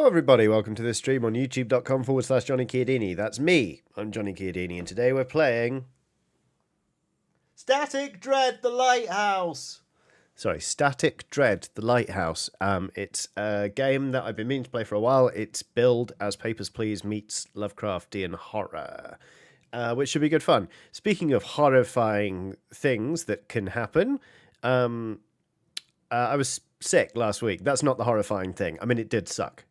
everybody, welcome to this stream on youtube.com/JohnnyKiodini. That's me, I'm Johnny Chiodini, and today we're playing Static Dread the Lighthouse. Static Dread the Lighthouse. It's a game that I've been meaning to play for a while. It's billed as Papers, Please meets Lovecraftian horror, which should be good fun. Speaking of horrifying things that can happen, I was sick last week. That's not the horrifying thing. I mean, it did suck.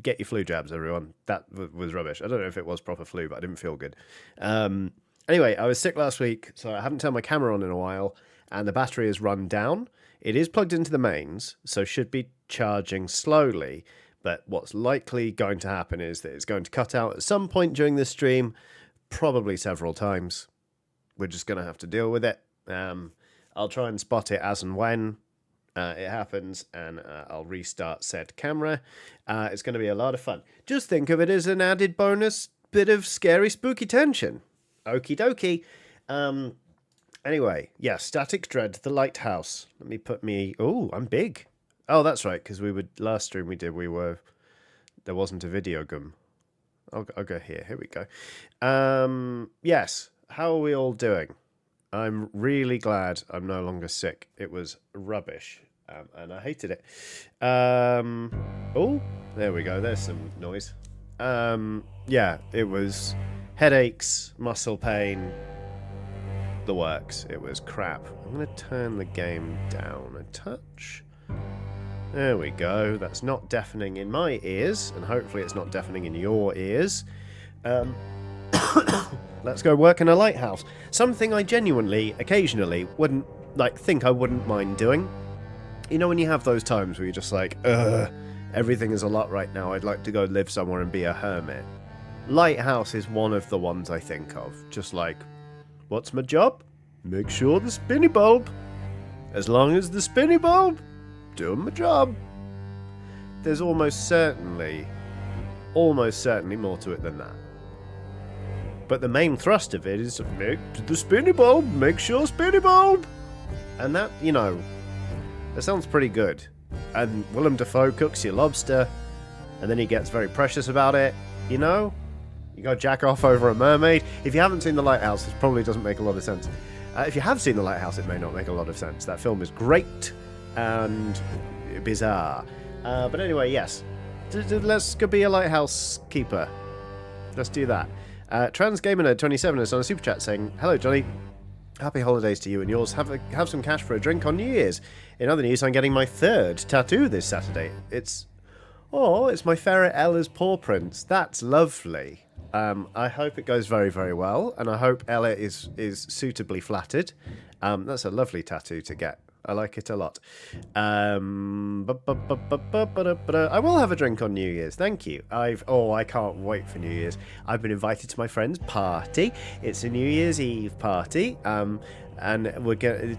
Get your flu jabs, everyone. That was rubbish. I don't know if it was proper flu, but I didn't feel good. Anyway, I was sick last week, so I haven't turned my camera on in a while, and the battery is run down. It is plugged into the mains, so should be charging slowly, but what's likely going to happen is that it's going to cut out at some point during this stream, probably several times. We're just going to have to deal with it. I'll try and spot it as and when it happens, and I'll restart said camera. It's going to be a lot of fun. Just think of it as an added bonus bit of scary, spooky tension. Okie dokie. Anyway, yeah, Static Dread, the Lighthouse. Let me put me... Oh, I'm big. Oh, that's right, because last stream there wasn't a video gum. I'll go here. Here we go. Yes, how are we all doing? I'm really glad I'm no longer sick. It was rubbish, and I hated it. Oh, there we go. There's some noise. Yeah, it was headaches, muscle pain, the works. It was crap. I'm going to turn the game down a touch. There we go. That's not deafening in my ears, and hopefully it's not deafening in your ears. Let's go work in a lighthouse. Something I genuinely, occasionally, wouldn't, think I wouldn't mind doing. You know when you have those times where you're just like, everything is a lot right now, I'd like to go live somewhere and be a hermit. Lighthouse is one of the ones I think of. Just like, what's my job? Make sure the spinny bulb. As long as the spinny bulb, doing my job. There's almost certainly more to it than that. But the main thrust of it is make the spinny bulb, make sure spinny bulb. And that, that sounds pretty good. And Willem Dafoe cooks your lobster, and then he gets very precious about it, You go jack off over a mermaid. If you haven't seen The Lighthouse, this probably doesn't make a lot of sense. If you have seen The Lighthouse, it may not make a lot of sense. That film is great and bizarre. But anyway, yes. Let's go be a lighthouse keeper. Let's do that. TransGamerNerd27 is on a super chat saying, "Hello, Johnny. Happy holidays to you and yours. Have some cash for a drink on New Year's. In other news, I'm getting my third tattoo this Saturday. It's my ferret Ella's paw prints. That's lovely. I hope it goes very, very well, and I hope Ella is suitably flattered. That's a lovely tattoo to get. I like it a lot. I will have a drink on New Year's. Thank you. I can't wait for New Year's. I've been invited to my friend's party. It's a New Year's Eve party. And we're gonna.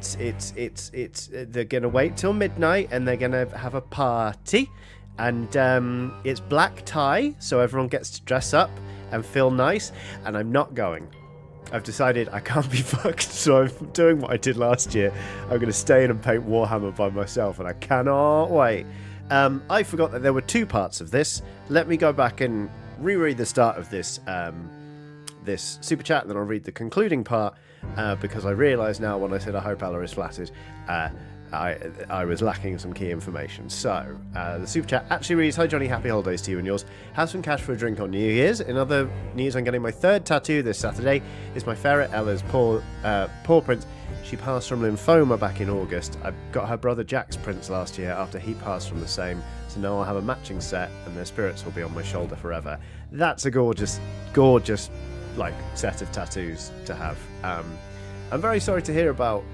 They're gonna wait till midnight, and they're gonna have a party. And it's black tie, so everyone gets to dress up and feel nice. And I'm not going. I've decided I can't be fucked, so I'm doing what I did last year. I'm going to stay in and paint Warhammer by myself, and I cannot wait. I forgot that there were two parts of this. Let me go back and reread the start of this this super chat, and then I'll read the concluding part, because I realise now when I said I hope Ella is flattered, I was lacking some key information. So, the super chat actually reads, "Hi Johnny, happy holidays to you and yours. Have some cash for a drink on New Year's. In other news, I'm getting my third tattoo this Saturday. It's my ferret Ella's paw print. She passed from lymphoma back in August. I got her brother Jack's prints last year after he passed from the same. So now I'll have a matching set and their spirits will be on my shoulder forever." That's a gorgeous, gorgeous, set of tattoos to have. I'm very sorry to hear about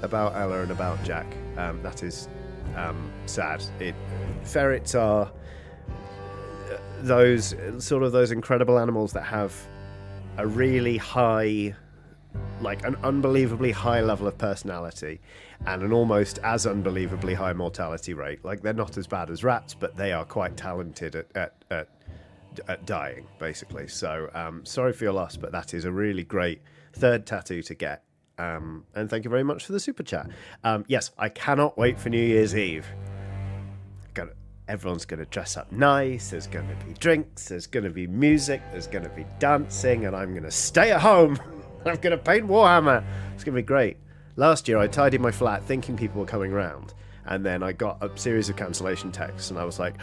Ella and about Jack. That is sad. Ferrets are those incredible animals that have a really high, an unbelievably high level of personality and an almost as unbelievably high mortality rate. They're not as bad as rats, but they are quite talented at dying, basically. So sorry for your loss, but that is a really great third tattoo to get. And thank you very much for the super chat. Yes, I cannot wait for New Year's Eve. Everyone's going to dress up nice. There's going to be drinks. There's going to be music. There's going to be dancing. And I'm going to stay at home. I'm going to paint Warhammer. It's going to be great. Last year, I tidied my flat thinking people were coming round. And then I got a series of cancellation texts. And I was like,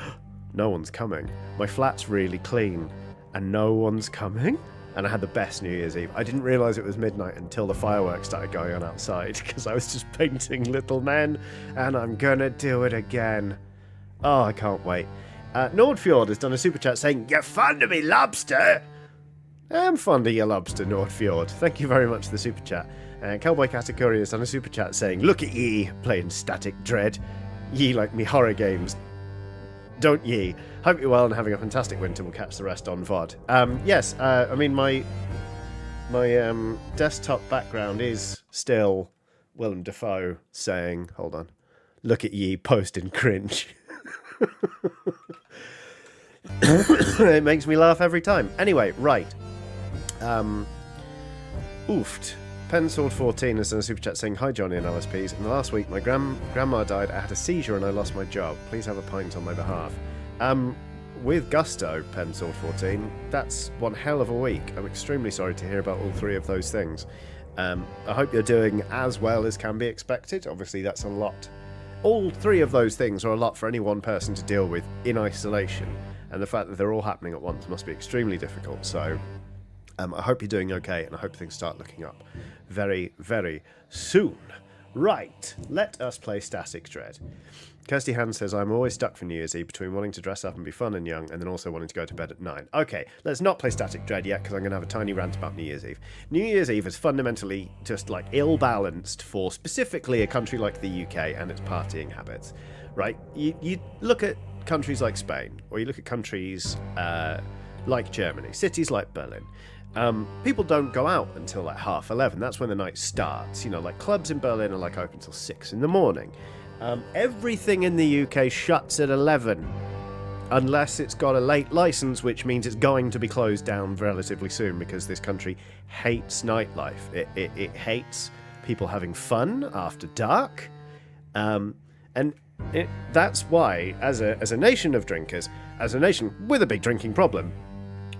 no one's coming. My flat's really clean. And no one's coming? And I had the best New Year's Eve. I didn't realise it was midnight until the fireworks started going on outside. Because I was just painting little men. And I'm going to do it again. Oh, I can't wait. Nordfjord has done a super chat saying, "You're fond of me, lobster." I'm fond of your lobster, Nordfjord. Thank you very much for the super chat. Cowboy Katakuri has done a super chat saying, "Look at ye, playing Static Dread. Ye like me horror games, don't ye? Hope you're well and having a fantastic winter. We'll catch the rest on VOD." Yes, I mean, my desktop background is still Willem Dafoe saying, hold on, "Look at ye, posting cringe." It makes me laugh every time. Anyway, right. Oofed. Pensword14 has done a super chat saying, "Hi Johnny and LSPs. In the last week, my grandma died. I had a seizure and I lost my job. Please have a pint on my behalf." With gusto, Pensword14. That's one hell of a week. I'm extremely sorry to hear about all three of those things. I hope you're doing as well as can be expected. Obviously, that's a lot. All three of those things are a lot for any one person to deal with in isolation, and the fact that they're all happening at once must be extremely difficult. So I hope you're doing okay, and I hope things start looking up very, very soon. Right, let us play Static Dread. Kirsty Hand says, "I'm always stuck for New Year's Eve between wanting to dress up and be fun and young and then also wanting to go to bed at 9. Okay, let's not play Static Dread yet because I'm going to have a tiny rant about New Year's Eve. New Year's Eve is fundamentally just like ill-balanced for specifically a country like the UK and its partying habits, right? You look at countries like Spain, or you look at countries like Germany, cities like Berlin. People don't go out until like 11:30. That's when the night starts. You know, like clubs in Berlin are like open till 6 in the morning. Everything in the UK shuts at 11, unless it's got a late license, which means it's going to be closed down relatively soon because this country hates nightlife. It hates people having fun after dark, and that's why, as a nation of drinkers, as a nation with a big drinking problem,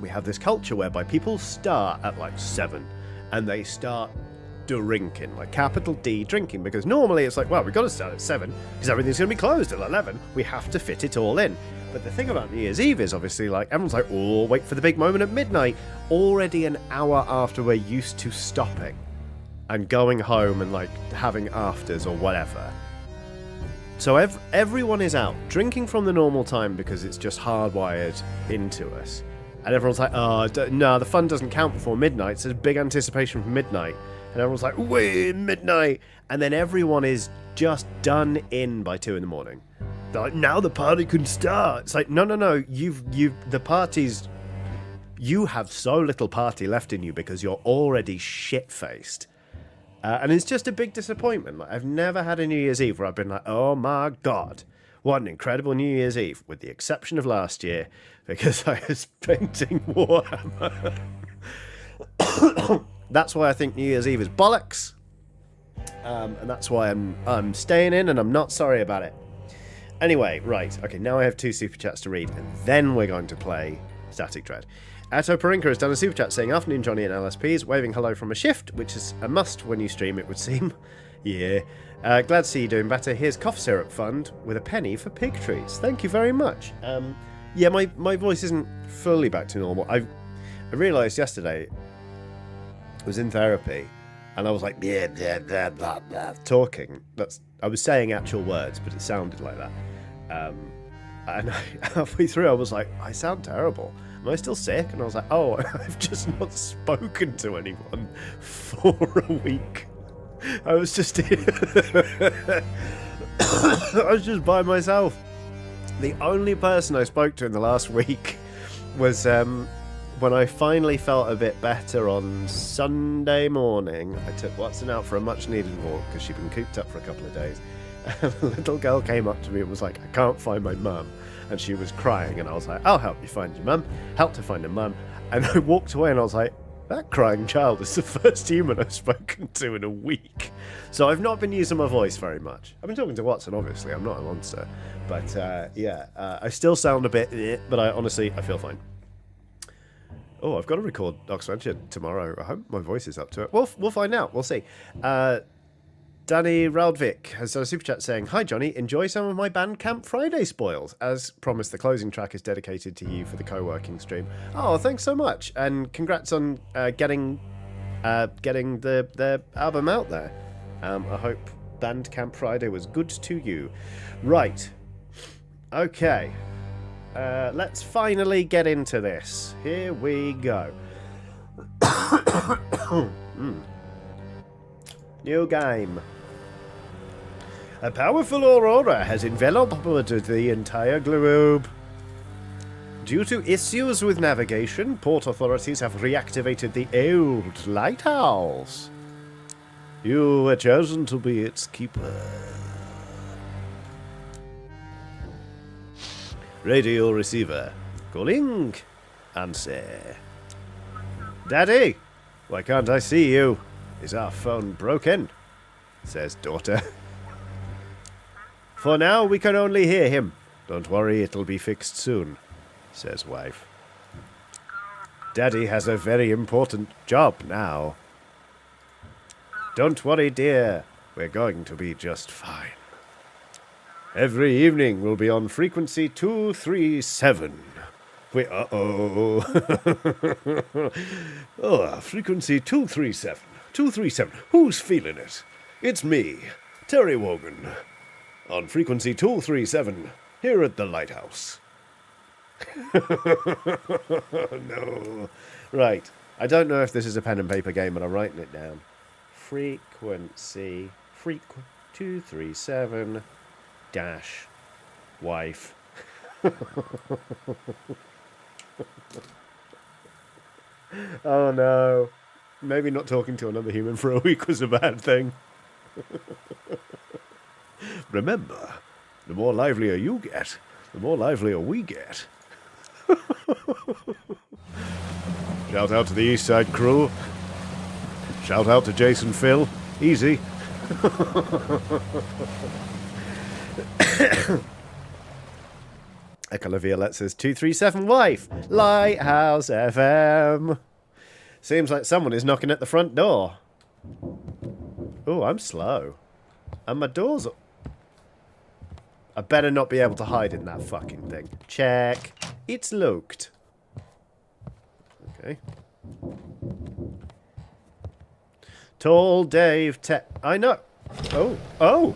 we have this culture whereby people start at like 7 and they start drinking, like capital D drinking, because normally it's like, well, we've got to start at 7 because everything's going to be closed at 11. We have to fit it all in. But the thing about New Year's Eve is obviously like everyone's like, oh, wait for the big moment at midnight. Already an hour after we're used to stopping and going home and like having afters or whatever. So everyone is out drinking from the normal time because it's just hardwired into us. And everyone's like, oh, no, the fun doesn't count before midnight. So there's big anticipation for midnight. And everyone's like, wait, midnight. And then everyone is just done in by 2 in the morning. They're like, now the party can start. It's like, no. The party's, you have so little party left in you because you're already shit-faced. And it's just a big disappointment. Like, I've never had a New Year's Eve where I've been like, oh my God, what an incredible New Year's Eve, with the exception of last year, because I was painting Warhammer. That's why I think New Year's Eve is bollocks. And that's why I'm staying in, and I'm not sorry about it. Anyway, right. Okay, now I have 2 super chats to read, and then we're going to play Static Dread. Atto Parinka has done a super chat saying, "Afternoon, Johnny and LSPs, waving hello from a shift," which is a must when you stream, it would seem. Yeah. Glad to see you doing better. Here's Cough Syrup Fund with a penny for pig treats. Thank you very much. Yeah, my voice isn't fully back to normal. I realised yesterday I was in therapy and I was like, blah, blah, blah, blah, blah, talking. I was saying actual words, but it sounded like that. And halfway through I was like, I sound terrible. Am I still sick? And I was like, oh, I've just not spoken to anyone for a week. I was just I was just by myself. The only person I spoke to in the last week was when I finally felt a bit better on Sunday morning. I took Watson out for a much needed walk because she'd been cooped up for a couple of days. And a little girl came up to me and was like, I can't find my mum. And she was crying, and I was like, I'll help you find your mum. Helped her find her mum. And I walked away and I was like, That crying child is the first human I've spoken to in a week. So I've not been using my voice very much. I've been talking to Watson, obviously. I'm not a monster. But, I still sound a bit, but I feel fine. Oh, I've got to record Oxfordshire tomorrow. I hope my voice is up to it. We'll find out. We'll see. Danny Raudvik has done a super chat saying, "Hi Johnny, enjoy some of my Bandcamp Friday spoils. As promised, the closing track is dedicated to you for the co-working stream." Oh, thanks so much, and congrats on getting the album out there. I hope Bandcamp Friday was good to you. Right. Okay. Let's finally get into this. Here we go. New game. A powerful aurora has enveloped the entire globe. Due to issues with navigation, port authorities have reactivated the old lighthouse. You were chosen to be its keeper. Radio receiver. Calling. Answer. Daddy, why can't I see you? Is our phone broken? Says daughter. For now, we can only hear him. Don't worry, it'll be fixed soon, says wife. Daddy has a very important job now. Don't worry, dear. We're going to be just fine. Every evening we'll be on frequency 237. Oh, frequency 237. 237. Who's feeling it? It's me, Terry Wogan. On frequency 237, here at the Lighthouse. No. Right. I don't know if this is a pen and paper game, but I'm writing it down. Frequency 237 dash wife. Oh no. Maybe not talking to another human for a week was a bad thing. Remember, the more livelier you get, the more livelier we get. Shout out to the East Side crew. Shout out to Jason Phil. Easy. Echola Violette says 237 wife. Lighthouse FM. Seems like someone is knocking at the front door. Oh, I'm slow. And my door's... I better not be able to hide in that fucking thing. Check. It's locked. Okay. Tall Dave I know. Oh.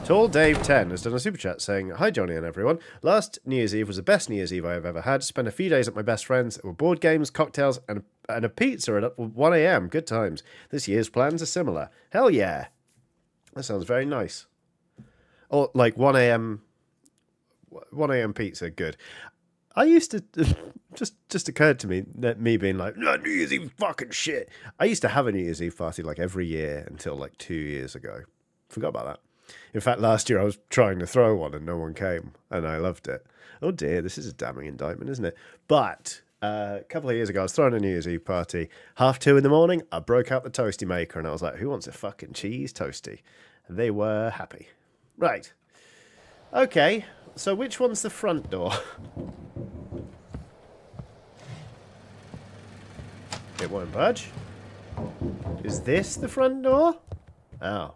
Tall Dave 10 has done a super chat saying, "Hi Johnny and everyone. Last New Year's Eve was the best New Year's Eve I've ever had. Spent a few days at my best friend's. There were board games, cocktails, and a pizza at 1 a.m. Good times. This year's plans are similar. Hell yeah. That sounds very nice. Or like 1 a.m. pizza, good. I used to, just occurred to me that me being like, no, New Year's Eve fucking shit. I used to have a New Year's Eve party like every year until like 2 years ago. Forgot about that. In fact, last year I was trying to throw one and no one came, and I loved it. Oh dear, this is a damning indictment, isn't it? But a couple of years ago, I was throwing a New Year's Eve party. 2:30 in the morning, I broke out the toasty maker, and I was like, who wants a fucking cheese toasty? And they were happy. Right. Okay, so which one's the front door? It won't budge. Is this the front door? Oh.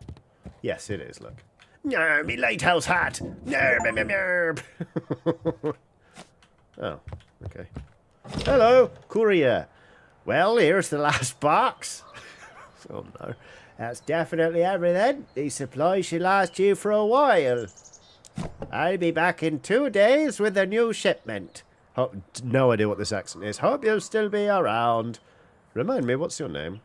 Yes, it is, look. No, me lighthouse hat! Nerb. Oh, okay. Hello, courier. Well, here's the last box. Oh no. That's definitely everything. These supplies should last you for a while. I'll be back in 2 days with a new shipment. No idea what this accent is. Hope you'll still be around. Remind me, what's your name?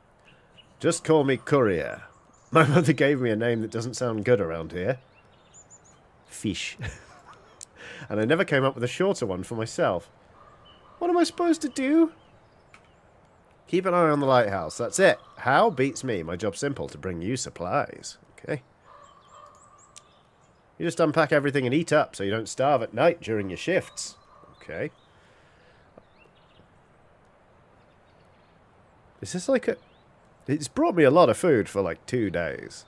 Just call me Courier. My mother gave me a name that doesn't sound good around here. Fish. And I never came up with a shorter one for myself. What am I supposed to do? Keep an eye on the lighthouse. That's it. How beats me. My job's simple, to bring you supplies. Okay. You just unpack everything and eat up so you don't starve at night during your shifts. Okay. Is this like a... It's brought me a lot of food for like 2 days.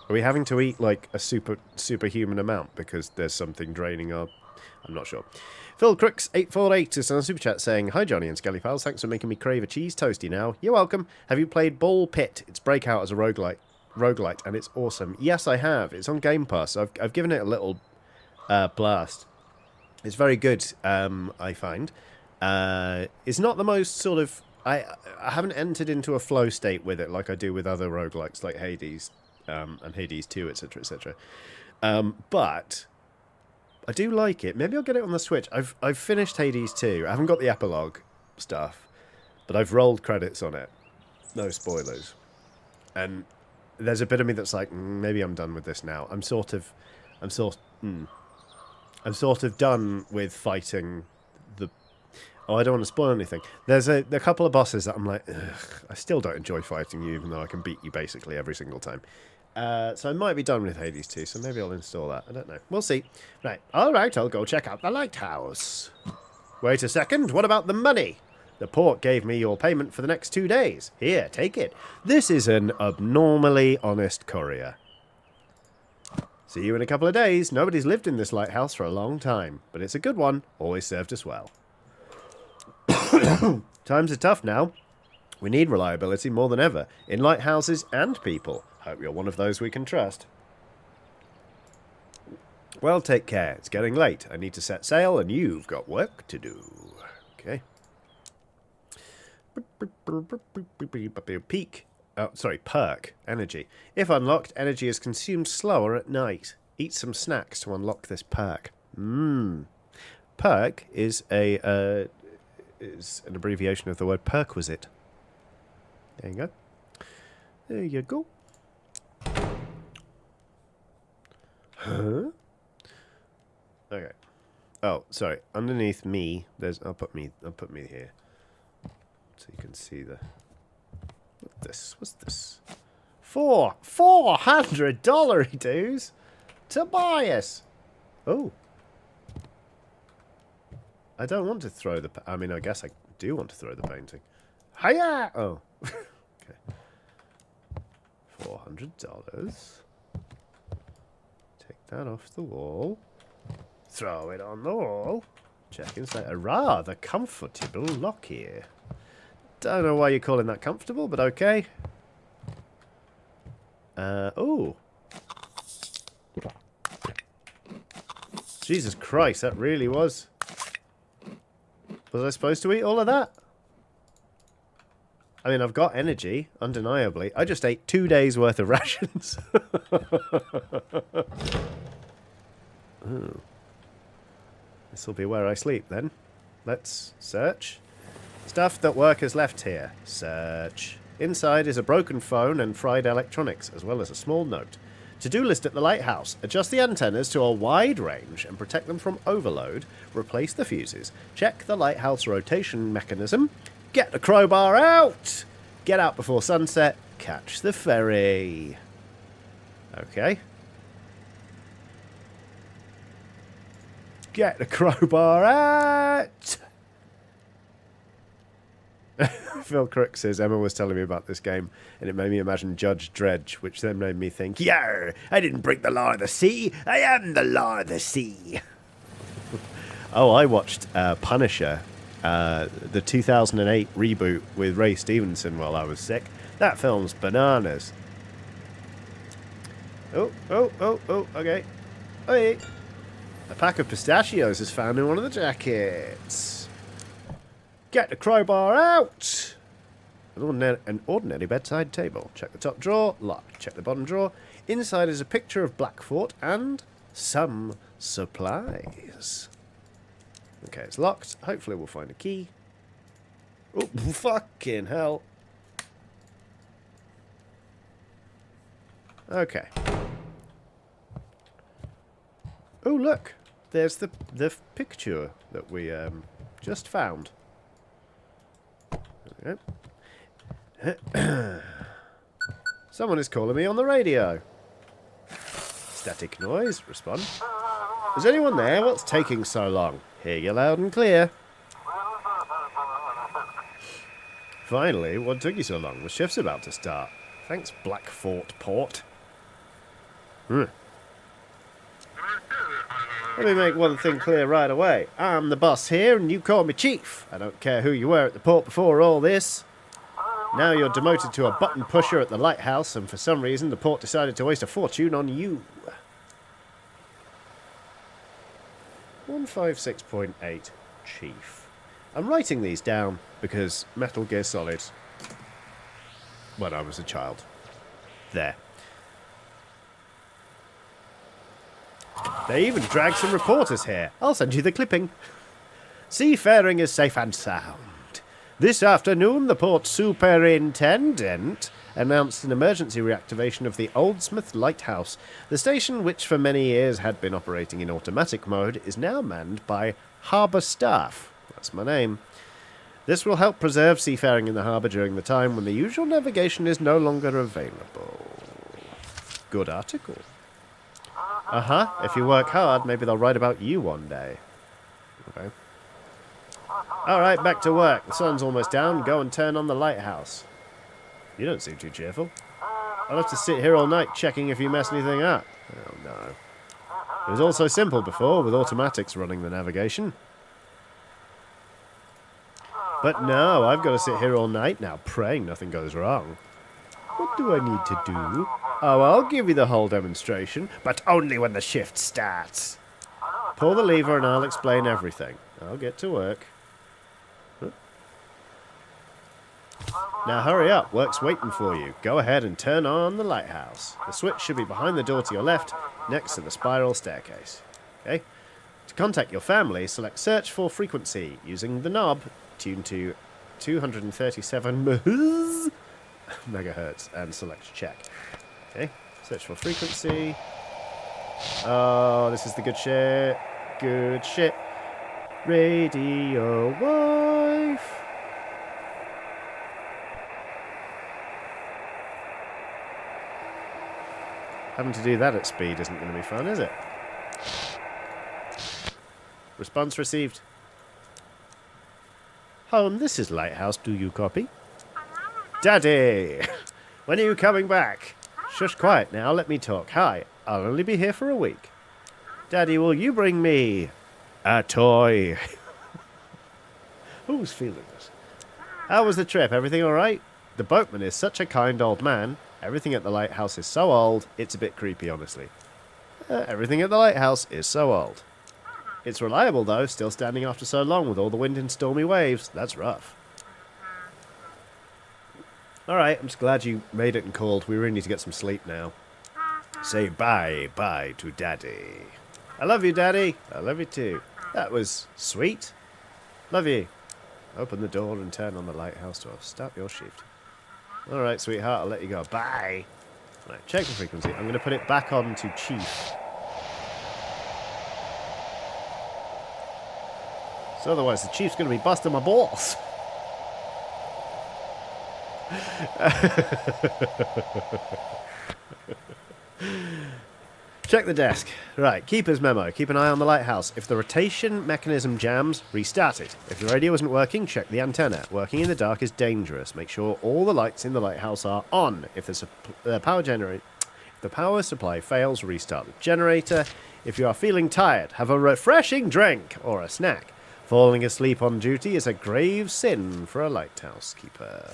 Are we having to eat like a superhuman amount because there's something draining our... I'm not sure. Phil Crooks 848 is on Super Chat saying, "Hi Johnny and Skelly Pals, thanks for making me crave a cheese toasty now." You're welcome. Have you played Ball Pit? It's Breakout as a roguelite, and it's awesome. Yes, I have. It's on Game Pass. I've given it a little blast. It's very good, I find. It's not the most sort of... I haven't entered into a flow state with it like I do with other roguelikes like Hades and Hades 2, etc., etc. But I do like it. Maybe I'll get it on the Switch. I've finished Hades 2. I haven't got the epilogue stuff, but I've rolled credits on it. No spoilers. And there's a bit of me that's like, maybe I'm done with this now. I'm sort of done with fighting the... Oh, I don't want to spoil anything. There's a couple of bosses that I'm like, ugh, I still don't enjoy fighting you, even though I can beat you basically every single time. So I might be done with Hades 2, so maybe I'll install that. I don't know. We'll see. Right. All right, I'll go check out the Lighthouse. Wait a second. What about the money? The port gave me your payment for the next 2 days. Here, take it. This is an abnormally honest courier. See you in a couple of days. Nobody's lived in this lighthouse for a long time, but it's a good one. Always served us well. Times are tough now. We need reliability more than ever, in lighthouses and people. Hope you're one of those we can trust. Well, take care. It's getting late. I need to set sail, and you've got work to do. Okay. Peak. Oh, sorry, perk. Energy. If unlocked, energy is consumed slower at night. Eat some snacks to unlock this perk. Perk is an abbreviation of the word perquisite. There you go. There you go. Huh? Okay. Oh, sorry. Underneath me, there's... I'll put me here. So you can see the... What's this? $400 dues? Tobias! Oh. I don't want to throw the... I mean, I guess I do want to throw the painting. Hiya! Oh. Okay. $400. Take that off the wall. Throw it on the wall. Check inside. A rather comfortable lock here. Don't know why you're calling that comfortable, but okay. Oh. Jesus Christ, that really was... Was I supposed to eat all of that? I mean, I've got energy, undeniably. I just ate 2 days' worth of rations. Oh. This will be where I sleep, then. Let's search. Stuff that work has left here. Search. Inside is a broken phone and fried electronics, as well as a small note. To-do list at the lighthouse. Adjust the antennas to a wide range and protect them from overload. Replace the fuses. Check the lighthouse rotation mechanism. Get the crowbar out! Get out before sunset. Catch the ferry. Okay. Get the crowbar out! Phil Crook says, Emma was telling me about this game, and it made me imagine Judge Dredge, which then made me think, Yar! I didn't break the law of the sea. I am the law of the sea. Oh, I watched Punisher, the 2008 reboot with Ray Stevenson while I was sick. That film's bananas. Oh, okay. Hey. A pack of pistachios is found in one of the jackets. Get the crowbar out! An ordinary bedside table. Check the top drawer. Locked. Check the bottom drawer. Inside is a picture of Blackfort and some supplies. Okay, it's locked. Hopefully we'll find a key. Oh, fucking hell. Okay. Oh, look. There's the picture that we just found. There we go. Someone is calling me on the radio. Static noise. Respond. Is anyone there? What's taking so long? Hear you loud and clear. Finally, what took you so long? The shift's about to start. Thanks, Blackfort Port. Let me make one thing clear right away. I'm the boss here, and you call me chief. I don't care who you were at the port before all this. Now you're demoted to a button pusher at the Lighthouse, and for some reason the port decided to waste a fortune on you. 156.8 Chief. I'm writing these down because Metal Gear Solid when I was a child. There. They even dragged some reporters here. I'll send you the clipping. Seafaring is safe and sound. This afternoon, the port superintendent announced an emergency reactivation of the Oldsmouth Lighthouse. The station, which for many years had been operating in automatic mode, is now manned by harbour staff. That's my name. This will help preserve seafaring in the harbour during the time when the usual navigation is no longer available. Good article. If you work hard, maybe they'll write about you one day. Okay. Alright, back to work. The sun's almost down. Go and turn on the lighthouse. You don't seem too cheerful. I'll have to sit here all night checking if you mess anything up. Oh no. It was all so simple before, with automatics running the navigation. But no, I've got to sit here all night now, praying nothing goes wrong. What do I need to do? Oh, I'll give you the whole demonstration, but only when the shift starts. Pull the lever and I'll explain everything. I'll get to work. Now hurry up, work's waiting for you. Go ahead and turn on the lighthouse. The switch should be behind the door to your left, next to the spiral staircase. Okay? To contact your family, select search for frequency using the knob tuned to 237 megahertz and select check. Okay? Search for frequency. Oh, this is the good shit. Good shit. Radio wife. Having to do that at speed isn't going to be fun, is it? Response received. Home, this is Lighthouse. Do you copy? Daddy! When are you coming back? Shush, quiet now. Let me talk. Hi. I'll only be here for a week. Daddy, will you bring me a toy? Who's feeling this? How was the trip? Everything all right? The boatman is such a kind old man. Everything at the lighthouse is so old, it's a bit creepy, honestly. Everything at the lighthouse is so old. It's reliable, though, still standing after so long with all the wind and stormy waves. That's rough. Alright, I'm just glad you made it and called. We really need to get some sleep now. Say bye-bye to Daddy. I love you, Daddy. I love you too. That was sweet. Love you. Open the door and turn on the lighthouse to start your shift. Alright, sweetheart, I'll let you go. Bye. Right, check the frequency. I'm going to put it back on to Chief. So otherwise the Chief's going to be busting my balls. Check the desk. Right, keeper's memo. Keep an eye on the lighthouse. If the rotation mechanism jams, restart it. If the radio isn't working, check the antenna. Working in the dark is dangerous. Make sure all the lights in the lighthouse are on. If the power supply fails, restart the generator. If you are feeling tired, have a refreshing drink or a snack. Falling asleep on duty is a grave sin for a lighthouse keeper.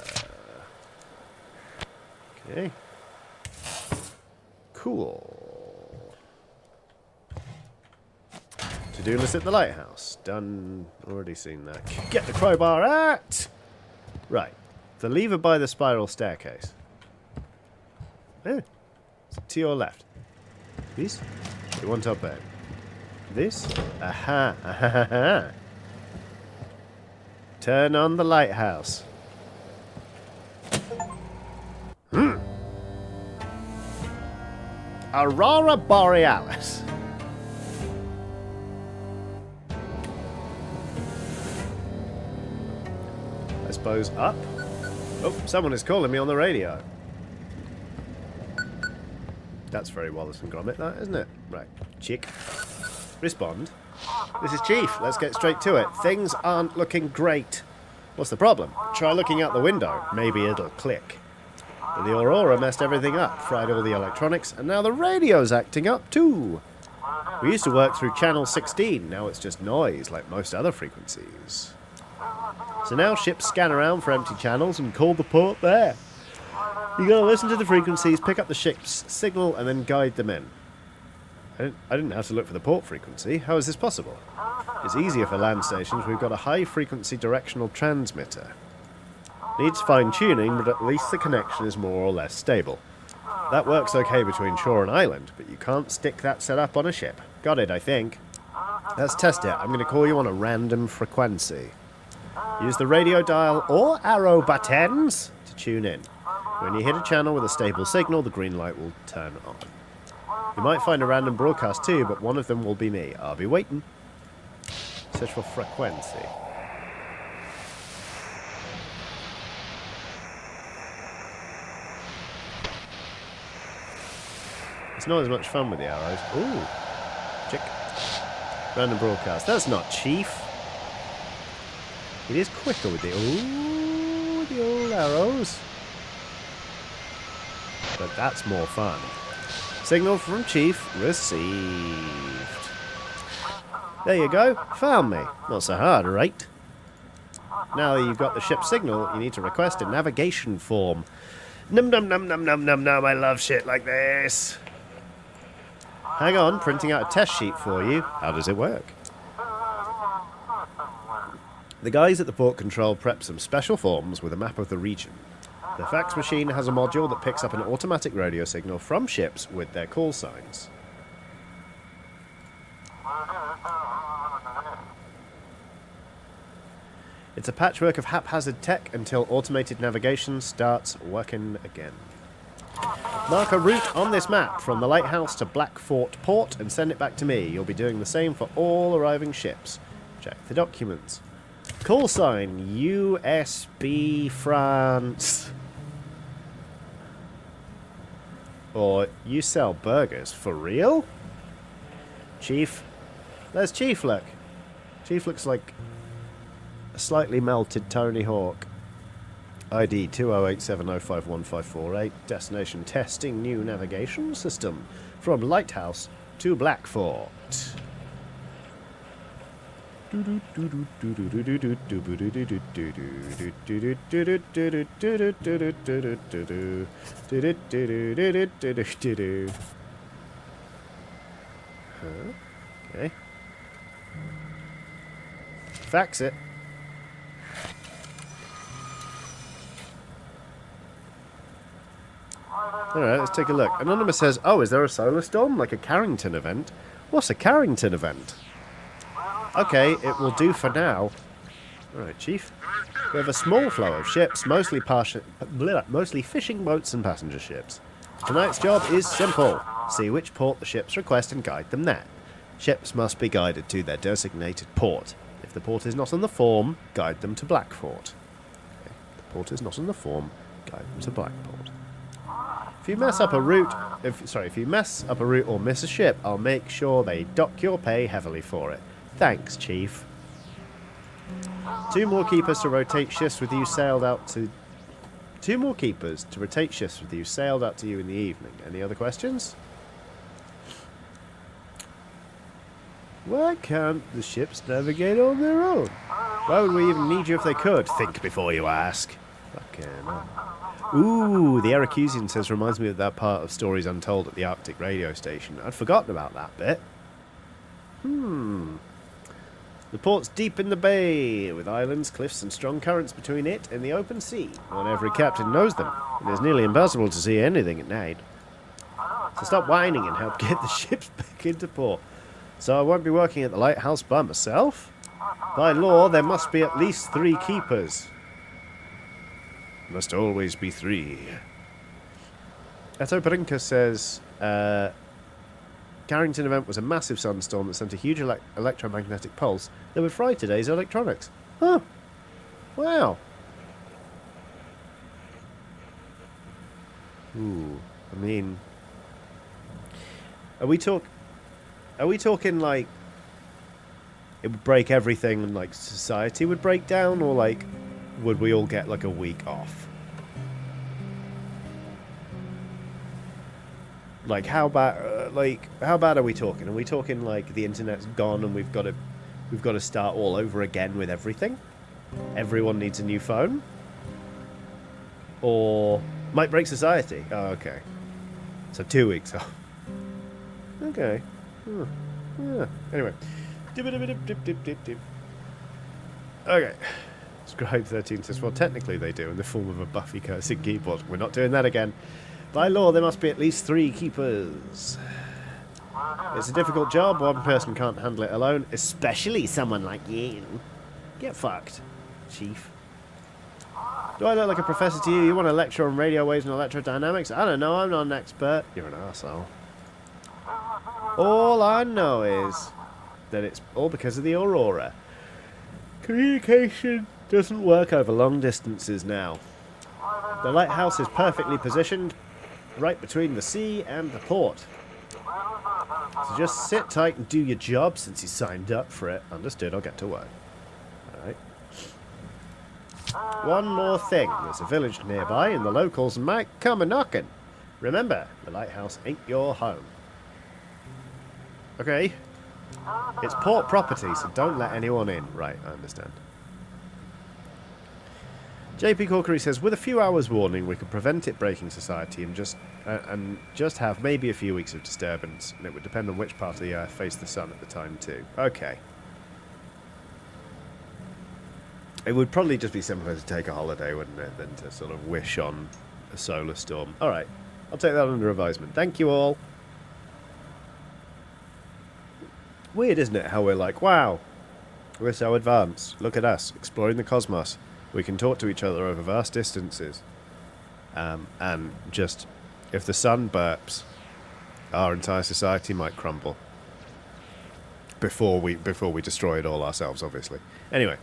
Okay. Cool. To-do list at the lighthouse. Done. Already seen that. Get the crowbar out! Right. The lever by the spiral staircase. Eh. To your left. This? You want up there. This? Aha. Aha. Turn on the lighthouse. Aurora Borealis. I suppose up. Oh, someone is calling me on the radio. That's very Wallace and Gromit, that, isn't it? Right. Chick. Respond. This is Chief. Let's get straight to it. Things aren't looking great. What's the problem? Try looking out the window. Maybe it'll click. But the aurora messed everything up, fried all the electronics, and now the radio's acting up too. We used to work through channel 16, now it's just noise, like most other frequencies. So now ships scan around for empty channels and call the port there. You gotta listen to the frequencies, pick up the ship's signal, and then guide them in. I didn't have to look for the port frequency. How is this possible? It's easier for land stations. We've got a high-frequency directional transmitter. Needs fine-tuning, but at least the connection is more or less stable. That works okay between shore and island, but you can't stick that setup on a ship. Got it, I think. Let's test it. I'm going to call you on a random frequency. Use the radio dial or arrow buttons to tune in. When you hit a channel with a stable signal, the green light will turn on. You might find a random broadcast too, but one of them will be me. I'll be waiting. Search for frequency. It's not as much fun with the arrows. Ooh. Check. Random broadcast. That's not Chief. It is quicker with the... Ooh, the old arrows. But that's more fun. Signal from Chief received. There you go. Found me. Not so hard, right? Now that you've got the ship signal, you need to request a navigation form. Num num num num num num num. I love shit like this. Hang on, printing out a test sheet for you. How does it work? The guys at the port control prep some special forms with a map of the region. The fax machine has a module that picks up an automatic radio signal from ships with their call signs. It's a patchwork of haphazard tech until automated navigation starts working again. Mark a route on this map from the Lighthouse to Blackfort Port and send it back to me. You'll be doing the same for all arriving ships. Check the documents. Call sign USB France. Or you sell burgers for real? Chief. There's Chief look. Chief looks like a slightly melted Tony Hawk. ID 2087051548. Destination testing new navigation system. From Lighthouse to Blackfort. Okay. Fax it. Alright, let's take a look. Anonymous says, oh, is there a solar storm? Like a Carrington event? What's a Carrington event? Okay, it will do for now. Alright, Chief. We have a small flow of ships, mostly fishing boats and passenger ships. Tonight's job is simple. See which port the ships request and guide them there. Ships must be guided to their designated port. If the port is not on the form, guide them to Blackfort. Okay. The port is not on the form, guide them to Blackport. If you mess up a route, if you mess up a route or miss a ship, I'll make sure they dock your pay heavily for it. Thanks, Chief. 2 more keepers to rotate shifts with you sailed out to... 2 more keepers to rotate shifts with you sailed out to you in the evening. Any other questions? Why can't the ships navigate on their own? Why would we even need you if they could? Think before you ask. Fucking hell. Ooh, the Eracusian says reminds me of that part of Stories Untold at the Arctic radio station. I'd forgotten about that bit. The port's deep in the bay, with islands, cliffs and strong currents between it and the open sea. Not every captain knows them, and it's nearly impossible to see anything at night. So stop whining and help get the ships back into port. So I won't be working at the Lighthouse by myself? By law, there must be at least 3 keepers. Must always be 3. Etoperinka says, Carrington event was a massive sunstorm that sent a huge electromagnetic pulse that would fry today's electronics. Huh. Wow. Ooh. I mean... Are we talking like... it would break everything and, like, society would break down? Or, like, would we all get, like, a week off? Like, how bad are we talking? Are we talking, like, the internet's gone and we've got to start all over again with everything? Everyone needs a new phone? Or might break society? Oh, okay. So 2 weeks off. Okay. Yeah. Anyway. Okay. Scribe 13 says, well, technically they do, in the form of a Buffy cursing keyboard. We're not doing that again. By law, there must be at least 3 keepers. It's a difficult job. One person can't handle it alone, especially someone like you. Get fucked, Chief. Do I look like a professor to you? You want to lecture on radio waves and electrodynamics? I don't know. I'm not an expert. You're an arsehole. All I know is that it's all because of the aurora. Communication doesn't work over long distances now. The lighthouse is perfectly positioned right between the sea and the port. So just sit tight and do your job since you signed up for it. Understood, I'll get to work. Alright. One more thing. There's a village nearby and the locals might come a-knocking. Remember, the lighthouse ain't your home. Okay. It's port property, so don't let anyone in. Right, I understand. JP Corkery says, with a few hours warning, we could prevent it breaking society and just have maybe a few weeks of disturbance, and it would depend on which part of the Earth faced the sun at the time too. Okay. It would probably just be simpler to take a holiday, wouldn't it, than to sort of wish on a solar storm. Alright, I'll take that under advisement. Thank you all. Weird, isn't it, how we're like, wow, we're so advanced. Look at us, exploring the cosmos. We can talk to each other over vast distances. And just, if the sun burps, our entire society might crumble. Before we destroy it all ourselves, obviously. Anyway.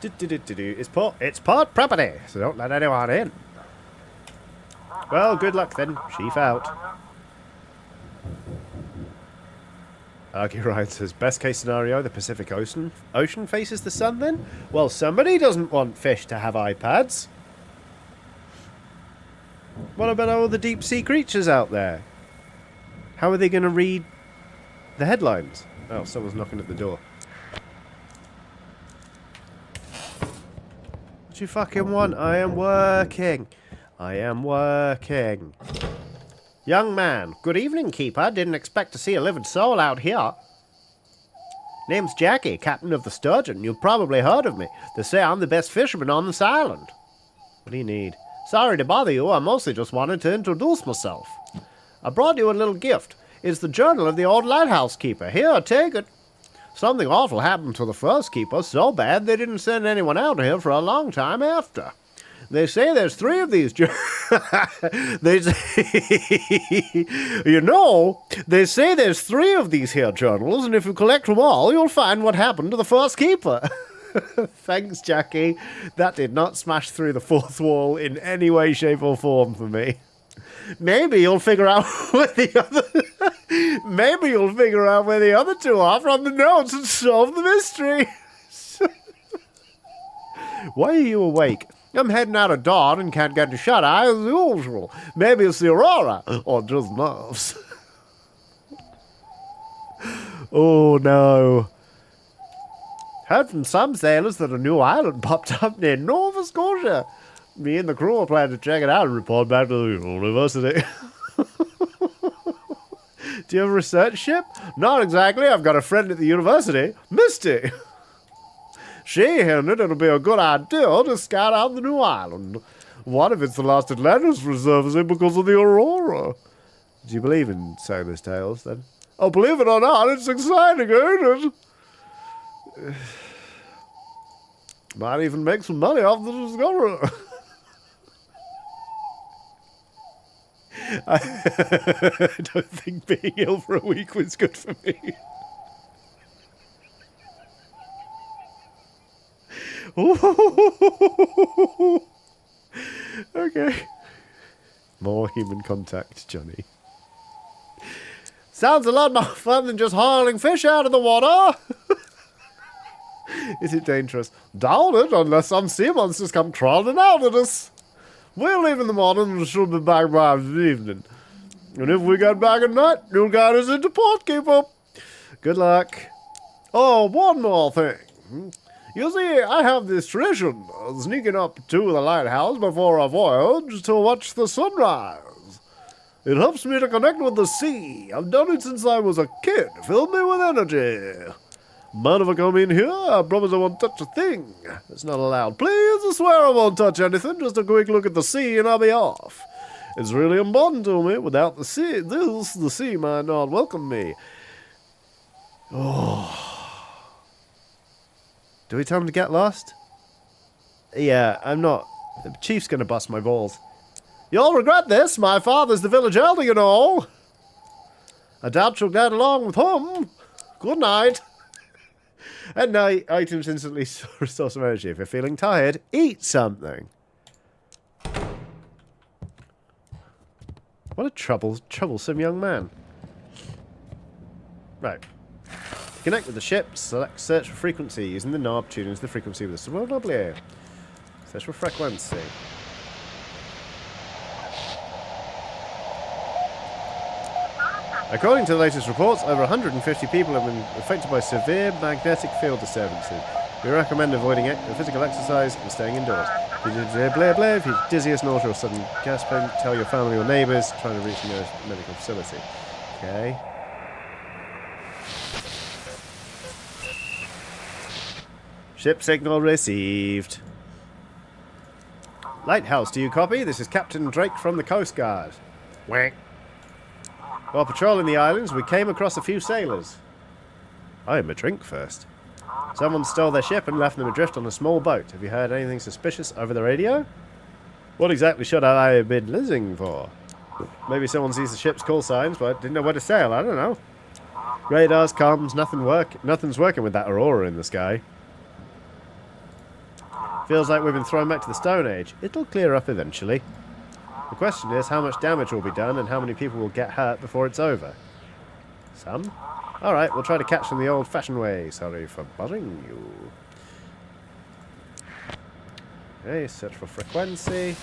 It's port property, so don't let anyone in. Well, good luck then. Chief out. Argy says, best case scenario, the Pacific Ocean faces the sun then? Well, somebody doesn't want fish to have iPads. What about all the deep sea creatures out there? How are they going to read the headlines? Oh, someone's knocking at the door. What you fucking want? I am working. I am working. Young man, good evening, keeper. Didn't expect to see a living soul out here. Name's Jackie, captain of the Sturgeon. You've probably heard of me. They say I'm the best fisherman on this island. What do you need? Sorry to bother you. I mostly just wanted to introduce myself. I brought you a little gift. It's the journal of the old lighthouse keeper. Here, take it. Something awful happened to the first keeper, so bad they didn't send anyone out here for a long time after. They say there's 3 of these. They say, they say there's 3 of these here journals, and if you collect them all, you'll find what happened to the first keeper. Thanks, Jackie. That did not smash through the 4th wall in any way, shape, or form for me. Maybe you'll figure out where the other. Maybe you'll figure out where the other 2 are from the notes and solve the mystery. Why are you awake? I'm heading out of dawn and can't get to shut-eye as usual. Maybe it's the aurora, or just nerves. Oh, no. Heard from some sailors that a new island popped up near Nova Scotia. Me and the crew are planning to check it out and report back to the university. Do you have a research ship? Not exactly. I've got a friend at the university, Misty. She hinted it'll be a good idea to scout out the new island. What if it's the last Atlantis resurfacing because of the aurora? Do you believe in sailors' tales, then? Oh, believe it or not, it's exciting, ain't it? Might even make some money off the discovery. I don't think being ill for a week was good for me. Okay. More human contact, Johnny. Sounds a lot more fun than just hauling fish out of the water. Is it dangerous? Doubt it, unless some sea monsters come crawling out at us. We'll leave in the morning and she'll be back by the evening. And if we get back at night, you'll guide us into port, keeper. Good luck. Oh, one more thing. You see, I have this tradition of sneaking up to the lighthouse before a voyage to watch the sunrise. It helps me to connect with the sea. I've done it since I was a kid. Filled me with energy. But if I come in here, I promise I won't touch a thing. It's not allowed. Please, I swear I won't touch anything. Just a quick look at the sea and I'll be off. It's really important to me. Without the sea, the sea might not welcome me. Oh. Do we tell him to get lost? Yeah, I'm not. The chief's gonna bust my balls. You'll regret this. My father's the village elder, you know. I doubt you'll get along with him. Good night. At night, items instantly restore some energy. If you're feeling tired, eat something. What a troublesome young man. Right. Connect with the ship. Select search for frequency using the knob. Tune into the frequency with the W. Search for frequency. According to the latest reports, over 150 people have been affected by severe magnetic field disturbances. We recommend avoiding physical exercise and staying indoors. If you're dizziness, nausea, or sudden gasping, tell your family or neighbours trying to reach the nearest medical facility. Okay. Ship signal received. Lighthouse, do you copy? This is Captain Drake from the Coast Guard. Wank. While patrolling the islands, we came across a few sailors. I am a drink first. Someone stole their ship and left them adrift on a small boat. Have you heard anything suspicious over the radio? What exactly should I have been listening for? Maybe someone sees the ship's call signs, but didn't know where to sail. I don't know. Radars, comms, nothing's working with that aurora in the sky. Feels like we've been thrown back to the Stone Age. It'll clear up eventually. The question is how much damage will be done and how many people will get hurt before it's over. Some? Alright, we'll try to catch them the old-fashioned way. Sorry for bothering you. Okay, search for frequency.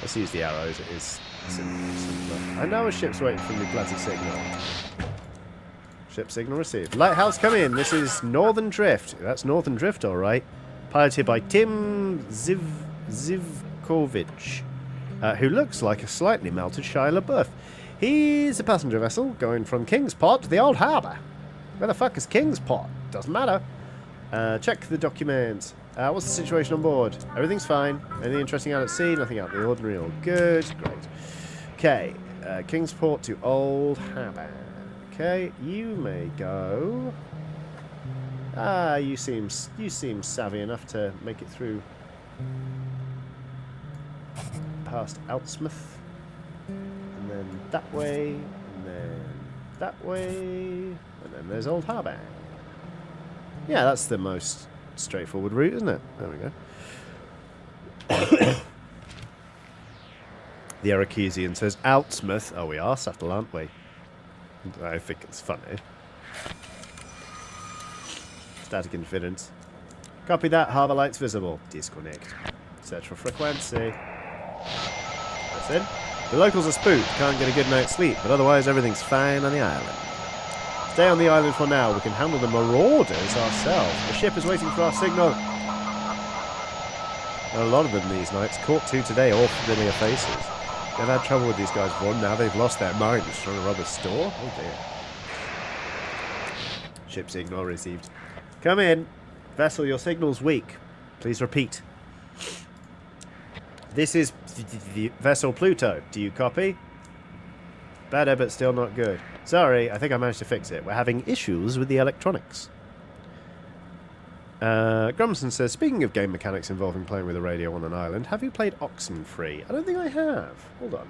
Let's use the arrows, it is simpler. I know a ship's waiting for me bloody signal. Ship signal received. Lighthouse, come in. This is Northern Drift. That's Northern Drift, alright. Piloted by Tim Zivkovich, who looks like a slightly melted Shia LaBeouf. He's a passenger vessel going from Kingsport to the Old Harbour. Where the fuck is Kingsport? Doesn't matter. Check the documents. What's the situation on board? Everything's fine. Anything interesting out at sea? Nothing out of the ordinary. All good. Great. Okay. Kingsport to Old Harbour. Okay, you may go. You seem savvy enough to make it through past Outsmouth, and then that way, and then that way, and then there's Old Harbour. Yeah, that's the most straightforward route, isn't it? There we go. The Arakesian says Outsmouth. Oh, we are subtle, aren't we? I think it's funny. Static inference. Copy that. Harbour lights visible. Disconnect. Search for frequency. That's it. The locals are spooked. Can't get a good night's sleep, but otherwise everything's fine on the island. Stay on the island for now. We can handle the marauders ourselves. The ship is waiting for our signal. A lot of them these nights. Caught two today, all familiar faces. They've had trouble with these guys before, now they've lost their minds trying to rob a store? Oh dear. Ship signal received. Come in. Vessel, your signal's weak. Please repeat. This is Vessel Pluto. Do you copy? Better, but still not good. Sorry, I think I managed to fix it. We're having issues with the electronics. Grumson says, speaking of game mechanics involving playing with a radio on an island, have you played Oxenfree? I don't think I have. Hold on.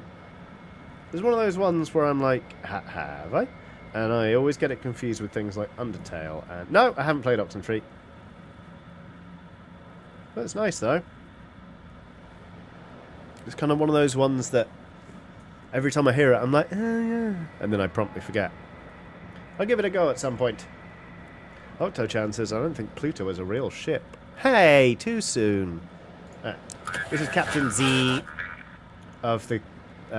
There's one of those ones where I'm like, have I? And I always get it confused with things like Undertale. And no, I haven't played Oxenfree. But it's nice, though. It's kind of one of those ones that Every time I hear it, I'm like, oh yeah. And then I promptly forget. I'll give it a go at some point. Octo-chan says, I don't think Pluto is a real ship. Hey, too soon. This is Captain Z of the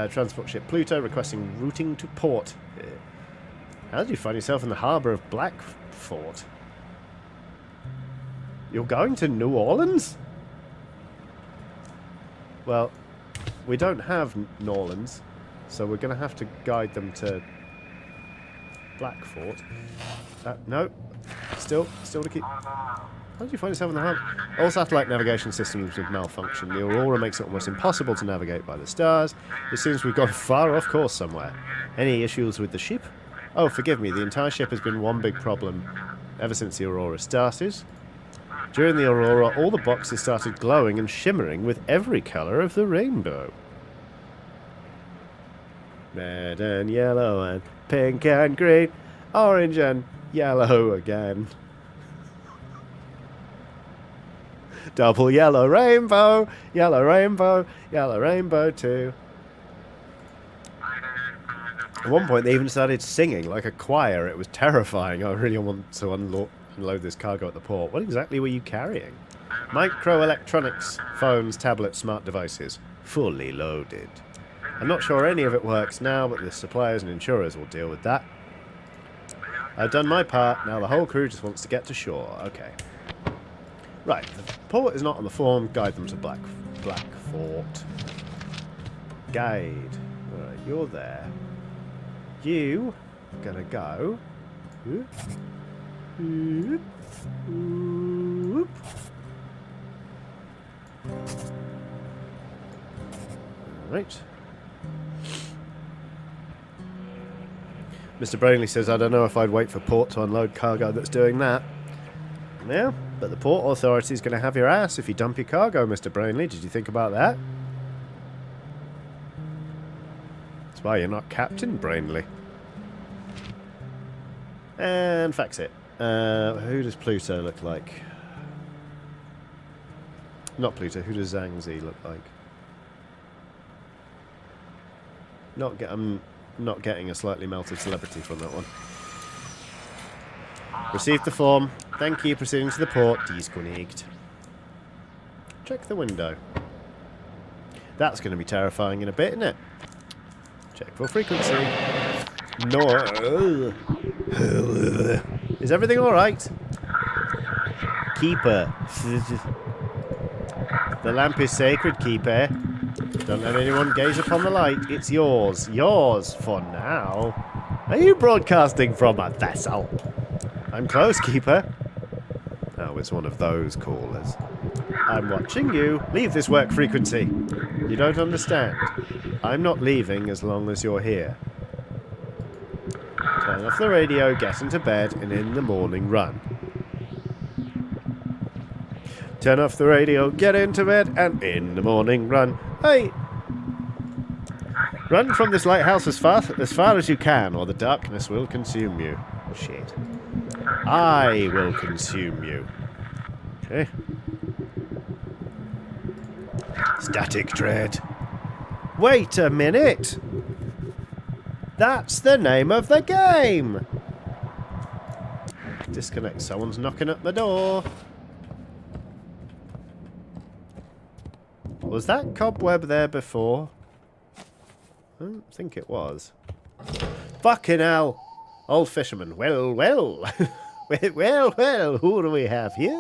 transport ship Pluto requesting routing to port. How did you find yourself in the harbour of Blackfort? You're going to New Orleans? Well, we don't have New Orleans, so we're going to have to guide them to Blackfort. No. Still to keep... How did you find yourself in the harbour? All satellite navigation systems would malfunction. The aurora makes it almost impossible to navigate by the stars. It seems we've gone far off course somewhere. Any issues with the ship? Oh, forgive me. The entire ship has been one big problem ever since the aurora started. During the aurora, all the boxes started glowing and shimmering with every colour of the rainbow. Red and yellow and pink and green, orange and yellow again. Double yellow rainbow, yellow rainbow, yellow rainbow too. At one point they even started singing like a choir. It was terrifying. I really want to unload this cargo at the port. What exactly were you carrying? Microelectronics, phones, tablets, smart devices. Fully loaded. I'm not sure any of it works now, but the suppliers and insurers will deal with that. I've done my part. Now the whole crew just wants to get to shore. Okay. Right, the port is not on the form. Guide them to Blackfort. Guide. Alright, you're there. You are gonna go. Whoop. Whoop. Whoop. Alright. Mr. Brainley says, I don't know if I'd wait for port to unload cargo that's doing that. Yeah, but the port authority's going to have your ass if you dump your cargo, Mr. Brainley. Did you think about that? That's why you're not Captain Brainley. And fax it. Who does Pluto look like? Not Pluto. Who does Zhangzi look like? I'm not getting a slightly melted celebrity from that one. Received the form. Thank you. Proceeding to the port. Disconnect. Check the window. That's going to be terrifying in a bit, isn't it? Check for frequency. No. Is everything alright? Keeper. The lamp is sacred, Keeper. Don't let anyone gaze upon the light. It's yours. Yours for now. Are you broadcasting from a vessel? I'm close, Keeper. Oh, it's one of those callers. I'm watching you. Leave this work frequency. You don't understand. I'm not leaving as long as you're here. Turn off the radio, get into bed, and in the morning run. Turn off the radio, get into bed, and in the morning run. Hey! Run from this lighthouse as far as you can, or the darkness will consume you. Shit. I will consume you. Okay. Static dread. Wait a minute! That's the name of the game! Disconnect. Someone's knocking at the door. Was that cobweb there before? I don't think it was. Fucking hell! Old fisherman. Well, well. well, who do we have here?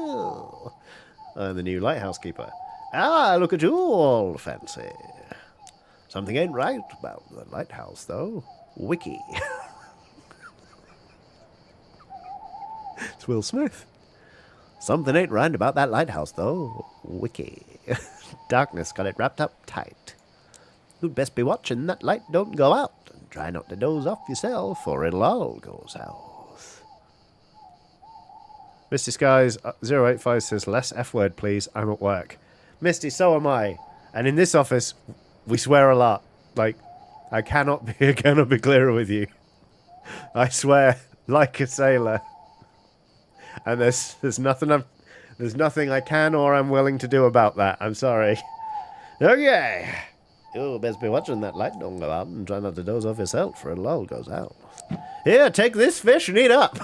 The new lighthouse keeper. Ah, look at you, all fancy. Something ain't right about the lighthouse, though. Wiki. It's Will Smith. Something ain't right about that lighthouse, though. Wiki. Darkness got it wrapped up tight. You'd best be watching that light don't go out. And try not to doze off yourself, or it'll all go south. Misty Skies 085 says, less F word, please. I'm at work. Misty, so am I. And in this office, we swear a lot. Like, I cannot be clearer with you. I swear like a sailor. And there's nothing I can or I'm willing to do about that. I'm sorry. Okay. You best be watching that light don't go out and try not to doze off yourself, or it'll all goes out. Here, take this fish and eat up.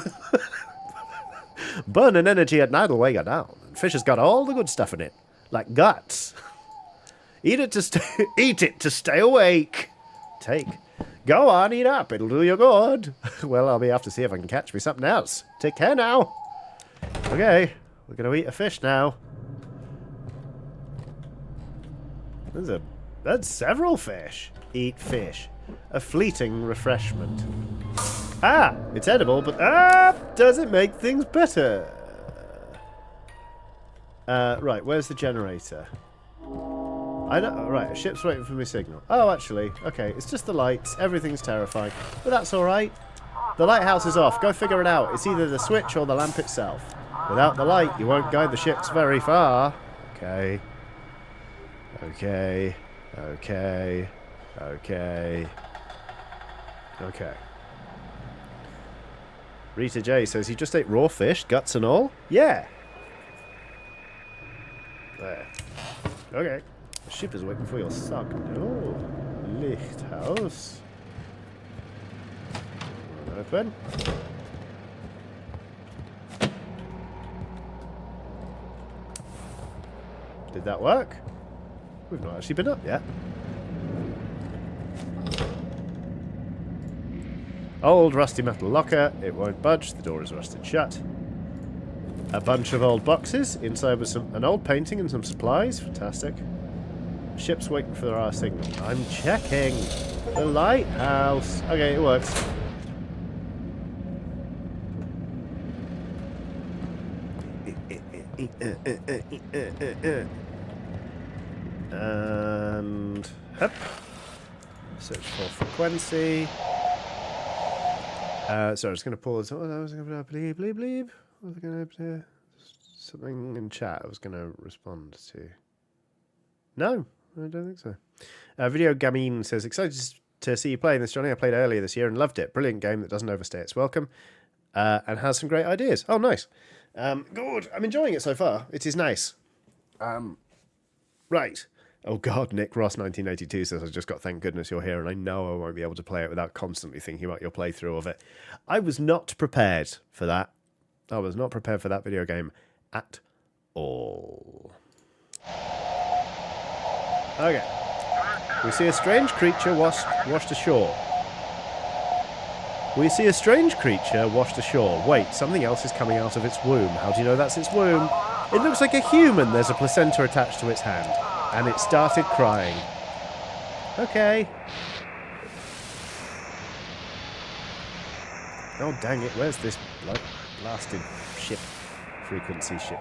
Burning energy at night will weigh you down. Fish has got all the good stuff in it, like guts. Eat it to stay awake. Take. Go on, eat up. It'll do you good. Well, I'll be off to see if I can catch me something else. Take care now. Okay, we're going to eat a fish now. That's several fish. Eat fish. A fleeting refreshment. Ah, it's edible, but does it make things better? Right, where's the generator? I know. Right, a ship's waiting for me signal. Oh, actually, okay, it's just the lights. Everything's terrifying, but that's all right. The lighthouse is off. Go figure it out. It's either the switch or the lamp itself. Without the light, you won't guide the ships very far. Okay. Okay. Okay. Okay. Okay. Rita J says, you just ate raw fish, guts and all? Yeah. There. Okay. The ship is waiting for your sock. Oh. Lighthouse. Open. Did that work? We've not actually been up yet. Old rusty metal locker. It won't budge. The door is rusted shut. A bunch of old boxes. Inside was an old painting and some supplies. Fantastic. Ship's waiting for our signal. I'm checking. The lighthouse. Okay, it works. And hop. Search for frequency. Sorry, I was going to pause. Oh, I was going to bleep, bleep, bleep. Was I going to something in chat? I was going to respond to. No, I don't think so. Video Gamine says, excited to see you playing this, Johnny. I played earlier this year and loved it. Brilliant game that doesn't overstay its welcome, and has some great ideas. Oh, nice. Good. I'm enjoying it so far. It is nice. Right. Oh God, Nick Ross 1982 says, I just got thank goodness you're here, and I know I won't be able to play it without constantly thinking about your playthrough of it. I was not prepared for that. I was not prepared for that video game at all. Okay. We see a strange creature washed ashore. We see a strange creature washed ashore. Wait, something else is coming out of its womb. How do you know that's its womb? It looks like a human. There's a placenta attached to its hand. And it started crying. Okay. Oh, dang it. Where's this blasted ship? Frequency ship.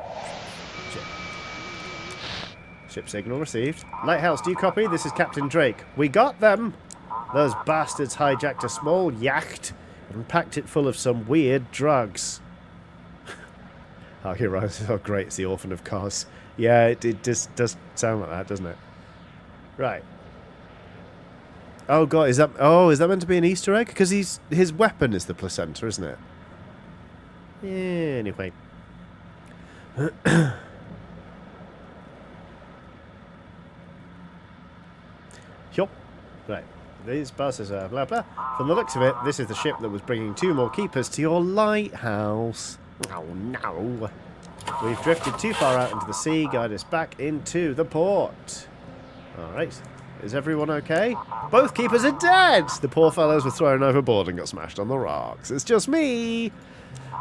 Ship signal received. Lighthouse, do you copy? This is Captain Drake. We got them! Those bastards hijacked a small yacht and packed it full of some weird drugs. Oh, you're right. Oh, great. It's the Orphan of Cars. Yeah, it just does sound like that, doesn't it? Right. Oh, God. Is that meant to be an Easter egg? Because his weapon is the placenta, isn't it? Yeah, anyway. Yup. Right. These buses are blah, blah. From the looks of it, this is the ship that was bringing 2 more keepers to your lighthouse. Oh, no. We've drifted too far out into the sea. Guide us back into the port. Alright. Is everyone okay? Both keepers are dead! The poor fellows were thrown overboard and got smashed on the rocks. It's just me!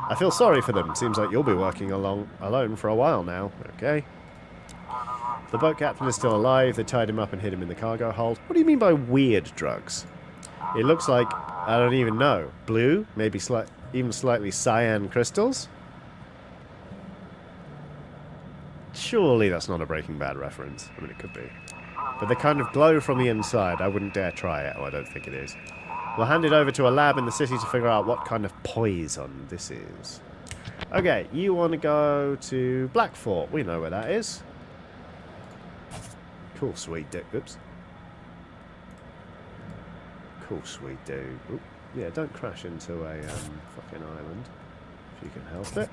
I feel sorry for them. Seems like you'll be working alone for a while now. Okay. The boat captain is still alive. They tied him up and hid him in the cargo hold. What do you mean by weird drugs? It looks like, I don't even know, blue? Maybe even slightly cyan crystals? Surely that's not a Breaking Bad reference. I mean, it could be. But they kind of glow from the inside. I wouldn't dare try it. Oh, I don't think it is. We'll hand it over to a lab in the city to figure out what kind of poison this is. Okay, you want to go to Blackfort. We know where that is. Cool, sweet dude. Oops. Cool, sweet dude. Oop. Yeah, don't crash into a fucking island. If you can help it.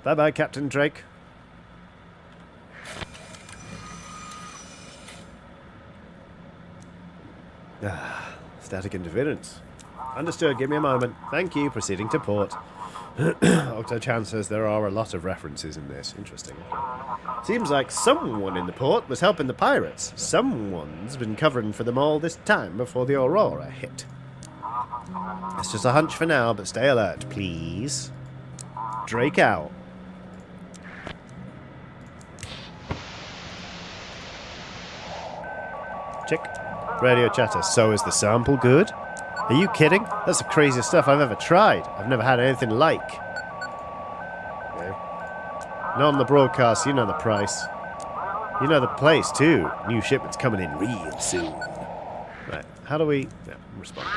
Bye-bye, Captain Drake. Static interference. Understood, give me a moment. Thank you, proceeding to port. Octo-chan says there are a lot of references in this. Interesting. Seems like someone in the port was helping the pirates. Someone's been covering for them all this time before the Aurora hit. It's just a hunch for now, but stay alert, please. Drake out. Check. Radio chatter. So is the sample good? Are you kidding? That's the craziest stuff I've ever tried. I've never had anything like. Okay. Not on the broadcast, you know the price. You know the place, too. New shipment's coming in real soon. Right, how do we... Yeah, respond.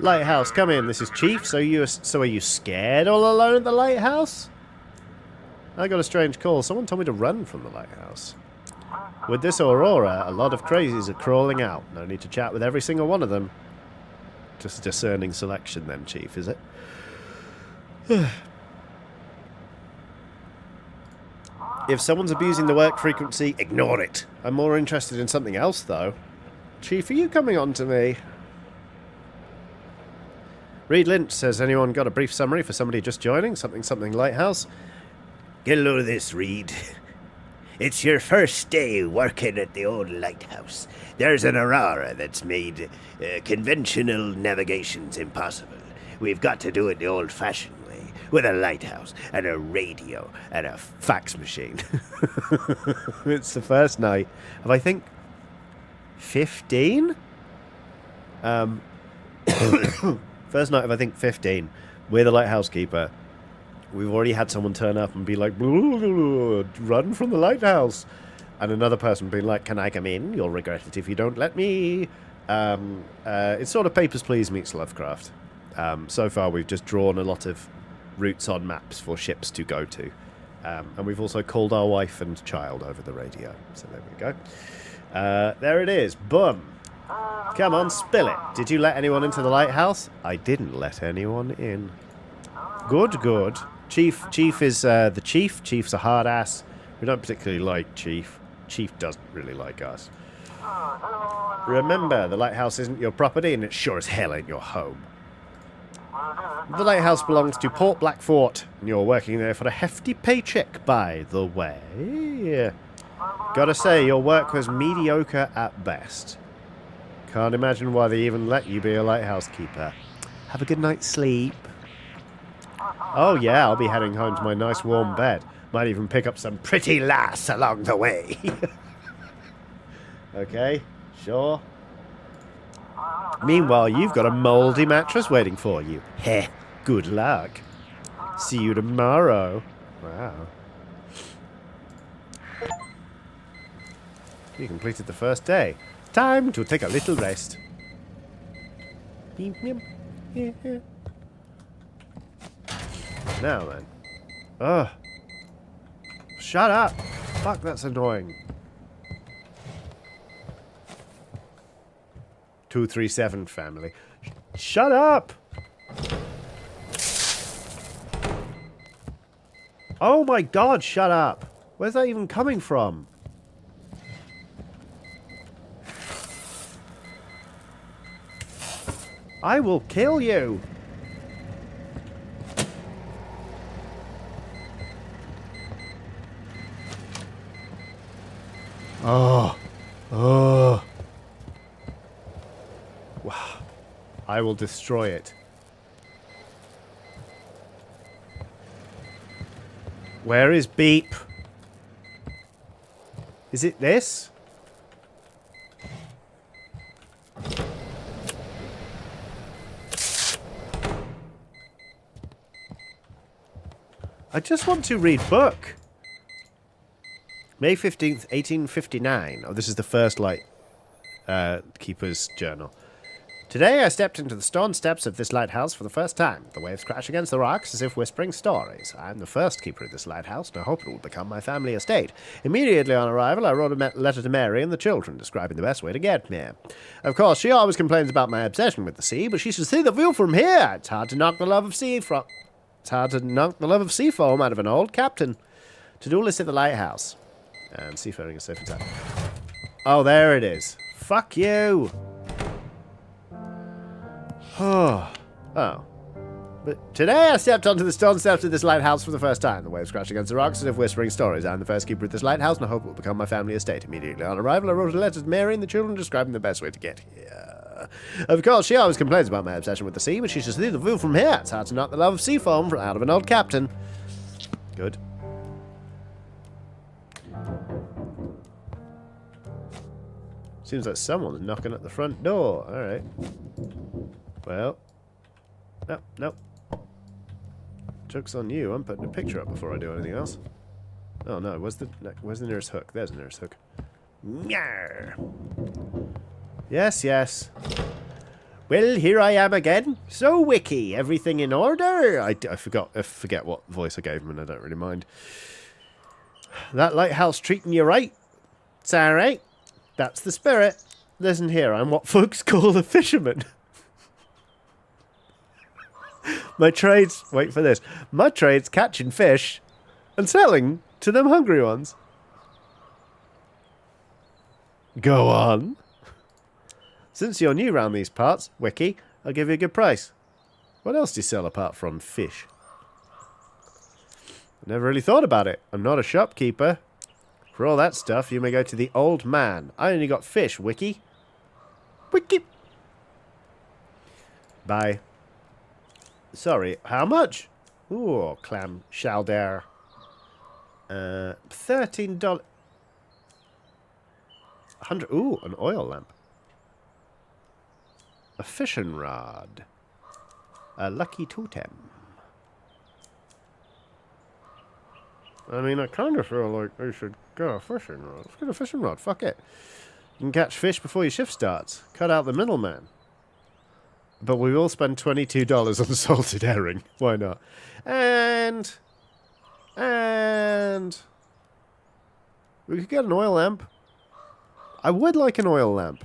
Lighthouse, come in. This is Chief. So are you scared all alone at the lighthouse? I got a strange call. Someone told me to run from the lighthouse. With this Aurora, a lot of crazies are crawling out. No need to chat with every single one of them. Just a discerning selection then, Chief, is it? If someone's abusing the work frequency, ignore it. I'm more interested in something else, though. Chief, are you coming on to me? Reed Lynch says, anyone got a brief summary for somebody just joining? Something Lighthouse? Get a load of this, Reed. It's your first day working at the old lighthouse. There's an Aurora that's made conventional navigations impossible. We've got to do it the old-fashioned way, with a lighthouse and a radio and a fax machine. It's the first night of, I think, 15? First night of, I think, 15. We're the lighthouse keeper. We've already had someone turn up and be like, run from the lighthouse. And another person being like, can I come in? You'll regret it if you don't let me. It's sort of Papers, Please meets Lovecraft. So far, we've just drawn a lot of routes on maps for ships to go to. And we've also called our wife and child over the radio. So there we go. There it is. Boom. Come on, spill it. Did you let anyone into the lighthouse? I didn't let anyone in. Good, good. Chief is the chief. Chief's a hard ass. We don't particularly like Chief. Chief doesn't really like us. Remember, the lighthouse isn't your property, and it sure as hell ain't your home. The lighthouse belongs to Port Blackfort, and you're working there for a hefty paycheck, by the way. Gotta say, your work was mediocre at best. Can't imagine why they even let you be a lighthouse keeper. Have a good night's sleep. Oh yeah, I'll be heading home to my nice warm bed. Might even pick up some pretty lass along the way. Okay, sure. Meanwhile, you've got a mouldy mattress waiting for you. Heh, good luck. See you tomorrow. Wow. You completed the first day. Time to take a little rest. Now then. Ugh. Shut up. Fuck, that's annoying. 237 family. Shut up! Oh my god, shut up! Where's that even coming from? I will kill you! Oh. Oh. Wow. I will destroy it. Where is Beep? Is it this? I just want to read book. May 15th, 1859. Oh, this is the first light keeper's journal. Today I stepped into the stone steps of this lighthouse for the first time. The waves crash against the rocks as if whispering stories. I am the first keeper of this lighthouse, and I hope it will become my family estate. Immediately on arrival, I wrote a letter to Mary and the children, describing the best way to get me. Of course, she always complains about my obsession with the sea, but she should see the view from here. It's hard to knock the love of sea from... It's hard to knock the love of seafoam out of an old captain. To-do list at the lighthouse. And seafaring is safe and sound. Oh, there it is. Fuck you. Oh. But today I stepped onto the stone steps of this lighthouse for the first time. The waves crashed against the rocks as if whispering stories. I'm the first keeper of this lighthouse, and I hope it will become my family estate. Immediately on arrival, I wrote a letter to Mary and the children describing the best way to get here. Of course, she always complains about my obsession with the sea, but she should see the view from here. It's hard to knock the love of sea foam out of an old captain. Good. Seems like someone's knocking at the front door. Alright. Well. No. Joke's on you. I'm putting a picture up before I do anything else. Oh no, where's the nearest hook? There's the nearest hook. Nyar. Yes. Well, here I am again. So, Wiki, everything in order? I forget what voice I gave him, and I don't really mind. That lighthouse treating you right? It's alright. That's the spirit. Listen here, I'm what folks call a fisherman. My trade's... Wait for this. My trade's catching fish and selling to them hungry ones. Go on. Since you're new round these parts, Wiki, I'll give you a good price. What else do you sell apart from fish? I never really thought about it. I'm not a shopkeeper. For all that stuff, you may go to the old man. I only got fish, Wiki. Wiki. Bye. Sorry, how much? Ooh, clam chowder. $13. 100. Ooh, an oil lamp. A fishing rod. A lucky totem. I mean, I kind of feel like I should get a fishing rod. Let's get a fishing rod. Fuck it. You can catch fish before your shift starts. Cut out the middleman. But we will spend $22 on salted herring. Why not? And we could get an oil lamp. I would like an oil lamp.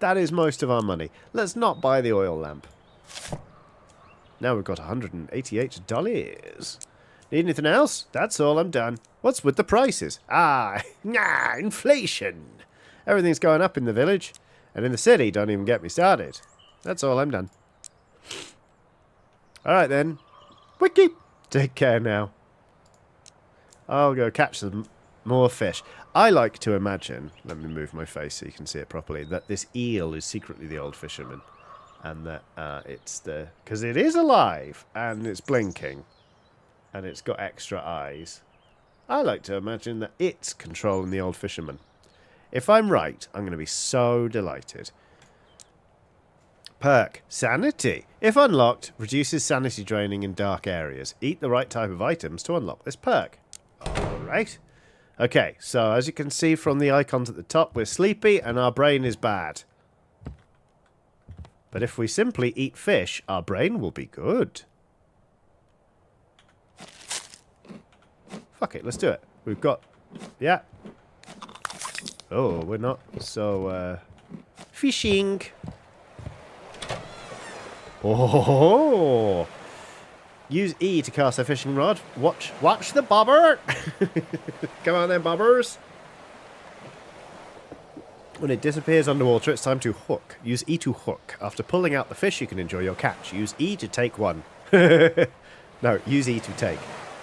That is most of our money. Let's not buy the oil lamp. Now we've got $188. Need anything else? That's all, I'm done. What's with the prices? Inflation. Everything's going up in the village. And in the city, don't even get me started. That's all, I'm done. Alright then. Wiki! Take care now. I'll go catch some more fish. I like to imagine, let me move my face so you can see it properly, that this eel is secretly the old fisherman. And that it's the... Because it is alive, and it's blinking. And it's got extra eyes. I like to imagine that it's controlling the old fisherman. If I'm right, I'm going to be so delighted. Perk. Sanity. If unlocked, reduces sanity draining in dark areas. Eat the right type of items to unlock this perk. Alright. Okay, so as you can see from the icons at the top, we're sleepy and our brain is bad. But if we simply eat fish, our brain will be good. Fuck it, let's do it. We've got... Yeah. Oh, we're not so... Fishing. Oh! Use E to cast a fishing rod. Watch the bobber! Come on then, bobbers! When it disappears underwater, it's time to hook. Use E to hook. After pulling out the fish, you can enjoy your catch. Use E to take one. No, use E to take.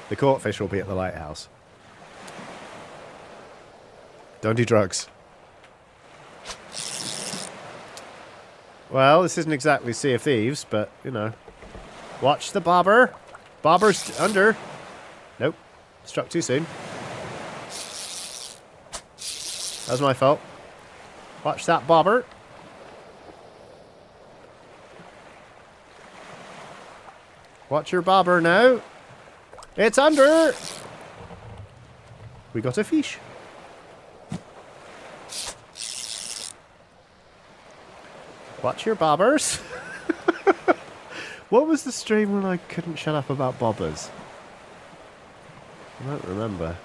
The caught fish will be at the lighthouse. Don't do drugs. Well, this isn't exactly Sea of Thieves, but, you know. Watch the bobber. Bobber's under. Nope. Struck too soon. That was my fault. Watch that bobber. Watch your bobber now. It's under. We got a fish. Watch your bobbers. What was the stream when I couldn't shut up about bobbers? I don't remember.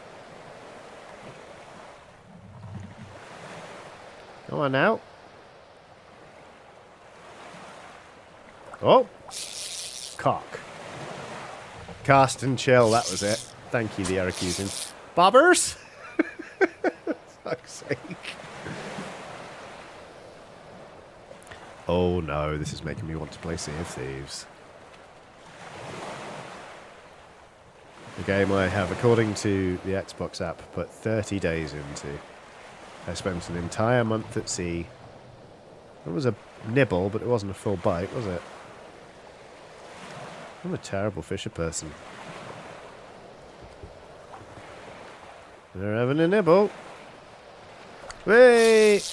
Come on now. Oh. Cock. Cast and chill, that was it. Thank you, the Arakuzans. Bobbers! Fuck's sake. Oh no, this is making me want to play Sea of Thieves. The game I have, according to the Xbox app, put 30 days into. I spent an entire month at sea. It was a nibble, but it wasn't a full bite, was it? I'm a terrible fisher person. They're having a nibble. Wait!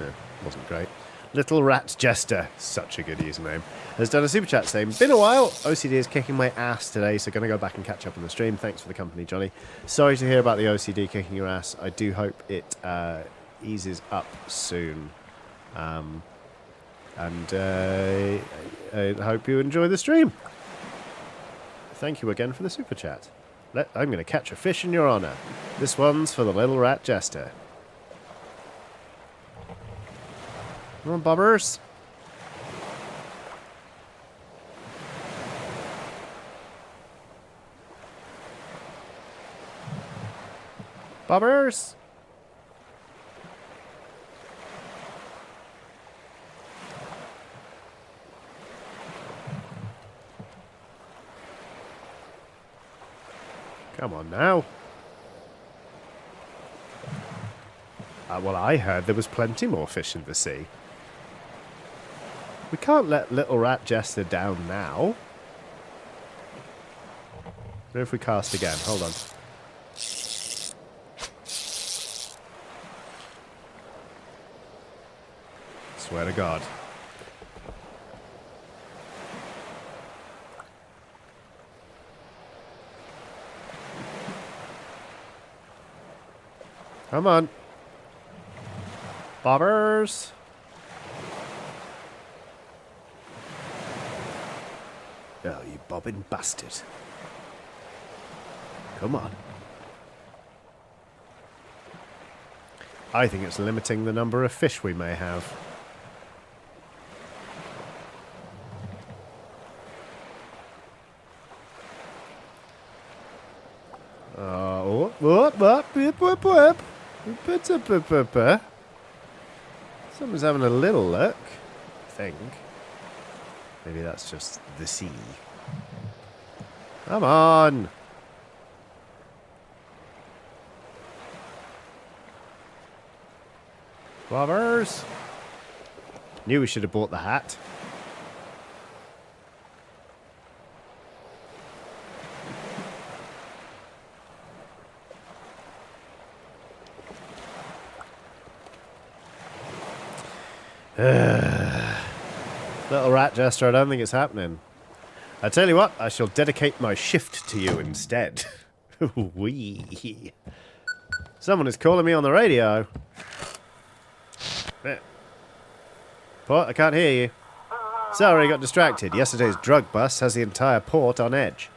Yeah, wasn't great. Little Rat Jester, such a good username, has done a super chat saying, been a while, OCD is kicking my ass today, so going to go back and catch up on the stream. Thanks for the company, Johnny. Sorry to hear about the OCD kicking your ass. I do hope it eases up soon. And I hope you enjoy the stream. Thank you again for the super chat. I'm going to catch a fish in your honour. This one's for the Little Rat Jester. Come on, bobbers. Bobbers. Come on now. Well, I heard there was plenty more fish in the sea. We can't let Little Rat Jester down now. What if we cast again? Hold on. Swear to God. Come on. Bobbers. Oh, you bobbing bastard. Come on. I think it's limiting the number of fish we may have. Someone's having a little look, I think. Maybe that's just the sea. Come on! Bobbers! Knew we should have bought the hat. Little Rat Jester, I don't think it's happening. I tell you what, I shall dedicate my shift to you instead. Wee. Someone is calling me on the radio. Port, I can't hear you. Sorry, got distracted. Yesterday's drug bust has the entire port on edge.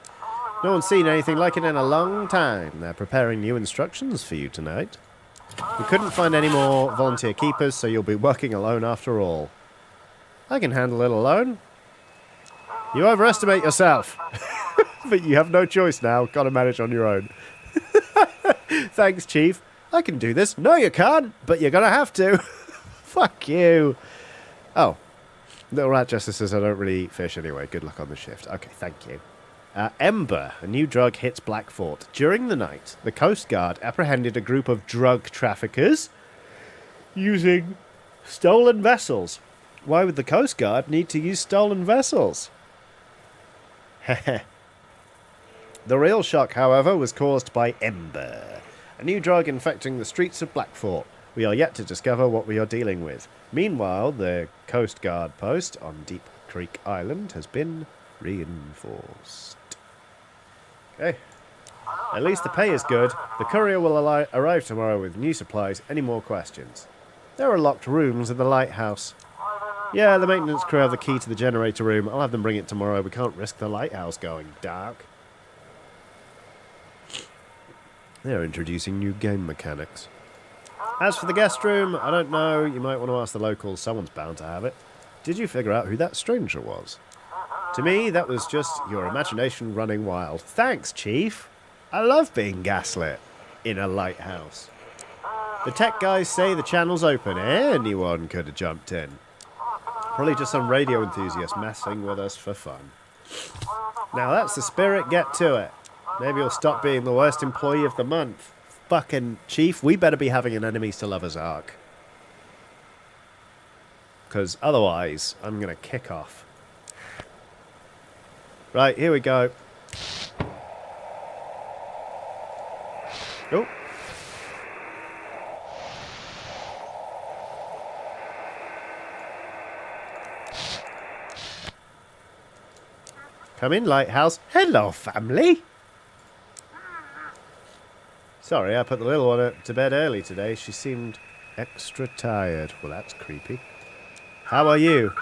No one's seen anything like it in a long time. They're preparing new instructions for you tonight. We couldn't find any more volunteer keepers, so you'll be working alone after all. I can handle it alone. You overestimate yourself. But you have no choice now. Got to manage on your own. Thanks, Chief. I can do this. No, you can't, but you're going to have to. Fuck you. Oh. Little Rat Jester says I don't really eat fish anyway. Good luck on the shift. Okay, thank you. Ember, a new drug hits Blackfort. During the night, the Coast Guard apprehended a group of drug traffickers using stolen vessels. Why would the Coast Guard need to use stolen vessels? The real shock, however, was caused by Ember, a new drug infecting the streets of Blackfort. We are yet to discover what we are dealing with. Meanwhile, the Coast Guard post on Deep Creek Island has been reinforced. Okay. At least the pay is good. The courier will arrive tomorrow with new supplies. Any more questions? There are locked rooms in the Lighthouse. Yeah, the maintenance crew have the key to the generator room. I'll have them bring it tomorrow. We can't risk the Lighthouse going dark. They're introducing new game mechanics. As for the guest room, I don't know. You might want to ask the locals. Someone's bound to have it. Did you figure out who that stranger was? To me, that was just your imagination running wild. Thanks, Chief. I love being gaslit in a lighthouse. The tech guys say the channel's open. Anyone could have jumped in. Probably just some radio enthusiast messing with us for fun. Now that's the spirit, get to it. Maybe you'll stop being the worst employee of the month. Fucking Chief, we better be having an enemies to lovers arc. Because otherwise, I'm going to kick off. Right, here we go. Oh. Come in, Lighthouse. Hello, family. Sorry, I put the little one to bed early today. She seemed extra tired. Well, that's creepy. How are you?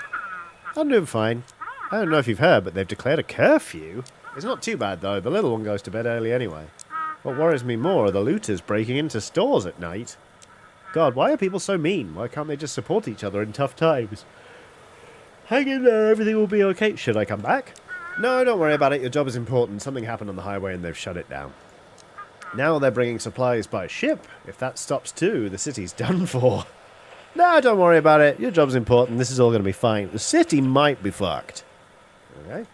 I'm doing fine. I don't know if you've heard, but they've declared a curfew. It's not too bad, though. The little one goes to bed early anyway. What worries me more are the looters breaking into stores at night. God, why are people so mean? Why can't they just support each other in tough times? Hang in there, everything will be okay. Should I come back? No, don't worry about it. Your job is important. Something happened on the highway and they've shut it down. Now they're bringing supplies by ship. If that stops too, the city's done for. No, don't worry about it. Your job's important. This is all going to be fine. The city might be fucked. Okay.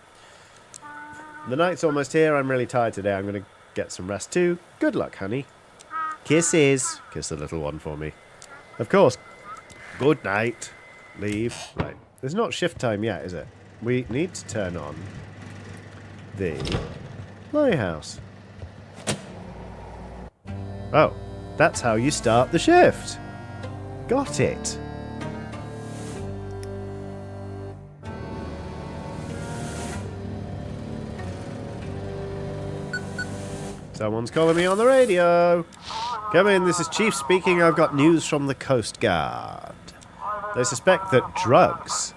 The night's almost here. I'm really tired today. I'm going to get some rest too. Good luck, honey. Kisses. Kiss the little one for me. Of course. Good night. Leave. Right. There's not shift time yet, is it? We need to turn on the lighthouse. Oh, that's how you start the shift. Got it. Someone's calling me on the radio. Come in, this is Chief speaking. I've got news from the Coast Guard. They suspect that drugs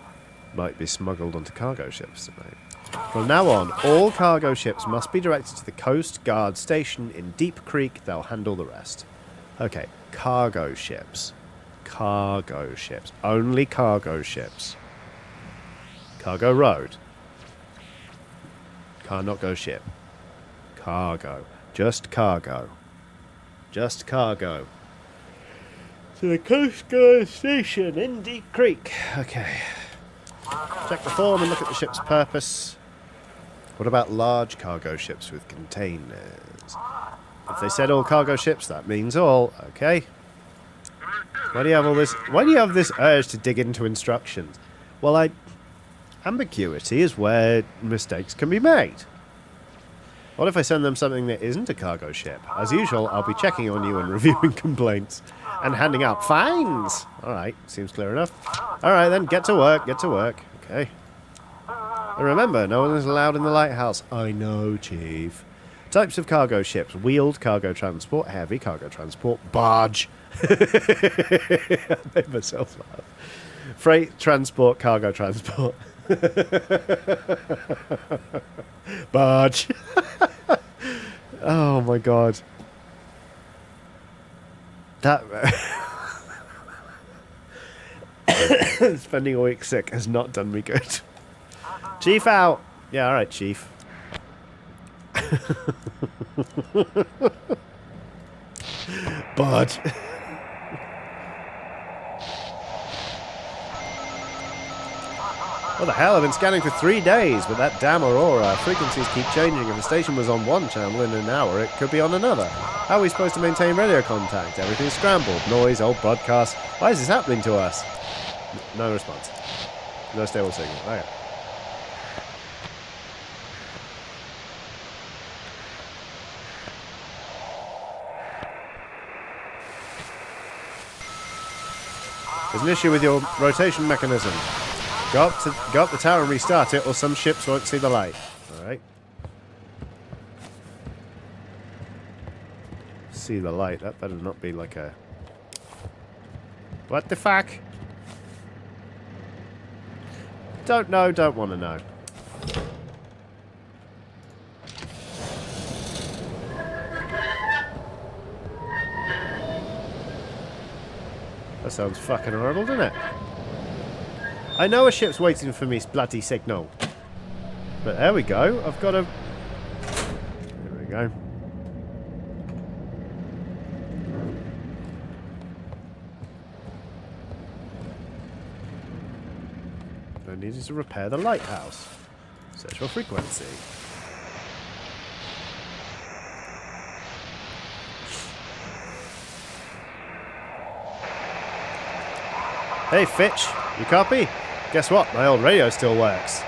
might be smuggled onto cargo ships tonight. From now on, all cargo ships must be directed to the Coast Guard station in Deep Creek. They'll handle the rest. Okay, cargo ships. Cargo ships. Only cargo ships. Cargo road. Car not go ship. Cargo. Just cargo. Just cargo. To the Coast Guard station in Deep Creek. Okay. Check the form and look at the ship's purpose. What about large cargo ships with containers? If they said all cargo ships, that means all. Okay. Why do you have all this? Why do you have this urge to dig into instructions? Well, ambiguity is where mistakes can be made. What if I send them something that isn't a cargo ship? As usual, I'll be checking on you and reviewing complaints and handing out fines. All right, seems clear enough. All right, then, get to work, Okay. And remember, no one is allowed in the lighthouse. I know, Chief. Types of cargo ships: wheeled cargo transport, heavy cargo transport, barge. I made myself laugh. Freight transport, cargo transport. Barge. Oh my god. That spending a week sick has not done me good. Chief out. Yeah, alright, Chief. Barge. What the hell? I've been scanning for 3 days with that damn aurora. Frequencies keep changing. If the station was on one channel in an hour, it could be on another. How are we supposed to maintain radio contact? Everything's scrambled. Noise, old broadcasts. Why is this happening to us? No response. No stable signal. Okay. There's an issue with your rotation mechanism. Go up the tower and restart it, or some ships won't see the light. Alright. See the light. That better not be like a... What the fuck? Don't know, don't want to know. That sounds fucking horrible, doesn't it? I know a ship's waiting for me, bloody signal. But there we go. I've got a... There we go. I needed to repair the lighthouse. Search for frequency. Hey Fitch, you copy? Guess what? My old radio still works.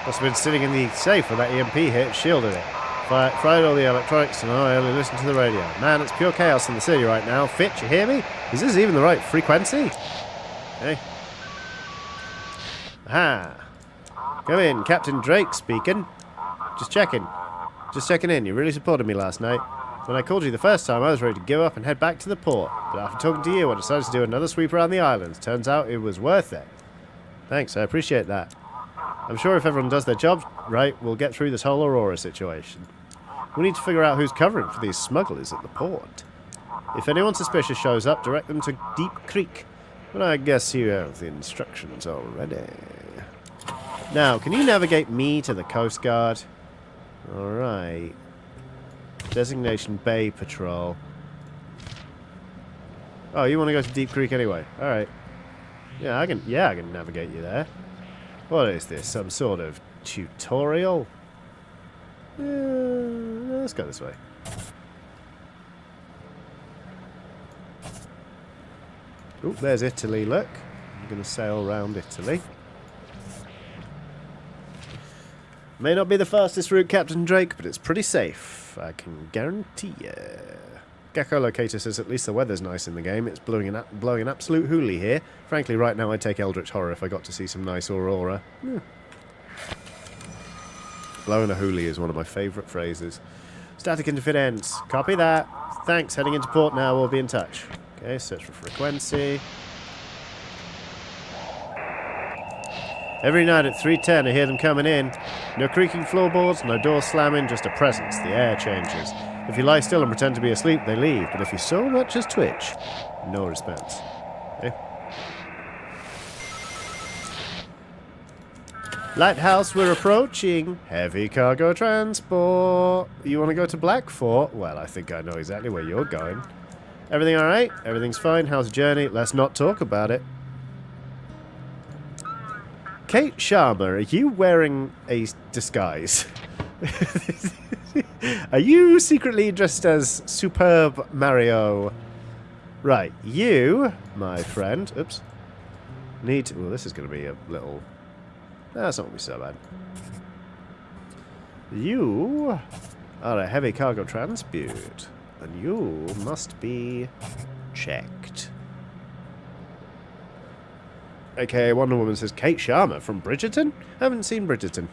Must have been sitting in the safe when that EMP hit, shielded it. Fried all the electronics and I only listened to the radio. Man, it's pure chaos in the city right now. Fitch, you hear me? Is this even the right frequency? Hey. Aha. Come in, Captain Drake speaking. Just checking. Just checking in. You really supported me last night. When I called you the first time, I was ready to give up and head back to the port. But after talking to you, I decided to do another sweep around the islands. Turns out it was worth it. Thanks, I appreciate that. I'm sure if everyone does their job right, we'll get through this whole Aurora situation. We need to figure out who's covering for these smugglers at the port. If anyone suspicious shows up, direct them to Deep Creek. But I guess you have the instructions already. Now, can you navigate me to the Coast Guard? Alright. Designation Bay Patrol. Oh, you want to go to Deep Creek anyway? Alright. Yeah, I can navigate you there. What is this? Some sort of tutorial? Let's go this way. Oh, there's Italy, look. I'm going to sail around Italy. May not be the fastest route, Captain Drake, but it's pretty safe. I can guarantee you. Gecko Locator says at least the weather's nice in the game. It's blowing an absolute hoolie here. Frankly, right now I'd take Eldritch Horror if I got to see some nice Aurora. Blowing a hoolie is one of my favourite phrases. Static interference. Copy that. Thanks. Heading into port now. We'll be in touch. Okay, search for frequency. Every night at 3:10 I hear them coming in. No creaking floorboards, no door slamming, just a presence. The air changes. If you lie still and pretend to be asleep, they leave. But if you so much as twitch, no response. Okay. Lighthouse, we're approaching. Heavy cargo transport. You want to go to Black Fort? Well, I think I know exactly where you're going. Everything alright? Everything's fine. How's the journey? Let's not talk about it. Kate Sharma, are you wearing a disguise? Are you secretly dressed as Superb Mario? Right, you, my friend, oops, need to, well, this is going to be a little, that's not going to be so bad. You are a heavy cargo transport, and you must be checked. Okay, Wonder Woman says, Kate Sharma from Bridgerton? Haven't seen Bridgerton.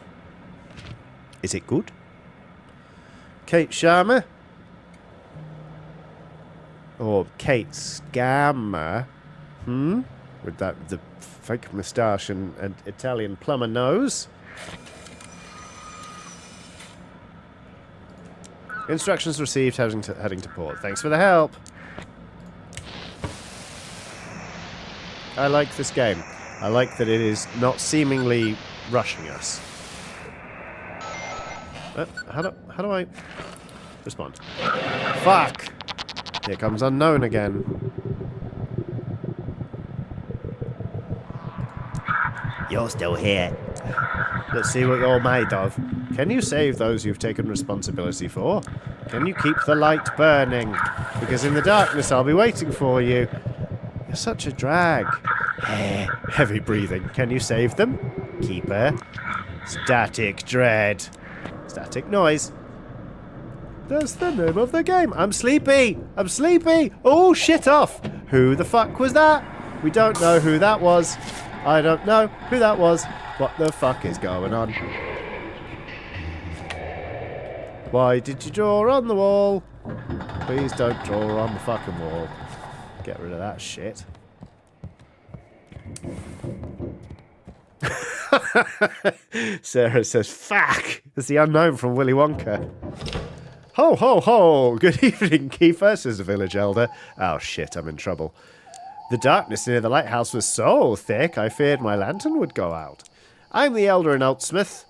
Is it good? Kate Sharma? Or Kate Scammer? With the fake moustache and Italian plumber nose? Instructions received, heading to port. Thanks for the help. I like this game. I like that it is not seemingly rushing us. How do I respond? Fuck! Here comes Unknown again. You're still here. Let's see what you're made of. Can you save those you've taken responsibility for? Can you keep the light burning? Because in the darkness I'll be waiting for you. You're such a drag. Heavy breathing. Can you save them? Keeper. Static dread. Static noise. That's the name of the game. I'm sleepy. I'm sleepy. Oh, shit off. Who the fuck was that? We don't know who that was. I don't know who that was. What the fuck is going on? Why did you draw on the wall? Please don't draw on the fucking wall. Get rid of that shit. Sarah says, fuck! It's the Unknown from Willy Wonka. Ho, ho, ho! Good evening, Keeper, says the village elder. Oh shit, I'm in trouble. The darkness near the lighthouse was so thick, I feared my lantern would go out. I'm the elder in Eltsmith.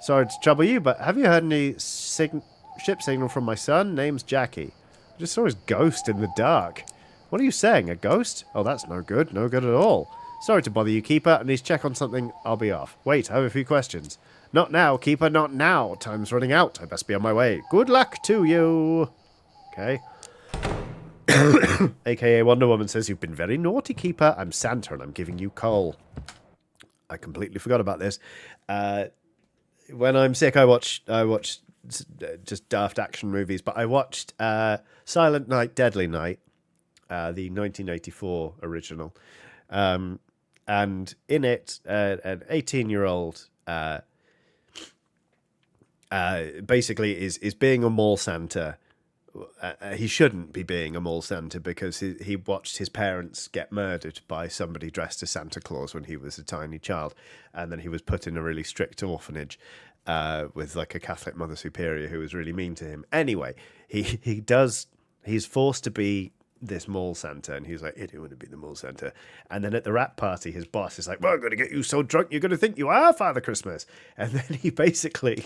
Sorry to trouble you, but have you heard any ship signal from my son? Name's Jackie. I just saw his ghost in the dark. What are you saying, a ghost? Oh, that's no good. No good at all. Sorry to bother you, Keeper. I need to check on something. I'll be off. Wait, I have a few questions. Not now, Keeper, not now. Time's running out. I best be on my way. Good luck to you. Okay. AKA Wonder Woman says, you've been very naughty, Keeper. I'm Santa and I'm giving you coal. I completely forgot about this. When I'm sick, I watch just daft action movies, but I watched Silent Night, Deadly Night, the 1984 original. And in it, an 18-year-old basically is being a mall Santa. He shouldn't be being a mall Santa because he watched his parents get murdered by somebody dressed as Santa Claus when he was a tiny child. And then he was put in a really strict orphanage with like a Catholic Mother Superior who was really mean to him. Anyway, he's forced to be this mall Santa, and he's like, I don't want to be the mall Santa. And then at the rap party, his boss is like, well, I'm going to get you so drunk you're going to think you are Father Christmas. And then he basically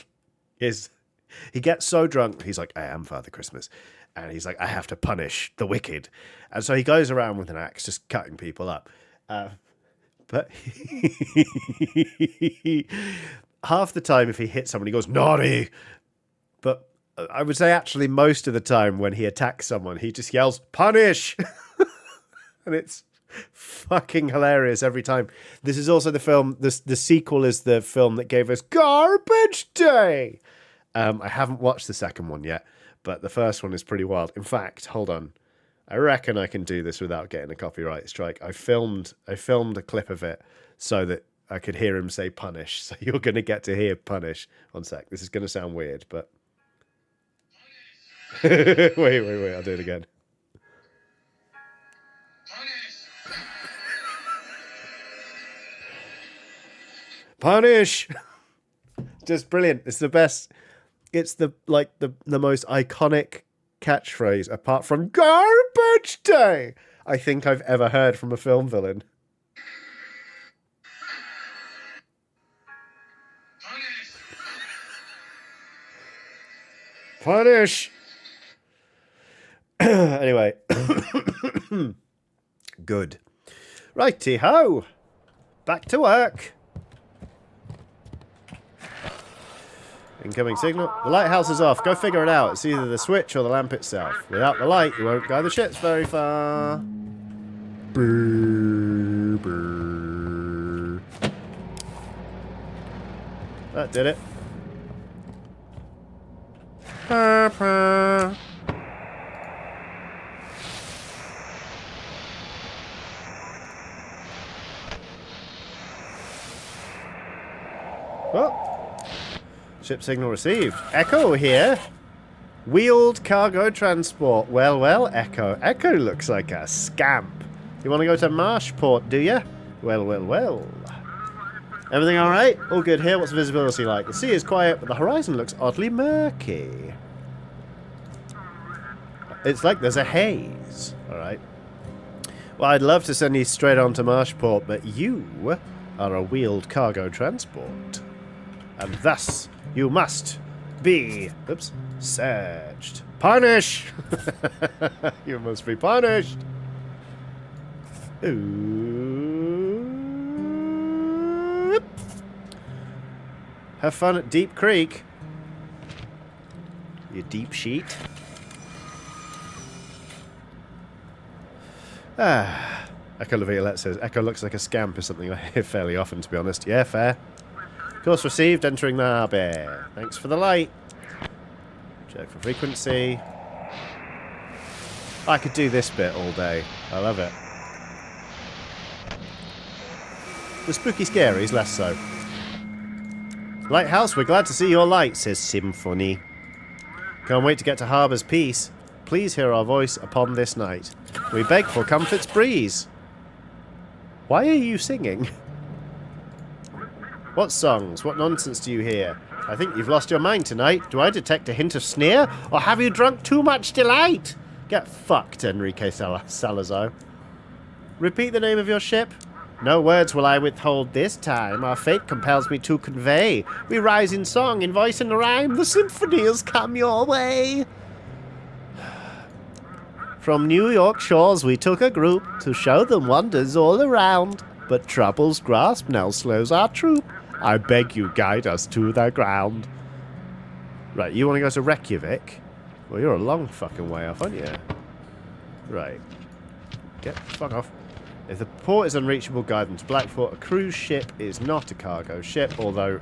he gets so drunk, he's like, I am Father Christmas. And he's like, I have to punish the wicked. And so he goes around with an axe just cutting people up. But half the time if he hits someone, he goes, naughty. But I would say actually most of the time when he attacks someone, he just yells, punish! And it's fucking hilarious every time. This is also the film, the sequel is the film that gave us Garbage Day! I haven't watched the second one yet, but the first one is pretty wild. In fact, hold on. I reckon I can do this without getting a copyright strike. I filmed a clip of it so that I could hear him say punish. So you're going to get to hear punish. One sec. This is going to sound weird, but... wait, I'll do it again. Punish! Just brilliant. It's the best. It's the most iconic catchphrase, apart from Garbage Day, I think I've ever heard from a film villain. Punish! Anyway. Good. Righty-ho! Back to work! Incoming signal. The lighthouse is off. Go figure it out. It's either the switch or the lamp itself. Without the light, you won't guide the ships very far. Brr, brr. That did it. Purr. Oh. Ship signal received. Echo here. Wheeled cargo transport. Well, Echo. Echo looks like a scamp. You want to go to Marshport, do you? Well. Everything all right? All good here. What's the visibility like? The sea is quiet, but the horizon looks oddly murky. It's like there's a haze. All right. Well, I'd love to send you straight on to Marshport, but you are a wheeled cargo transport. And thus, you must be, searched. Punish! You must be punished. Ooh. Have fun at Deep Creek. You deep sheet. Echo La Violette says, Echo looks like a scamp or something I hear fairly often, to be honest. Yeah, fair. Course received, entering the harbour. Thanks for the light. Check for frequency. I could do this bit all day. I love it. The spooky scaries, less so. Lighthouse, we're glad to see your light, says Symphony. Can't wait to get to Harbour's peace. Please hear our voice upon this night. We beg for comfort's breeze. Why are you singing? What songs? What nonsense do you hear? I think you've lost your mind tonight. Do I detect a hint of sneer? Or have you drunk too much delight? Get fucked, Enrique Salazar. Repeat the name of your ship. No words will I withhold this time. Our fate compels me to convey. We rise in song, in voice and rhyme. The symphony has come your way. From New York shores we took a group to show them wonders all around. But trouble's grasp now slows our troop. I beg you guide us to the ground. Right, you want to go to Reykjavik? Well, you're a long fucking way off, aren't you? Right. Fuck off. If the port is unreachable, guide them to Blackfort. A cruise ship is not a cargo ship, although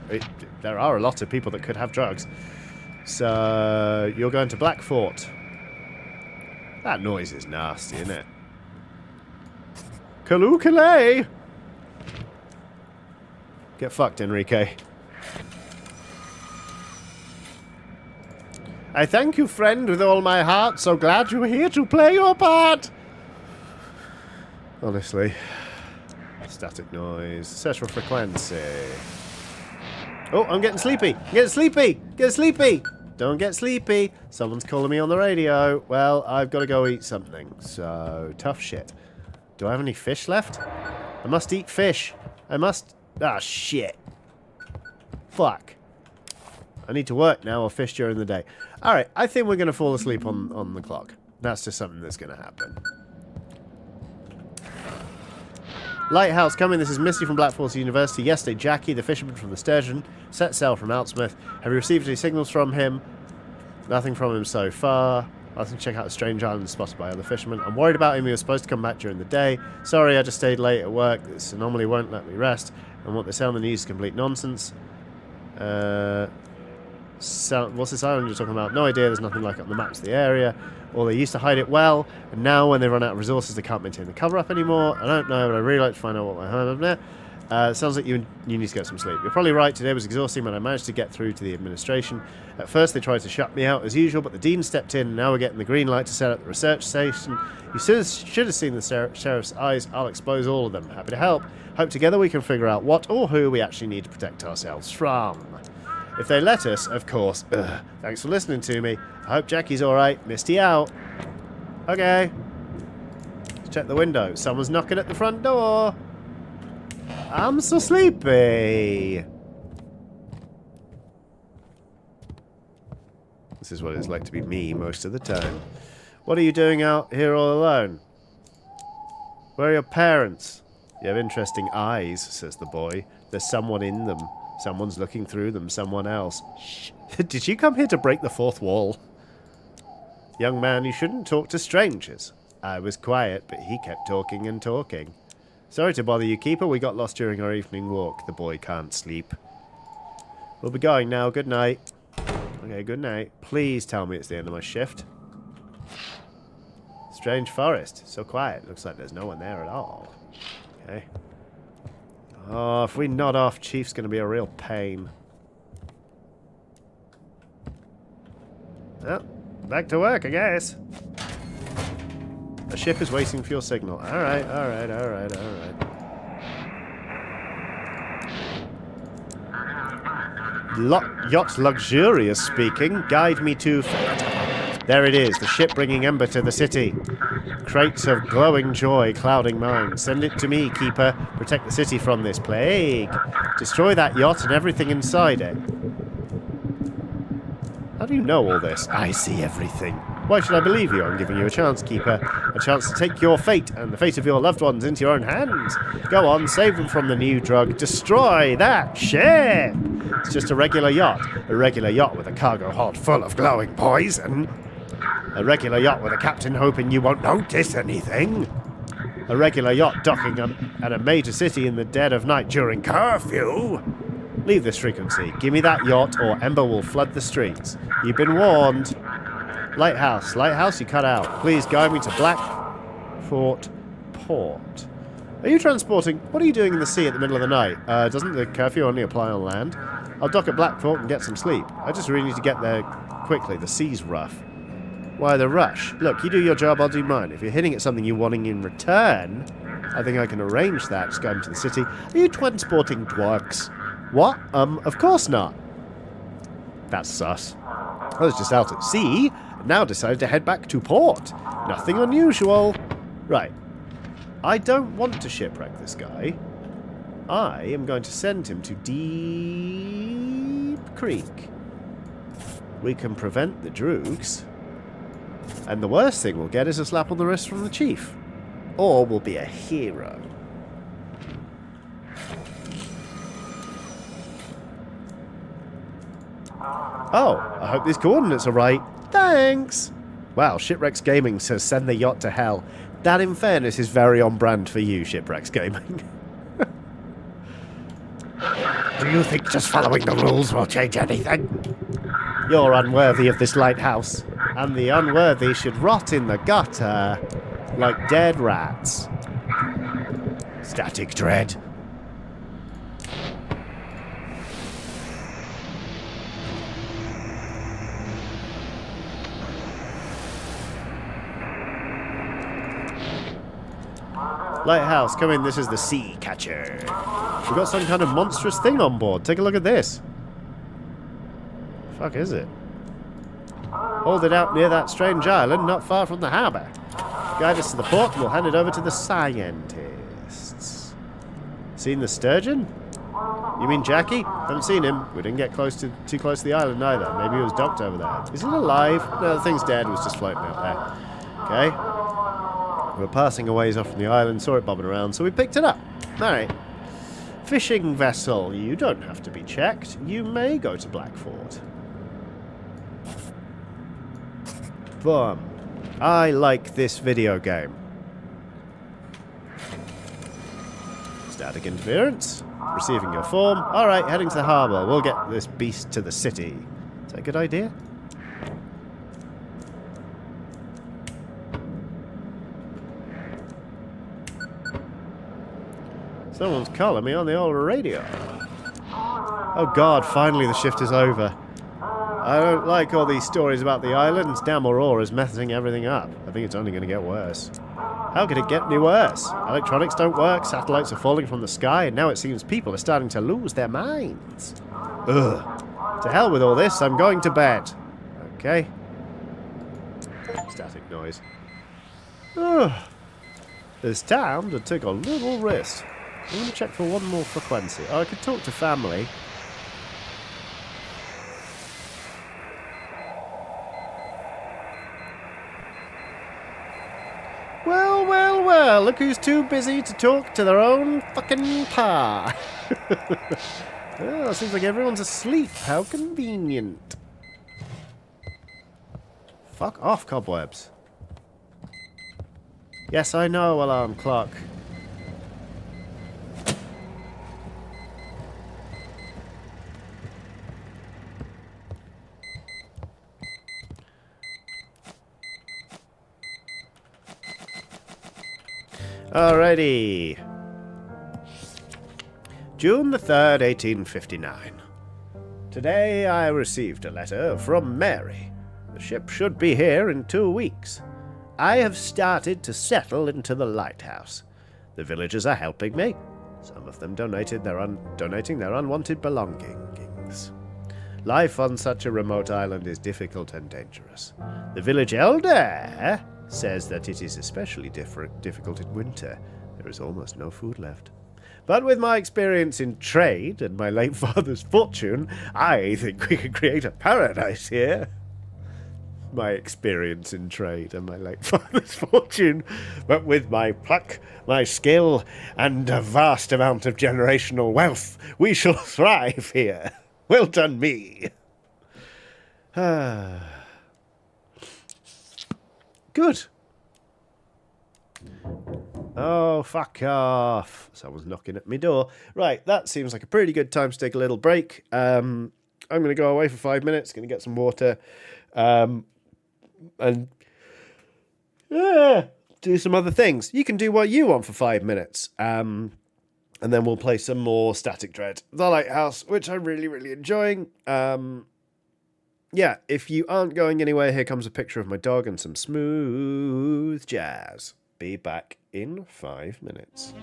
there are a lot of people that could have drugs. So, you're going to Blackfort. That noise is nasty, isn't it? Kalukale! Get fucked, Enrique. I thank you, friend, with all my heart. So glad you're here to play your part. Honestly. Static noise. Search for frequency. Oh, I'm getting sleepy. Get sleepy. Get sleepy. Don't get sleepy. Someone's calling me on the radio. Well, I've got to go eat something. So, tough shit. Do I have any fish left? I must eat fish. I must... Ah, shit. Fuck. I need to work now or fish during the day. Alright, I think we're going to fall asleep on the clock. That's just something that's going to happen. Lighthouse coming. This is Misty from Blackfort University. Yesterday, Jackie, the fisherman from the Sturgeon, set sail from Outsmouth. Have you received any signals from him? Nothing from him so far. I think check out the strange island spotted by other fishermen. I'm worried about him. He was supposed to come back during the day. Sorry, I just stayed late at work. This anomaly won't let me rest. And what they say on the news is complete nonsense. What's this island you're talking about? No idea. There's nothing like it on the maps of the area. Or they used to hide it well, and now when they run out of resources, they can't maintain the cover up anymore. I don't know, but I'd really like to find out what my home is there. Sounds like you need to get some sleep. You're probably right. Today was exhausting, but I managed to get through to the administration. At first, they tried to shut me out as usual, but the dean stepped in, and now we're getting the green light to set up the research station. You should have seen the sheriff's eyes. I'll expose all of them. Happy to help. Hope together we can figure out what or who we actually need to protect ourselves from. If they let us, of course. Thanks for listening to me. I hope Jackie's alright. Misty out. Okay. Let's check the window. Someone's knocking at the front door. I'm so sleepy. This is what it's like to be me most of the time. What are you doing out here all alone? Where are your parents? You have interesting eyes, says the boy. There's someone in them. Someone's looking through them. Someone else. Shh. Did you come here to break the fourth wall? Young man, you shouldn't talk to strangers. I was quiet, but he kept talking and talking. Sorry to bother you, Keeper. We got lost during our evening walk. The boy can't sleep. We'll be going now. Good night. Okay, good night. Please tell me it's the end of my shift. Strange forest. So quiet. Looks like there's no one there at all. Okay. Oh, if we nod off, Chief's going to be a real pain. Well, back to work, I guess. A ship is waiting for your signal. Alright, alright, alright, alright. Yacht Luxurious speaking. Guide me to... There it is, the ship bringing ember to the city. Crates of glowing joy clouding mine. Send it to me, Keeper. Protect the city from this plague. Destroy that yacht and everything inside it. How do you know all this? I see everything. Why should I believe you? I'm giving you a chance, Keeper. A chance to take your fate and the fate of your loved ones into your own hands. Go on, save them from the new drug. Destroy that ship! It's just a regular yacht. A regular yacht with a cargo hold full of glowing poison. A regular yacht with a captain hoping you won't notice anything. A regular yacht docking at a major city in the dead of night during curfew. Leave this frequency. Give me that yacht or ember will flood the streets. You've been warned. Lighthouse. Lighthouse, you cut out. Please guide me to Blackfort Port. Are you transporting... What are you doing in the sea at the middle of the night? Doesn't the curfew only apply on land? I'll dock at Blackfort and get some sleep. I just really need to get there quickly. The sea's rough. Why the rush? Look, you do your job, I'll do mine. If you're hitting at something you're wanting in return, I think I can arrange that. Just go into the city. Are you transporting drugs? What? Of course not. That's sus. I was just out at sea, and now decided to head back to port. Nothing unusual. Right. I don't want to shipwreck this guy. I am going to send him to Deep Creek. We can prevent the droogs. And the worst thing we'll get is a slap on the wrist from the chief. Or we'll be a hero. Oh, I hope these coordinates are right. Thanks! Wow, Shipwrecks Gaming says send the yacht to hell. That, in fairness, is very on brand for you, Shipwrecks Gaming. Do you think just following the rules will change anything? You're unworthy of this lighthouse. And the unworthy should rot in the gutter like dead rats. Static dread. Lighthouse, come in. This is the Sea Catcher. We've got some kind of monstrous thing on board. Take a look at this. Fuck is it? Hold it out near that strange island not far from the harbour. Guide us to the port and we'll hand it over to the scientists. Seen the sturgeon? You mean Jackie? Haven't seen him. We didn't get too close to the island either. Maybe he was docked over there. Is it alive? No, the thing's dead. It was just floating out there. Okay. We were passing a ways off from the island, saw it bobbing around, so we picked it up. Alright. Fishing vessel. You don't have to be checked. You may go to Blackford. Boom. I like this video game. Static interference. Receiving your form. Alright, heading to the harbour. We'll get this beast to the city. Is that a good idea? Someone's calling me on the old radio. Oh god, finally the shift is over. I don't like all these stories about the islands. Damn Aurora is messing everything up. I think it's only going to get worse. How could it get any worse? Electronics don't work, satellites are falling from the sky, and now it seems people are starting to lose their minds. Ugh. To hell with all this, I'm going to bed. Okay. Static noise. Ugh. It's time to take a little rest. I'm going to check for one more frequency. Oh, I could talk to family. Well, well, well, look who's too busy to talk to their own fucking pa. Oh, seems like everyone's asleep. How convenient. Fuck off, cobwebs. Yes, I know, alarm clock. Alrighty. June the 3rd, 1859. Today I received a letter from Mary. The ship should be here in 2 weeks. I have started to settle into the lighthouse. The villagers are helping me. Some of them donating their unwanted belongings. Life on such a remote island is difficult and dangerous. The village elder says that it is especially difficult in winter. There is almost no food left. But with my experience in trade and my late father's fortune, I think we could create a paradise here. My experience in trade and my late father's fortune, but with my pluck, my skill, and a vast amount of generational wealth, we shall thrive here. Well done, me. Good. Oh, fuck off. Someone's knocking at my door. Right, that seems like a pretty good time to take a little break. I'm going to go away for 5 minutes, going to get some water, and do some other things. You can do what you want for 5 minutes. And then we'll play some more Static Dread. The Lighthouse, which I'm really, really enjoying. Yeah, if you aren't going anywhere, here comes a picture of my dog and some smooth jazz. Be back in 5 minutes.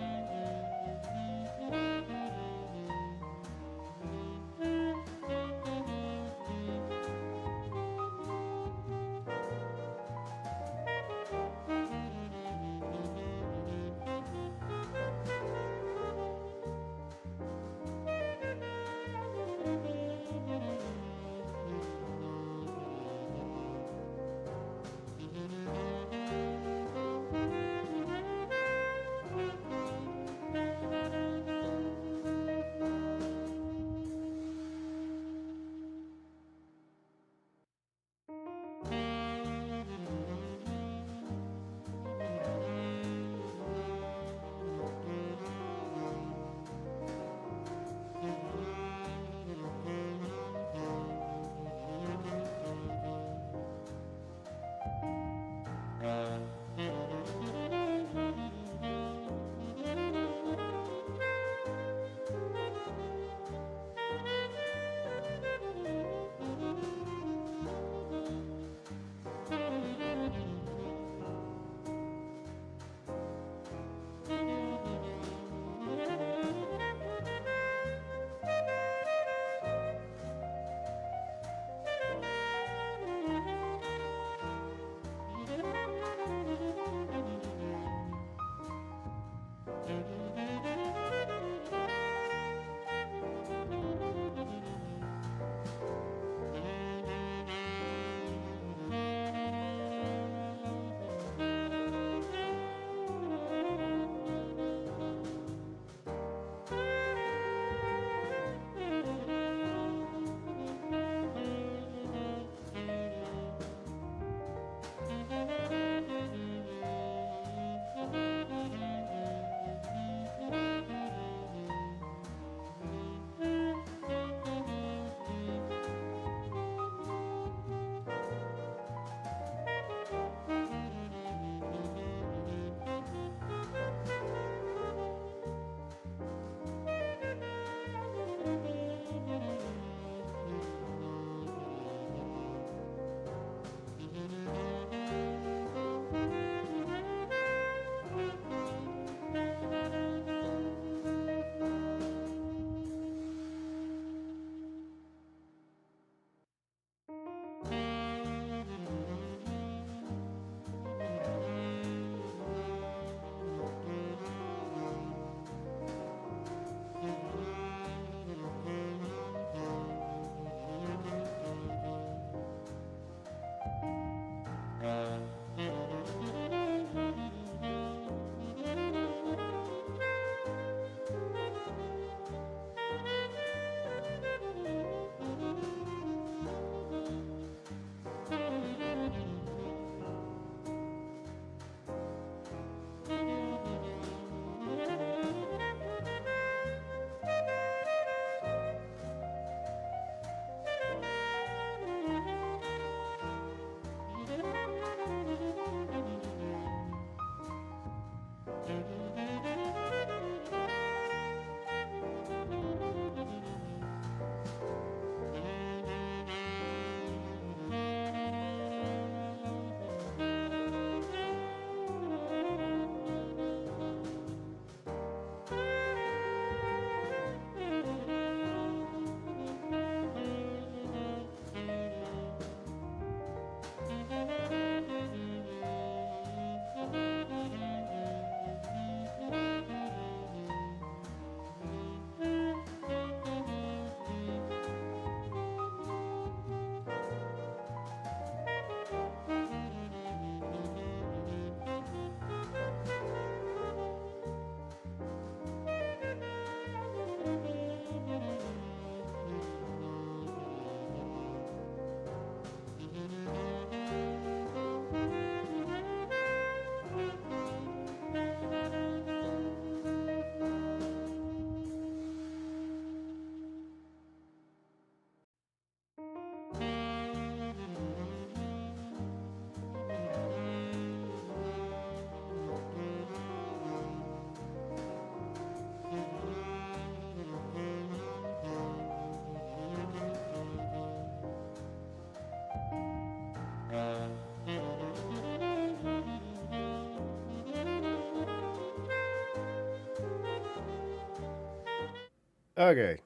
Okay.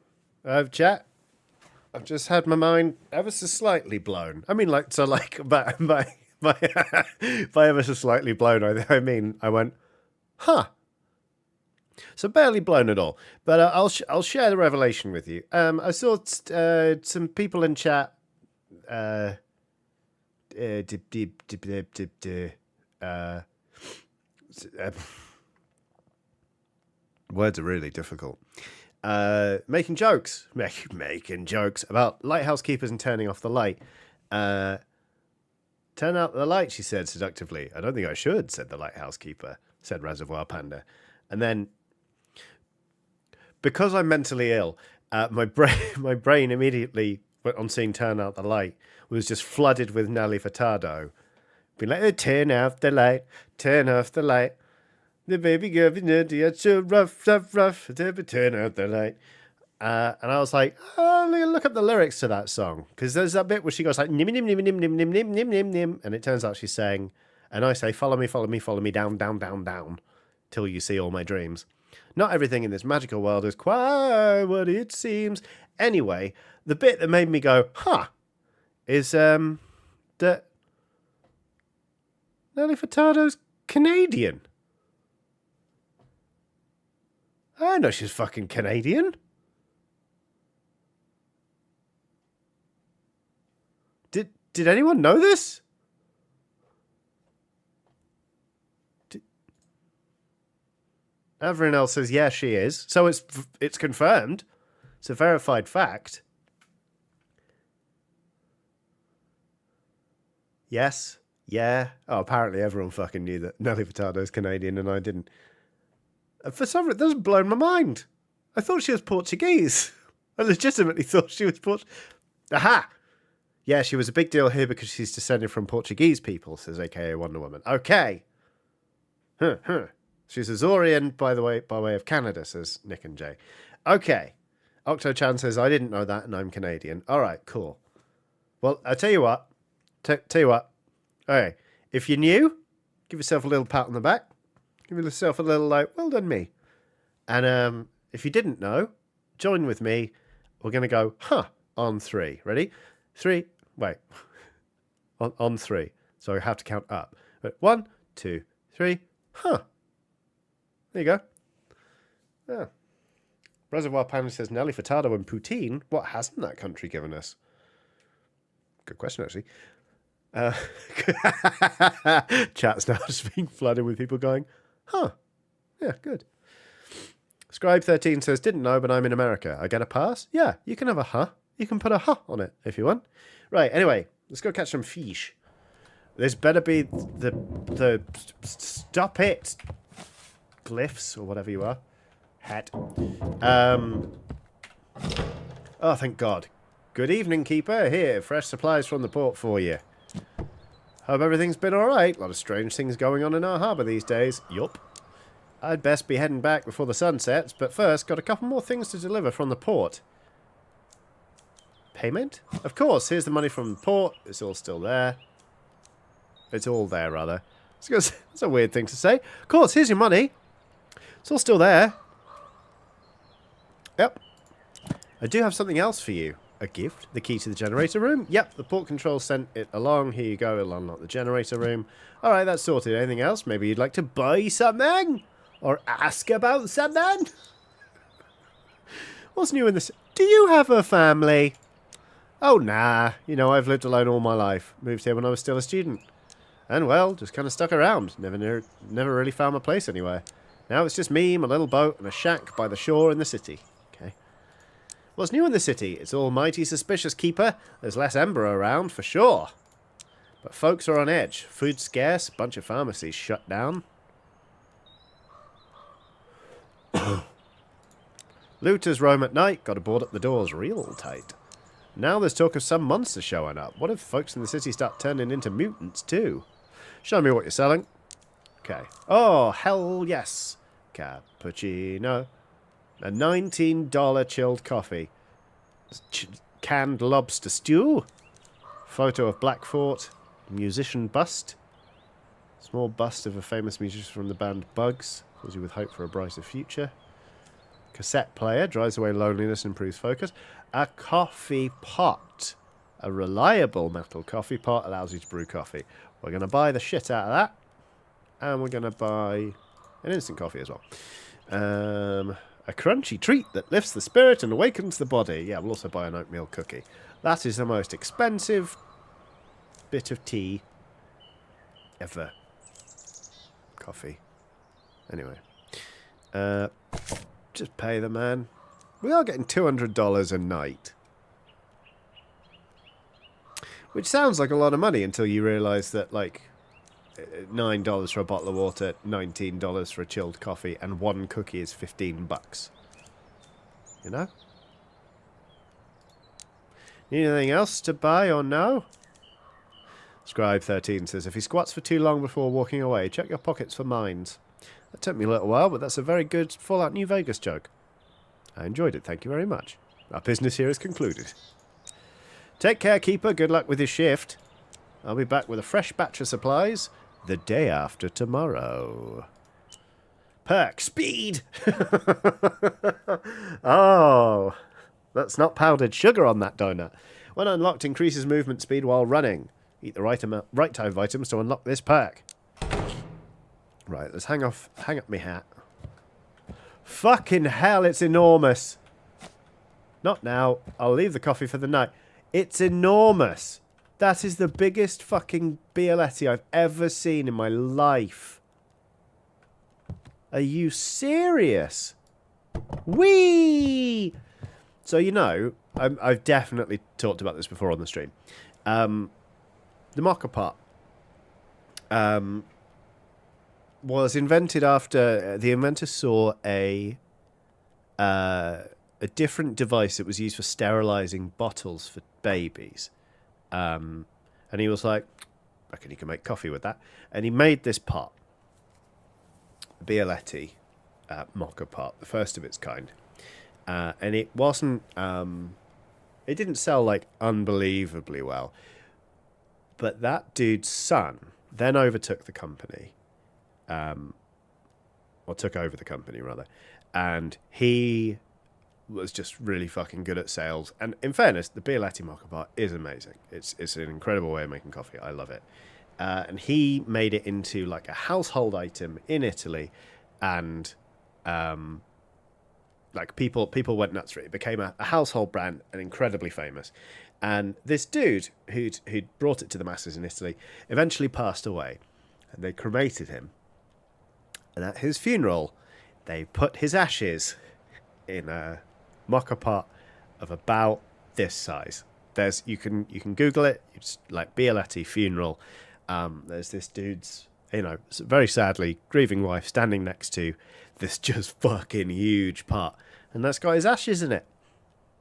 Chat. I've just had my mind ever so slightly blown. I mean, like, so, like, by ever so slightly blown, I mean, I went, huh. So barely blown at all. But I'll share the revelation with you. I saw some people in chat. Words are really difficult. Making jokes about lighthouse keepers and turning off the light. Turn out the light, she said seductively. I don't think I should, said the lighthouse keeper, said Reservoir Panda. And then, because I'm mentally ill, my brain immediately, on seeing turn out the light, was just flooded with Nelly Furtado. Be like, oh, turn off the light, turn off the light. The baby girl is dirty, it's so rough, turn out the light. And I was like, oh, look up the lyrics to that song. Because there's that bit where she goes like, nim, nim, nim, nim, nim, nim, nim, nim, nim, nim. And it turns out she's saying, and I say, follow me, follow me, follow me, down, down, down, down, till you see all my dreams. Not everything in this magical world is quite what it seems. Anyway, the bit that made me go, huh, is that Nelly Furtado's Canadian. I know she's fucking Canadian. Did anyone know this? Everyone else says, yeah, she is. So it's confirmed. It's a verified fact. Yes. Yeah. Oh, apparently everyone fucking knew that Nelly Furtado's Canadian and I didn't. For some reason, that's blown my mind. I thought she was Portuguese. I legitimately thought she was Portuguese. Aha! Yeah, she was a big deal here because she's descended from Portuguese people, says AKA Wonder Woman. Okay. She's Azorian, by way of Canada, says Nick and Jay. Okay. Octo-chan says, I didn't know that and I'm Canadian. All right, cool. Well, I'll tell you what. Tell you what. Okay. If you're new, give yourself a little pat on the back. Give yourself a little, like, well done me. And if you didn't know, join with me. We're going to go, on 3. Ready? 3. Wait. on 3. So I have to count up. But 1, 2, 3. There you go. Yeah. Reservoir Panda says, Nelly Furtado and poutine? What hasn't that country given us? Good question, actually. Chat's now just being flooded with people going, yeah, good. Scribe13 says, didn't know, but I'm in America. I get a pass? Yeah, you can have a You can put a on it if you want. Right, anyway, let's go catch some fish. This better be the stop it glyphs or whatever you are. Hat. Oh, thank God. Good evening, keeper. Here, fresh supplies from the port for you. Hope everything's been alright. A lot of strange things going on in our harbour these days. Yup. I'd best be heading back before the sun sets, but first, got a couple more things to deliver from the port. Payment? Of course, here's the money from the port. It's all still there. It's all there, rather. That's a weird thing to say. Of course, here's your money. It's all still there. Yep. I do have something else for you. A gift? The key to the generator room? Yep, the port control sent it along. Here you go, it'll unlock the generator room. Alright, that's sorted. Anything else? Maybe you'd like to buy something? Or ask about something? What's new in this? Do you have a family? Oh, nah. You know, I've lived alone all my life. Moved here when I was still a student. And, well, just kind of stuck around. Never really found my place anywhere. Now it's just me, my little boat, and a shack by the shore in the city. Okay. What's new in the city? It's all mighty suspicious, keeper. There's less ember around, for sure. But folks are on edge. Food's scarce. A bunch of pharmacies shut down. Looters roam at night. Got to board up the doors real tight. Now there's talk of some monster showing up. What if folks in the city start turning into mutants too? Show me what you're selling. Okay. Oh, hell yes. Cappuccino. A $19 chilled coffee. Canned lobster stew. Photo of Black Fort. Musician bust. Small bust of a famous musician from the band Bugs. Fills you with hope for a brighter future. Cassette player drives away loneliness and improves focus. A coffee pot. A reliable metal coffee pot allows you to brew coffee. We're going to buy the shit out of that. And we're going to buy an instant coffee as well. A crunchy treat that lifts the spirit and awakens the body. Yeah, we'll also buy an oatmeal cookie. That is the most expensive bit of tea ever. Coffee. Anyway. Just pay the man. We are getting $200 a night. Which sounds like a lot of money until you realise that, like, $9 for a bottle of water, $19 for a chilled coffee, and one cookie is $15. You know? Need anything else to buy or no? Scribe13 says, if he squats for too long before walking away, check your pockets for mines. That took me a little while, but that's a very good Fallout New Vegas joke. I enjoyed it, thank you very much. Our business here is concluded. Take care, Keeper. Good luck with your shift. I'll be back with a fresh batch of supplies the day after tomorrow. Perk speed! Oh, that's not powdered sugar on that donut. When unlocked, increases movement speed while running. Eat the right type of items to unlock this perk. Right, let's hang up my hat. Fucking hell, it's enormous. Not now. I'll leave the coffee for the night. It's enormous. That is the biggest fucking Bialetti I've ever seen in my life. Are you serious? Whee! So, you know, I've definitely talked about this before on the stream. The mocha pot was invented after the inventor saw a different device that was used for sterilizing bottles for babies. And he was like, I reckon you can make coffee with that. And he made this pot. Bialetti mocha pot, the first of its kind. And it wasn't... it didn't sell, like, unbelievably well. But that dude's son then overtook the company. Or took over the company, rather. And he was just really fucking good at sales. And in fairness, the Bialetti mocha pot is amazing. It's an incredible way of making coffee. I love it. And he made it into like a household item in Italy, and like people went nuts for it. It became a household brand and incredibly famous. And this dude who'd brought it to the masses in Italy eventually passed away, and they cremated him. And at his funeral, they put his ashes in a mocha pot of about this size. You can Google it. It's like Bialetti funeral. There's this dude's, very sadly grieving wife standing next to this just fucking huge pot, and that's got his ashes in it.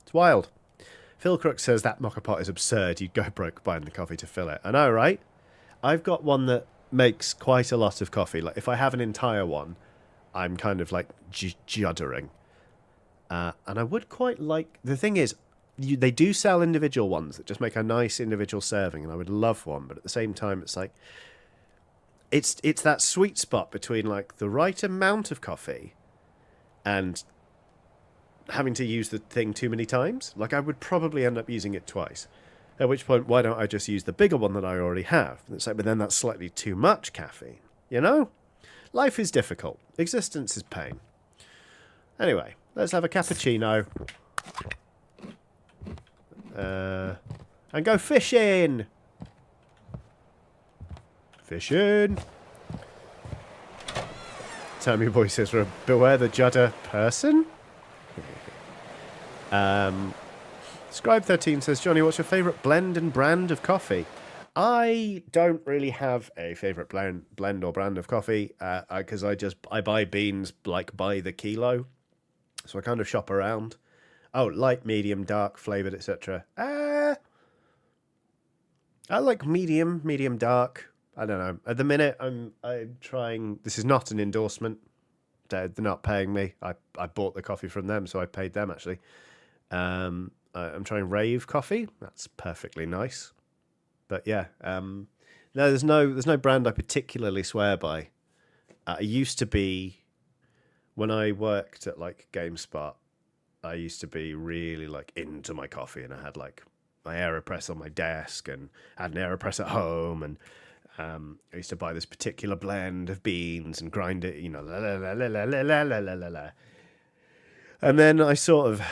It's wild. Phil Crook says that mocha pot is absurd. You'd go broke buying the coffee to fill it. I know, right? I've got one that makes quite a lot of coffee. Like, if I have an entire one, I'm kind of like juddering. And I would quite like... The thing is, they do sell individual ones that just make a nice individual serving, and I would love one. But at the same time, it's like... It's that sweet spot between, like, the right amount of coffee and having to use the thing too many times. Like, I would probably end up using it twice. At which point, why don't I just use the bigger one that I already have? It's like, but then that's slightly too much caffeine. You know? Life is difficult. Existence is pain. Anyway, let's have a cappuccino. And go fishing! Fishing! Tammy Boy says, beware the judder person? Scribe13 says, Johnny, what's your favourite blend and brand of coffee? I don't really have a favourite blend or brand of coffee, because I buy beans like by the kilo, so I kind of shop around. Oh, light, medium, dark, flavoured, etc. I like medium, dark. I don't know. At the minute, I'm trying. This is not an endorsement. They're not paying me. I bought the coffee from them, so I paid them actually. I'm trying Rave coffee. That's perfectly nice. But yeah, no, there's no brand I particularly swear by. I used to be when I worked at like GameSpot, I used to be really like into my coffee, and I had like my AeroPress on my desk and had an AeroPress at home, and I used to buy this particular blend of beans and grind it, la la la la la la la la la la. And then I sort of,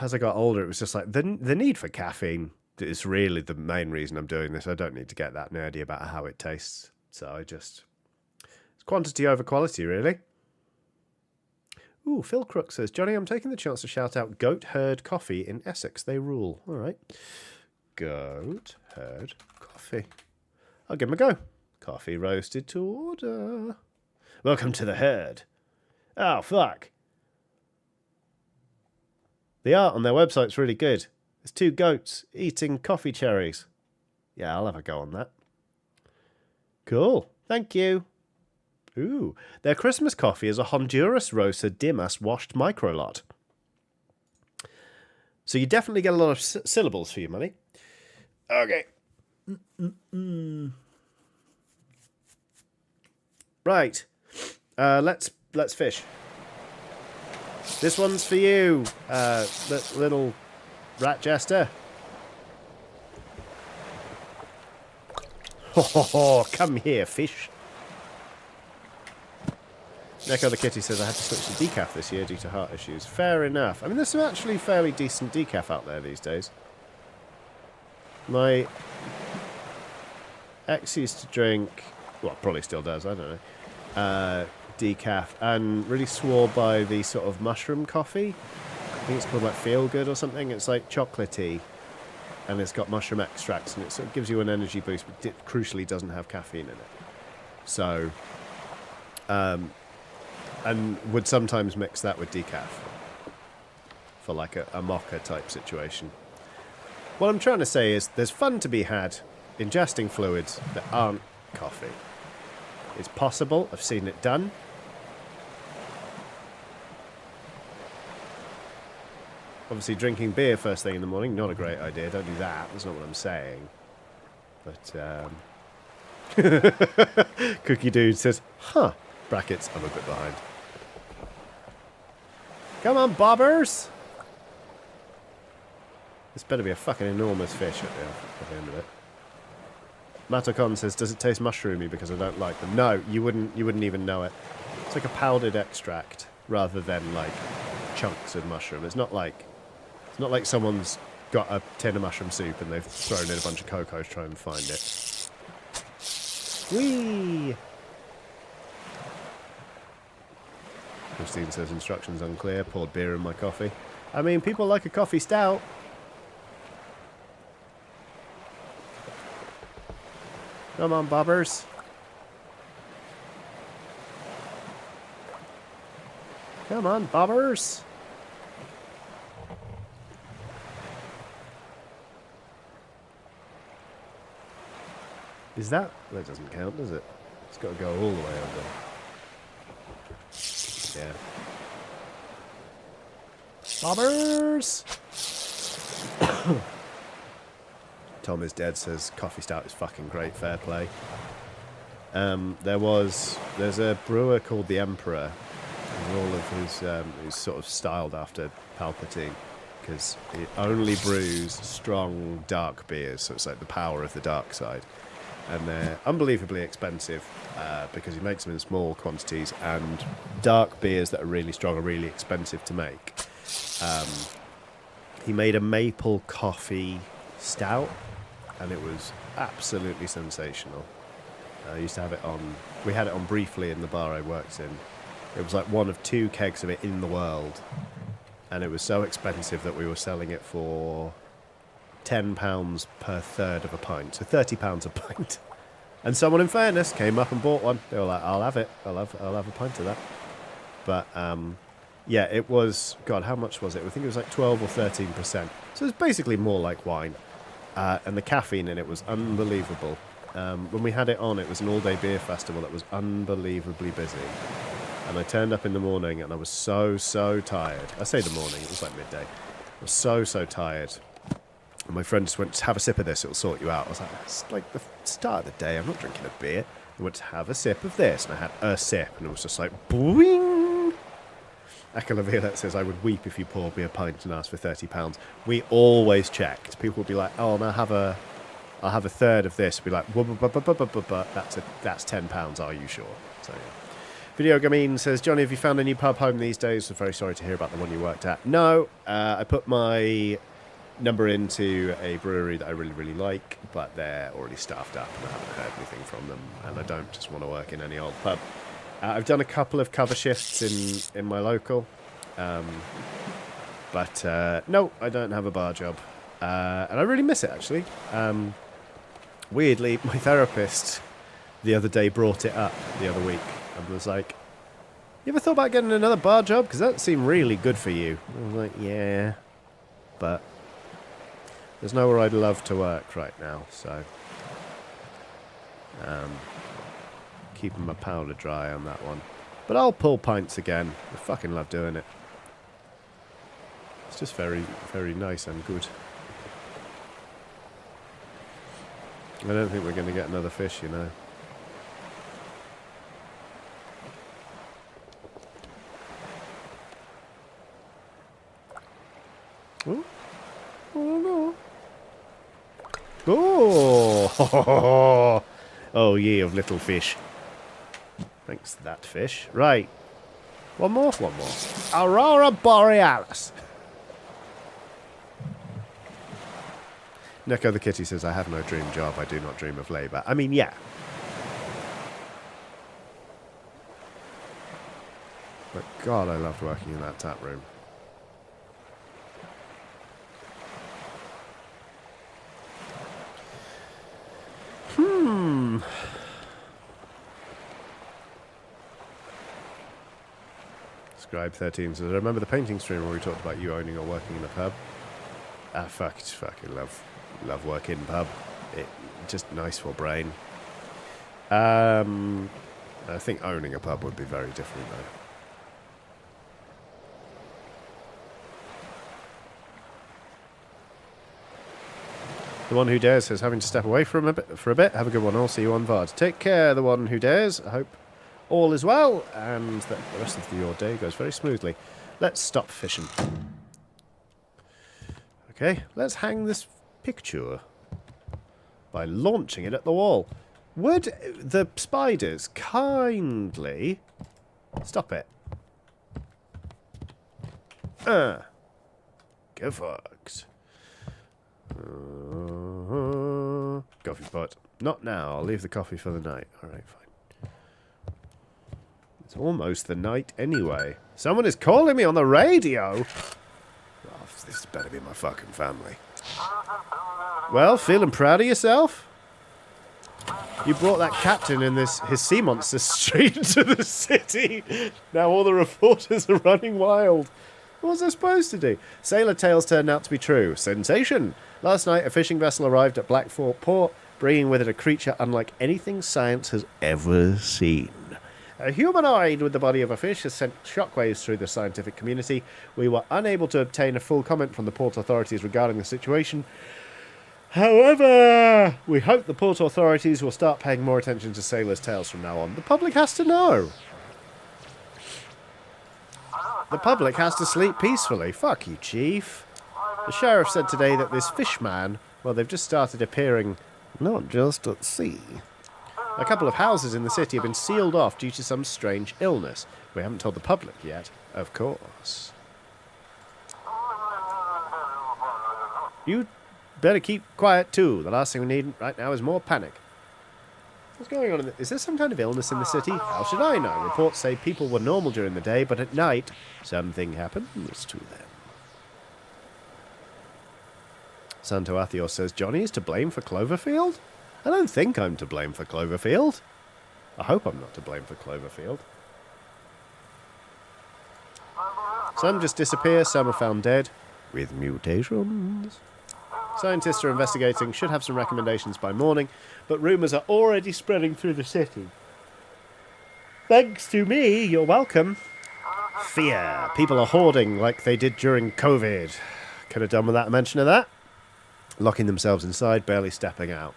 as I got older, it was just like the need for caffeine is really the main reason I'm doing this. I don't need to get that nerdy about how it tastes. So it's quantity over quality, really. Ooh, Phil Crook says, Johnny, I'm taking the chance to shout out Goat Herd Coffee in Essex. They rule. All right. Goat Herd Coffee. I'll give them a go. Coffee roasted to order. Welcome to the herd. Oh, fuck. The art on their website's really good. There's 2 goats eating coffee cherries. Yeah, I'll have a go on that. Cool. Thank you. Ooh. Their Christmas coffee is a Honduras Rosa Dimas washed micro lot. So you definitely get a lot of syllables for your money. Okay. Right. Let's fish. This one's for you, little rat jester. Oh, come here, fish. Neko the Kitty says, I had to switch to decaf this year due to heart issues. Fair enough. I mean, there's some actually fairly decent decaf out there these days. My ex used to drink, well, probably still does, I don't know, decaf, and really swore by the sort of mushroom coffee. I think it's called like Feel Good or something. It's like chocolatey, and it's got mushroom extracts, and it sort of gives you an energy boost, but it crucially doesn't have caffeine in it. So, and would sometimes mix that with decaf for like a mocha type situation. What I'm trying to say is there's fun to be had ingesting fluids that aren't coffee. It's possible. I've seen it done. Obviously, drinking beer first thing in the morning, not a great idea. Don't do that. That's not what I'm saying. But, Cookie Dude says, huh, brackets, I'm a bit behind. Come on, bobbers! This better be a fucking enormous fish at the end of it. Matokon says, does it taste mushroomy because I don't like them? No, you wouldn't even know it. It's like a powdered extract rather than like chunks of mushroom. It's not like someone's got a tin of mushroom soup and they've thrown in a bunch of cocoa to try and find it. Whee! Christine says, instructions unclear, poured beer in my coffee. I mean, people like a coffee stout. Come on, bobbers. Come on, bobbers. Is that doesn't count, does it? It's got to go all the way over. Yeah. Bobbers! Tom is dead says coffee stout is fucking great, fair play. There's a brewer called the Emperor, and all of his who's sort of styled after Palpatine, because he only brews strong dark beers, so it's like the power of the dark side. And they're unbelievably expensive because he makes them in small quantities, and dark beers that are really strong are really expensive to make. He made a maple coffee stout, and it was absolutely sensational. I used to have it on, we had it on briefly in the bar I worked in. It was like one of 2 kegs of it in the world, and it was so expensive that we were selling it for £10 per third of a pint, so £30 a pint. And someone, in fairness, came up and bought one. They were like, I'll have it. I'll have a pint of that. But yeah, it was, God, how much was it? I think it was like 12 or 13%. So it's basically more like wine. And the caffeine in it was unbelievable. When we had it on, it was an all-day beer festival that was unbelievably busy. And I turned up in the morning and I was so tired. I say the morning, it was like midday. I was so tired. And my friend just went, have a sip of this, it'll sort you out. I was like, it's like the start of the day, I'm not drinking a beer. I went to have a sip of this, and I had a sip, and it was just like, boing! Echolaviolette says, I would weep if you poured me a pint and asked for £30. We always checked. People would be like, oh, and I'll have a third of this. Be like, that's £10. Are you sure? So yeah. Video Gamine says, Johnny, have you found a new pub home these days? I'm very sorry to hear about the one you worked at. No, I put my number into a brewery that I really, really like, but they're already staffed up and I haven't heard anything from them, and I don't just want to work in any old pub. I've done a couple of cover shifts in my local, but no, I don't have a bar job, and I really miss it, actually. Weirdly, my therapist the other day brought it up the other week and was like, you ever thought about getting another bar job? Because that seemed really good for you. I was like, yeah, but there's nowhere I'd love to work right now, so keeping my powder dry on that one. But I'll pull pints again. I fucking love doing it. It's just very, very nice and good. I don't think we're going to get another fish, you know. Oh, oh no. Oh, oh, ye of little fish. Thanks, that fish. Right. One more? One more. Aurora Borealis. Neko the kitty says, I have no dream job. I do not dream of labour. I mean, yeah. But God, I loved working in that tap room. Scribe 13 says, I remember the painting stream where we talked about you owning or working in a pub. I fucking love working in a pub. It just nice for brain. I think owning a pub would be very different though. The One Who Dares says, having to step away for a bit. Have a good one. I'll see you on VOD. Take care, The One Who Dares. I hope all is well and that the rest of your day goes very smoothly. Let's stop fishing. Okay, let's hang this picture by launching it at the wall. Would the spiders kindly stop it? Go fox. Coffee pot. Not now. I'll leave the coffee for the night. Alright, fine. It's almost the night anyway. Someone is calling me on the radio. Oh, this better be my fucking family. Well, feeling proud of yourself? You brought that captain and his sea monster straight into the city. Now all the reporters are running wild. What was I supposed to do? Sailor tales turned out to be true. Sensation! Last night, a fishing vessel arrived at Blackfort Port, bringing with it a creature unlike anything science has ever seen. A humanoid with the body of a fish has sent shockwaves through the scientific community. We were unable to obtain a full comment from the port authorities regarding the situation. However, we hope the port authorities will start paying more attention to sailors' tales from now on. The public has to know. The public has to sleep peacefully. Fuck you, Chief. The sheriff said today that this fishman, well, they've just started appearing not just at sea. A couple of houses in the city have been sealed off due to some strange illness. We haven't told the public yet, of course. You better keep quiet too. The last thing we need right now is more panic. What's going on? Is there some kind of illness in the city? How should I know? Reports say people were normal during the day, but at night, something happens to them. Santo Athios says, Johnny is to blame for Cloverfield? I don't think I'm to blame for Cloverfield. I hope I'm not to blame for Cloverfield. Some just disappear, some are found dead, with mutations. Scientists are investigating, should have some recommendations by morning, but rumours are already spreading through the city. Thanks to me, you're welcome. Fear. People are hoarding like they did during COVID. Could have done without a mention of that. Locking themselves inside, barely stepping out.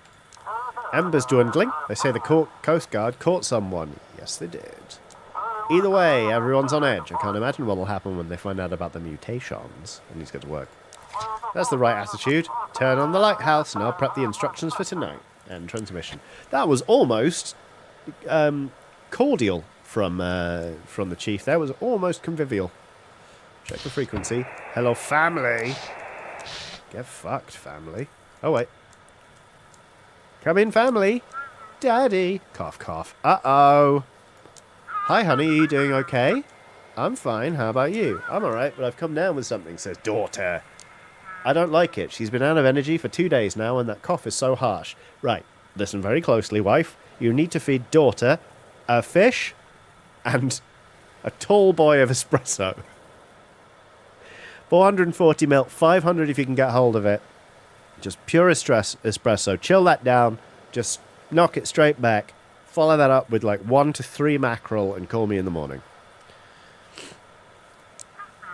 Embers dwindling. They say the Coast Guard caught someone. Yes, they did. Either way, everyone's on edge. I can't imagine what will happen when they find out about the mutations. I need to get to work. That's the right attitude. Turn on the lighthouse and I'll prep the instructions for tonight. End transmission. That was almost cordial from the chief. There was almost convivial. Check the frequency. Hello, family. Get fucked, family. Oh, wait. Come in, family. Daddy. Cough, cough. Uh-oh. Hi, honey. Are you doing okay? I'm fine. How about you? I'm alright, but I've come down with something, says daughter. I don't like it. She's been out of energy for 2 days now, and that cough is so harsh. Right. Listen very closely, wife. You need to feed daughter a fish and a tall boy of espresso. 440 ml, 500 if you can get hold of it. Just pure espresso. Chill that down. Just knock it straight back. Follow that up with like 1 to 3 mackerel and call me in the morning.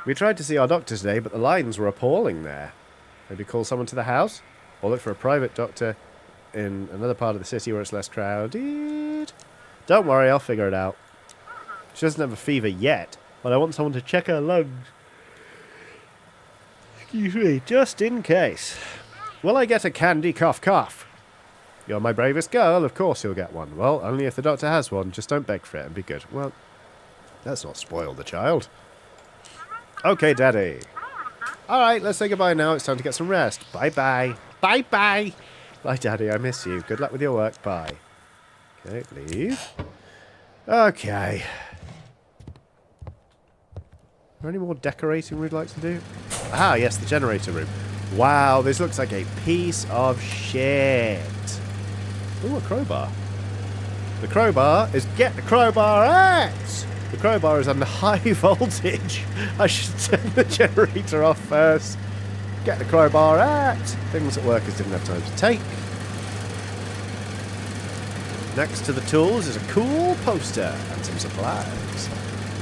We tried to see our doctor today, but the lines were appalling there. Maybe call someone to the house? Or look for a private doctor in another part of the city where it's less crowded. Don't worry, I'll figure it out. She doesn't have a fever yet, but I want someone to check her lungs. Excuse me, just in case. Will I get a candy cough cough? You're my bravest girl, of course you'll get one. Well, only if the doctor has one, just don't beg for it and be good. Well, let's not spoil the child. Okay, Daddy. Alright, let's say goodbye now. It's time to get some rest. Bye-bye. Bye-bye. Bye, Daddy. I miss you. Good luck with your work. Bye. Okay, leave. Okay. Are there any more decorating we'd like to do? Ah, yes, the generator room. Wow, this looks like a piece of shit. Ooh, a crowbar. The crowbar is... Get the crowbar out! The crowbar is under high voltage. I should turn the generator off first. Get the crowbar out. Things that workers didn't have time to take. Next to the tools is a cool poster and some supplies.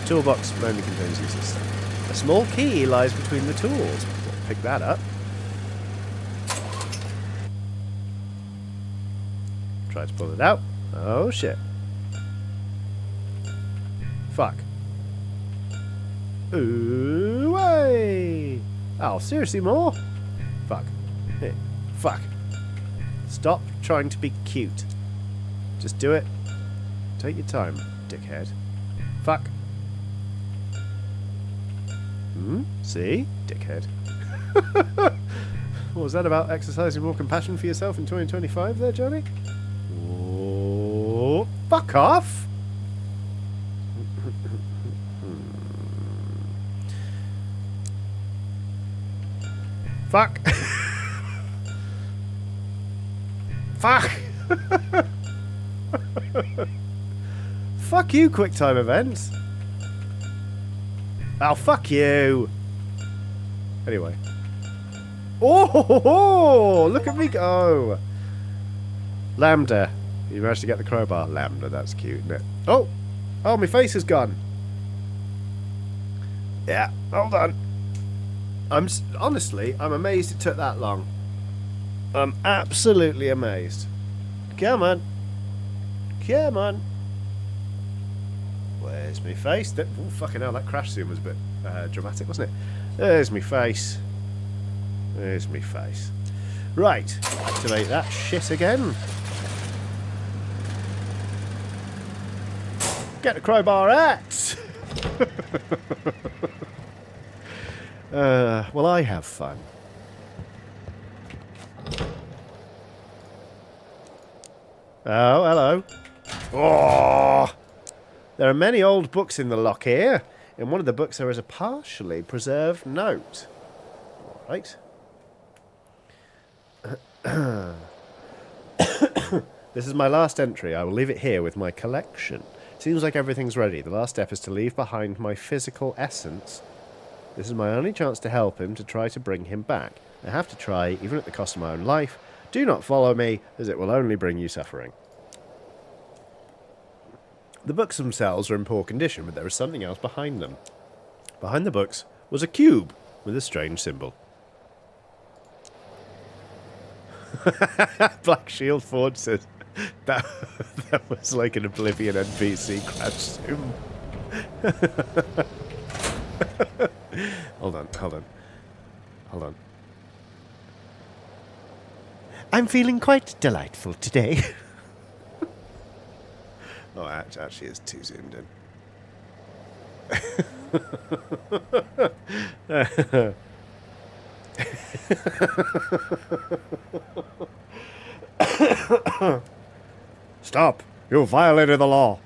The toolbox only contains useless stuff. A small key lies between the tools. Pick that up. Try to pull it out. Oh shit. Fuck. Ooh, way. Oh, seriously, more? Fuck. Hey, fuck. Stop trying to be cute. Just do it. Take your time, dickhead. Fuck. See? Dickhead. What was that about exercising more compassion for yourself in 2025 there, Johnny? Oh, fuck off! Fuck. Fuck. Fuck you, QuickTime events. Oh, fuck you. Anyway. Oh, look at me go. Lambda. You managed to get the crowbar. Lambda, that's cute, isn't it? Oh. Oh, my face is gone. Yeah, hold on. Honestly, I'm amazed it took that long. I'm absolutely amazed. Come on. Come on. Where's my face? Oh, fucking hell, that crash zoom was a bit dramatic, wasn't it? There's my face. There's my face. Right, activate that shit again. Get the crowbar out! Well, I have fun. Oh, hello. Oh! There are many old books in the lock here. In one of the books there is a partially preserved note. Alright. This is my last entry. I will leave it here with my collection. Seems like everything's ready. The last step is to leave behind my physical essence. This is my only chance to help him, to try to bring him back. I have to try, even at the cost of my own life. Do not follow me, as it will only bring you suffering. The books themselves are in poor condition, but there is something else behind them. Behind the books was a cube with a strange symbol. Black Shield Ford says that was like an Oblivion NPC crash zoom. Hold on, hold on. Hold on. I'm feeling quite delightful today. Oh, actually, it's too zoomed in. Stop! You violated the law.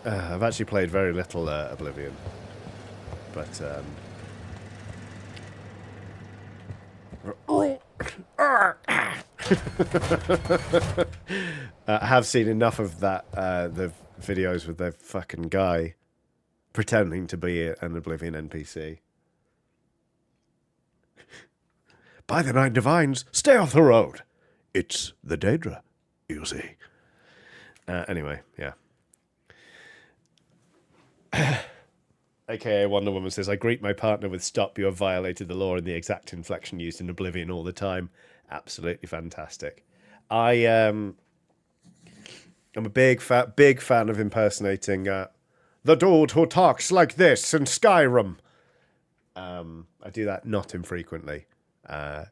I've actually played very little Oblivion, but I have seen enough of that, the videos with the fucking guy pretending to be an Oblivion NPC. By the Nine Divines, stay off the road. It's the Daedra, you see. Anyway, yeah. AKA Wonder Woman says, I greet my partner with "Stop, you have violated the law" in the exact inflection used in Oblivion all the time. Absolutely fantastic. I'm a big fan of impersonating the dude who talks like this in Skyrim. I do that not infrequently. I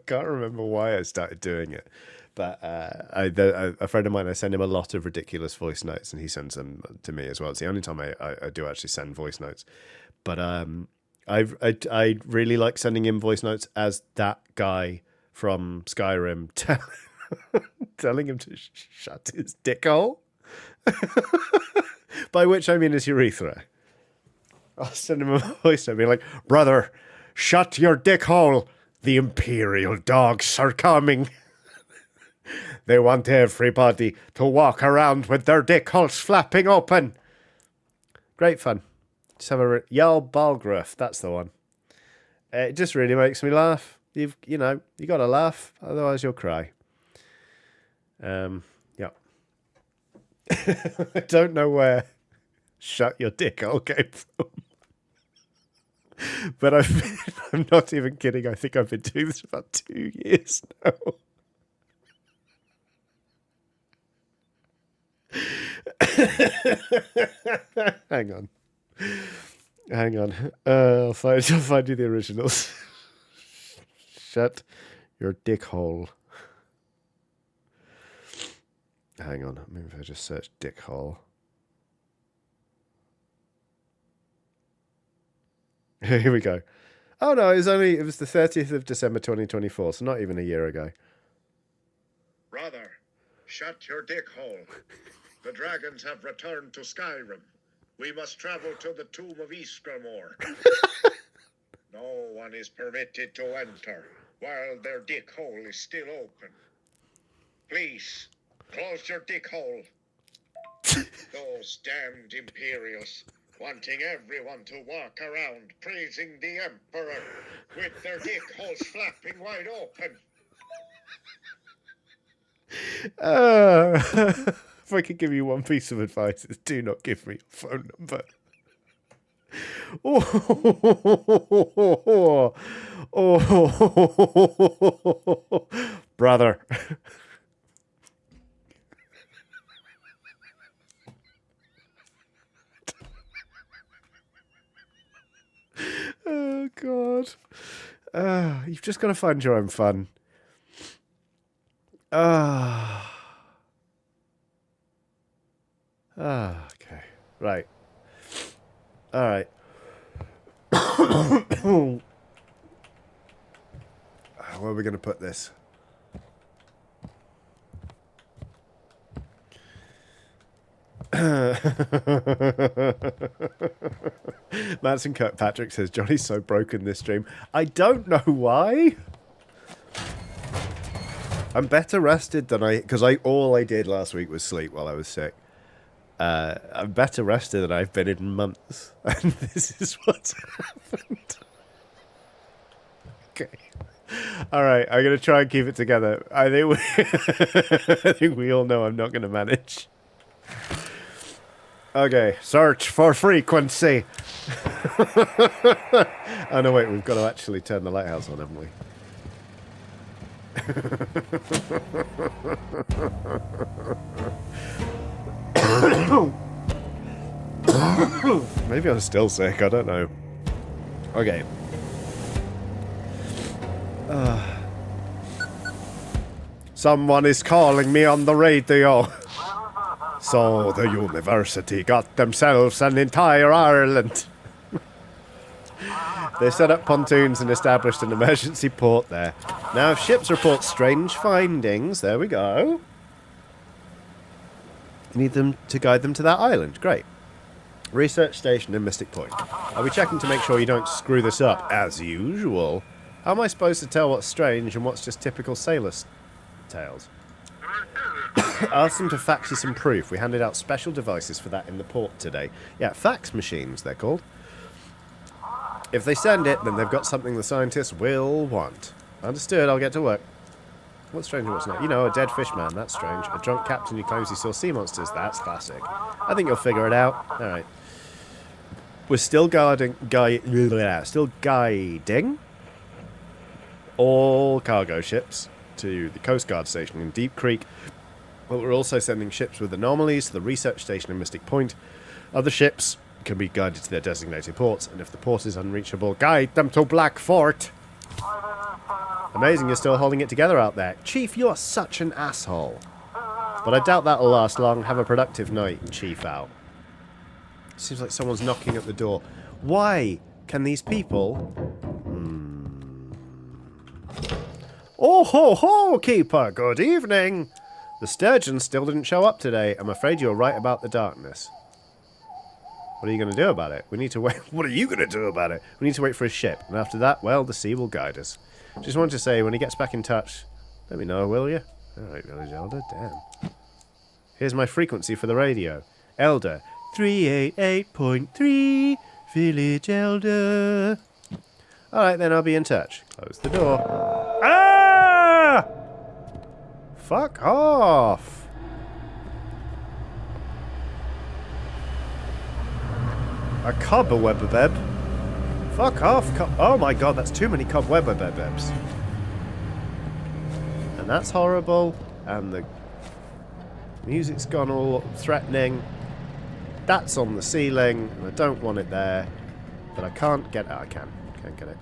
can't remember why I started doing it. But a friend of mine, I send him a lot of ridiculous voice notes, and he sends them to me as well. It's the only time I do actually send voice notes. But I really like sending him voice notes as that guy from Skyrim telling him to shut his dick hole. By which I mean his urethra. I'll send him a voice note being like, brother, shut your dick hole. The Imperial dogs are coming. They want everybody to walk around with their dick holes flapping open. Great fun. Just have a Jarl Balgruuf, that's the one. It just really makes me laugh. You got to laugh, otherwise you'll cry. Yeah. I don't know where "shut your dick hole" came from. But I'm not even kidding. I think I've been doing this for about 2 years now. Hang on. I'll find you the originals. Shut your dick hole. Hang on. Maybe if I just search dick hole. Here we go. Oh no, it was the 30th of December 2024, so not even a year ago. Brother, shut your dick hole. The dragons have returned to Skyrim. We must travel to the tomb of Ysgramor. No one is permitted to enter while their dick hole is still open. Please, close your dick hole. Those damned Imperials, wanting everyone to walk around praising the Emperor with their dick holes flapping wide open. If I could give you one piece of advice, it's do not give me your phone number. Brother. Oh, God. You've just got to find your own fun. Okay. Right. All right. Where are we going to put this? Madsen Kirkpatrick says, Johnny's so broken this stream. I don't know why. I'm better rested than because all I did last week was sleep while I was sick. I'm better rested than I've been in months, and this is what's happened. Okay. All right, I'm going to try and keep it together. I think we all know I'm not going to manage. Okay, search for frequency. Oh, no, wait, we've got to actually turn the lighthouse on, haven't we? Maybe I'm still sick, I don't know. Okay. Someone is calling me on the radio. So the university got themselves an entire Ireland. They set up pontoons and established an emergency port there. Now, if ships report strange findings, there we go. You need them to guide them to that island. Great. Research station in Mystic Point. Are we checking to make sure you don't screw this up, as usual? How am I supposed to tell what's strange and what's just typical sailors' tales? Ask them to fax you some proof. We handed out special devices for that in the port today. Yeah, fax machines, they're called. If they send it, then they've got something the scientists will want. Understood, I'll get to work. What's strange and what's not? You know, a dead fish man, that's strange. A drunk captain who claims he saw sea monsters, that's classic. I think you'll figure it out. Alright. We're still guiding all cargo ships to the Coast Guard station in Deep Creek, but we're also sending ships with anomalies to the research station in Mystic Point. Other ships can be guided to their designated ports, and if the port is unreachable, guide them to Black Fort. Amazing you're still holding it together out there. Chief, you're such an asshole. But I doubt that'll last long. Have a productive night, Chief out. Seems like someone's knocking at the door. Why can these people... Oh ho ho, Keeper, good evening. The sturgeon still didn't show up today. I'm afraid you're right about the darkness. What are you going to do about it? We need to wait. What are you going to do about it? We need to wait for his ship. And after that, well, the sea will guide us. Just wanted to say, when he gets back in touch, let me know, will you? Alright, Village Elder, damn. Here's my frequency for the radio. Elder, 388.3, Village Elder. Alright, then I'll be in touch. Close the door. Ah! Fuck off. A cobweb. Fuck off. Oh my god, that's too many cobwebs. And that's horrible. And the music's gone all threatening. That's on the ceiling, and I don't want it there. But I can't get it. I can't get it.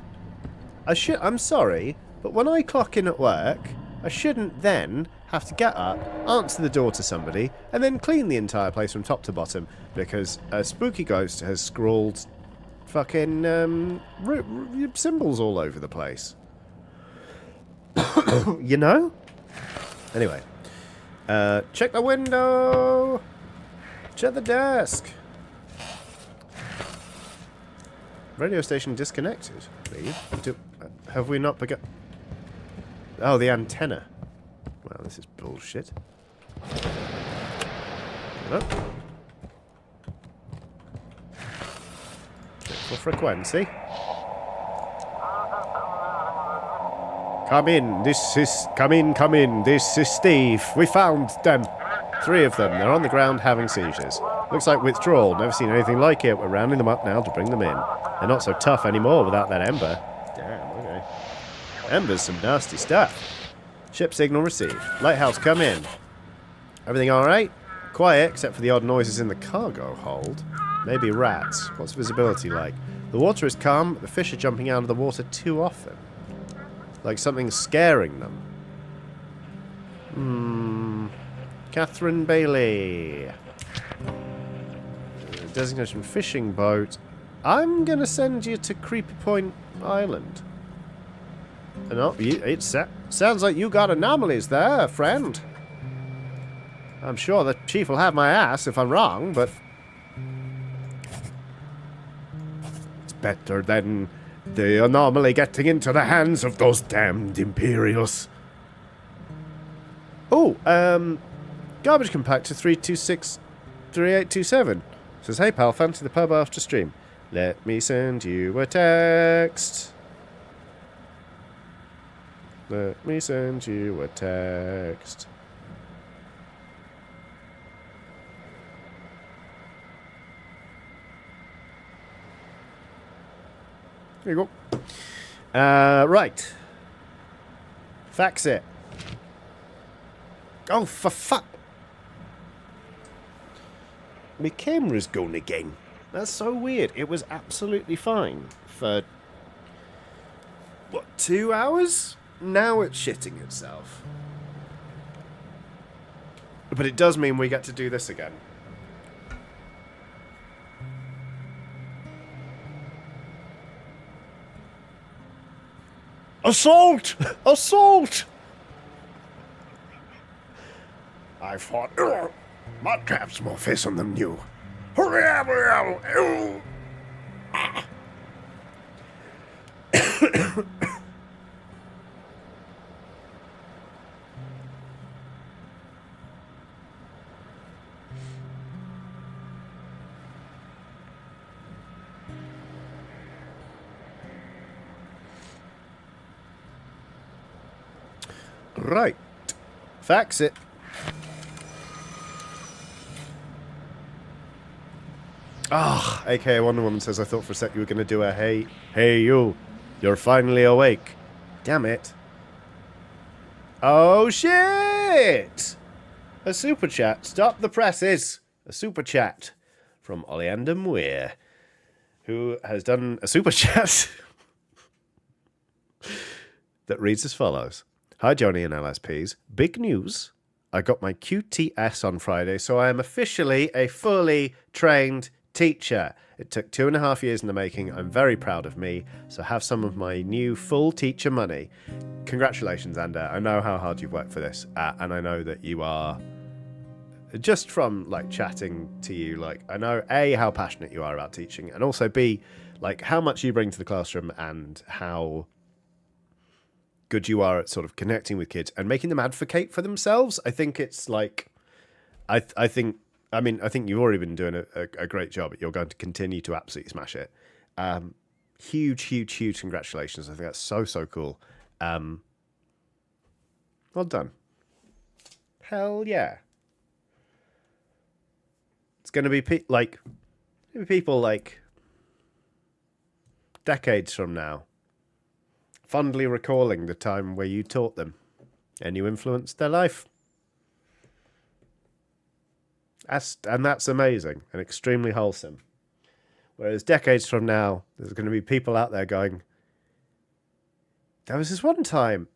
I'm sorry, but when I clock in at work, I shouldn't then have to get up, answer the door to somebody, and then clean the entire place from top to bottom because a spooky ghost has scrawled fucking symbols all over the place. You know? Anyway. Check the window! Check the desk! Radio station disconnected. Have we not begun... Oh, the antenna. Well, this is bullshit. Oh. For frequency. Come in. Come in. This is Steve. We found them. 3 of them. They're on the ground having seizures. Looks like withdrawal. Never seen anything like it. We're rounding them up now to bring them in. They're not so tough anymore without that ember. Damn, okay. Ember's some nasty stuff. Ship signal received. Lighthouse, come in. Everything alright? Quiet, except for the odd noises in the cargo hold. Maybe rats. What's visibility like? The water is calm, but the fish are jumping out of the water too often. Like something's scaring them. Catherine Bailey. Designation fishing boat. I'm gonna send you to Creepy Point Island. No, it sounds like you got anomalies there, friend. I'm sure the chief will have my ass if I'm wrong, but... It's better than the anomaly getting into the hands of those damned Imperials. Oh, garbage compactor 3263827. Says, hey pal, fancy the pub after stream. Let me send you a text. Let me send you a text. There you go. Right. Fax it. Oh, for fuck. My camera's gone again. That's so weird. It was absolutely fine for, what, 2 hours? Now it's shitting itself. But it does mean we get to do this again. Assault! Assault! I thought, my traps more face on them new. Hurry up, hurry up. Right. Fax it. Ah, aka Wonder Woman says, I thought for a sec you were going to do a hey you, you're finally awake. Damn it. Oh shit! A super chat. Stop the presses. A super chat from Oleander Muir, who has done a super chat that reads as follows. Hi, Johnny and LSPs. Big news. I got my QTS on Friday, so I am officially a fully trained teacher. It took 2.5 years in the making. I'm very proud of me, so have some of my new full teacher money. Congratulations, Ander. I know how hard you've worked for this, and I know that you are, just from like chatting to you, like I know A, how passionate you are about teaching, and also B, like how much you bring to the classroom and how good you are at sort of connecting with kids and making them advocate for themselves. I think it's like, I think you've already been doing a great job, but you're going to continue to absolutely smash it. Huge congratulations. I think that's so cool. Well done. Hell yeah. It's going to be people like decades from now fondly recalling the time where you taught them and you influenced their life. And that's amazing and extremely wholesome. Whereas decades from now, there's going to be people out there going, there was this one time,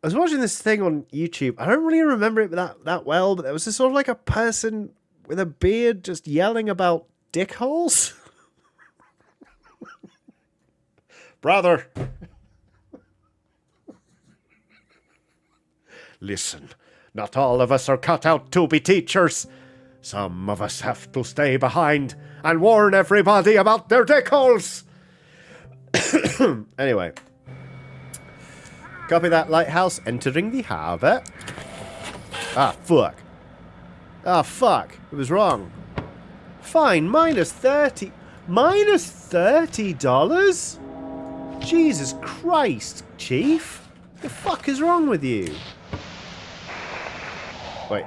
I was watching this thing on YouTube. I don't really remember it that well, but there was this sort of like a person with a beard just yelling about dick holes. Brother. Listen, not all of us are cut out to be teachers. Some of us have to stay behind and warn everybody about their dick holes. Anyway. Copy that, Lighthouse. Entering the harbour. Ah, fuck. Ah, fuck. It was wrong. Fine, minus $30. Minus $30? Jesus Christ, Chief. The fuck is wrong with you? Wait.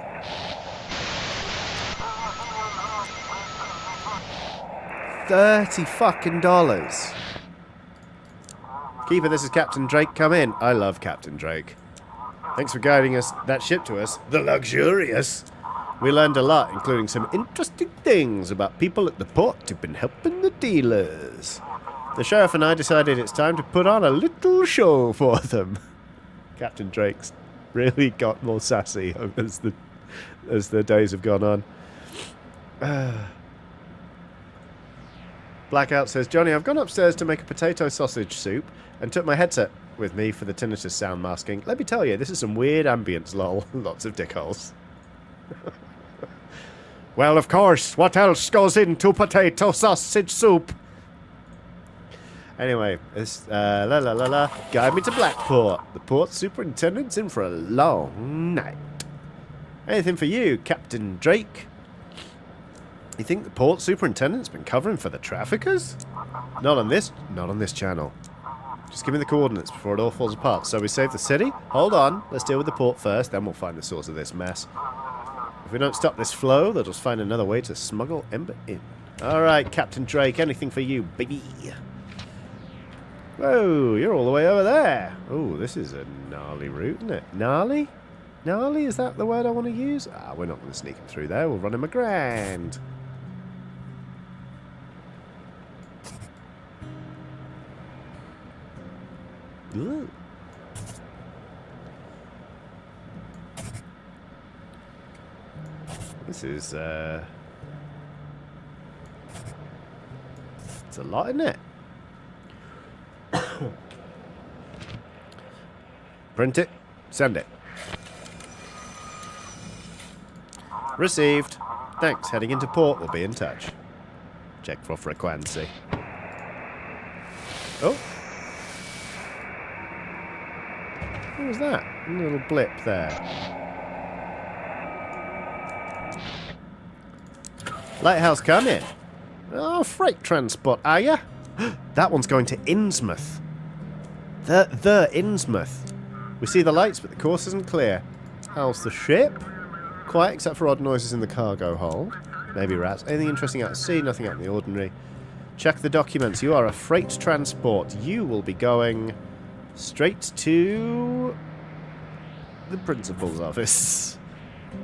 $30 fucking dollars. Keeper, this is Captain Drake. Come in. I love Captain Drake. Thanks for guiding that ship to us. The Luxurious. We learned a lot, including some interesting things about people at the port who've been helping the dealers. The sheriff and I decided it's time to put on a little show for them. Captain Drake's really got more sassy as the days have gone on. Blackout says, Johnny, I've gone upstairs to make a potato sausage soup and took my headset with me for the tinnitus sound masking. Let me tell you, this is some weird ambience, lol. Lots of dickholes. Well, of course, what else goes into potato sausage soup? Anyway, this, guide me to Blackport. The port superintendent's in for a long night. Anything for you, Captain Drake? You think the port superintendent's been covering for the traffickers? Not on this channel. Just give me the coordinates before it all falls apart. So we save the city? Hold on, let's deal with the port first, then we'll find the source of this mess. If we don't stop this flow, they'll just find another way to smuggle Ember in. Alright, Captain Drake, anything for you, baby? Whoa, you're all the way over there. Oh, this is a gnarly route, isn't it? Gnarly? Gnarly, is that the word I want to use? Ah, we're not going to sneak him through there. We'll run him aground. Ooh. This is, it's a lot, isn't it? Print it. Send it. Received. Thanks. Heading into port. We'll be in touch. Check for frequency. Oh. What was that? A little blip there. Lighthouse, come in. Oh, freight transport, are ya? That one's going to Innsmouth. The Innsmouth. We see the lights, but the course isn't clear. How's the ship? Quiet, except for odd noises in the cargo hold. Maybe rats. Anything interesting out at sea? Nothing out in the ordinary. Check the documents. You are a freight transport. You will be going straight to the principal's office.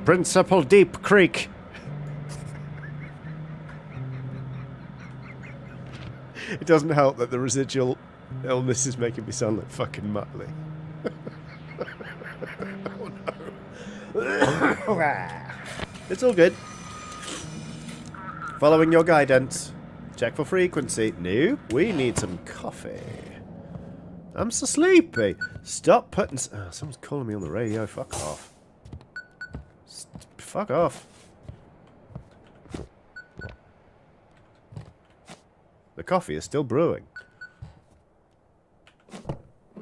Principal Deep Creek. It doesn't help that the residual illness is making me sound like fucking Muttley. Oh no. It's all good. Following your guidance. Check for frequency. No, we need some coffee. I'm so sleepy. Stop putting... Oh, someone's calling me on the radio. Fuck off. Fuck off. The coffee is still brewing.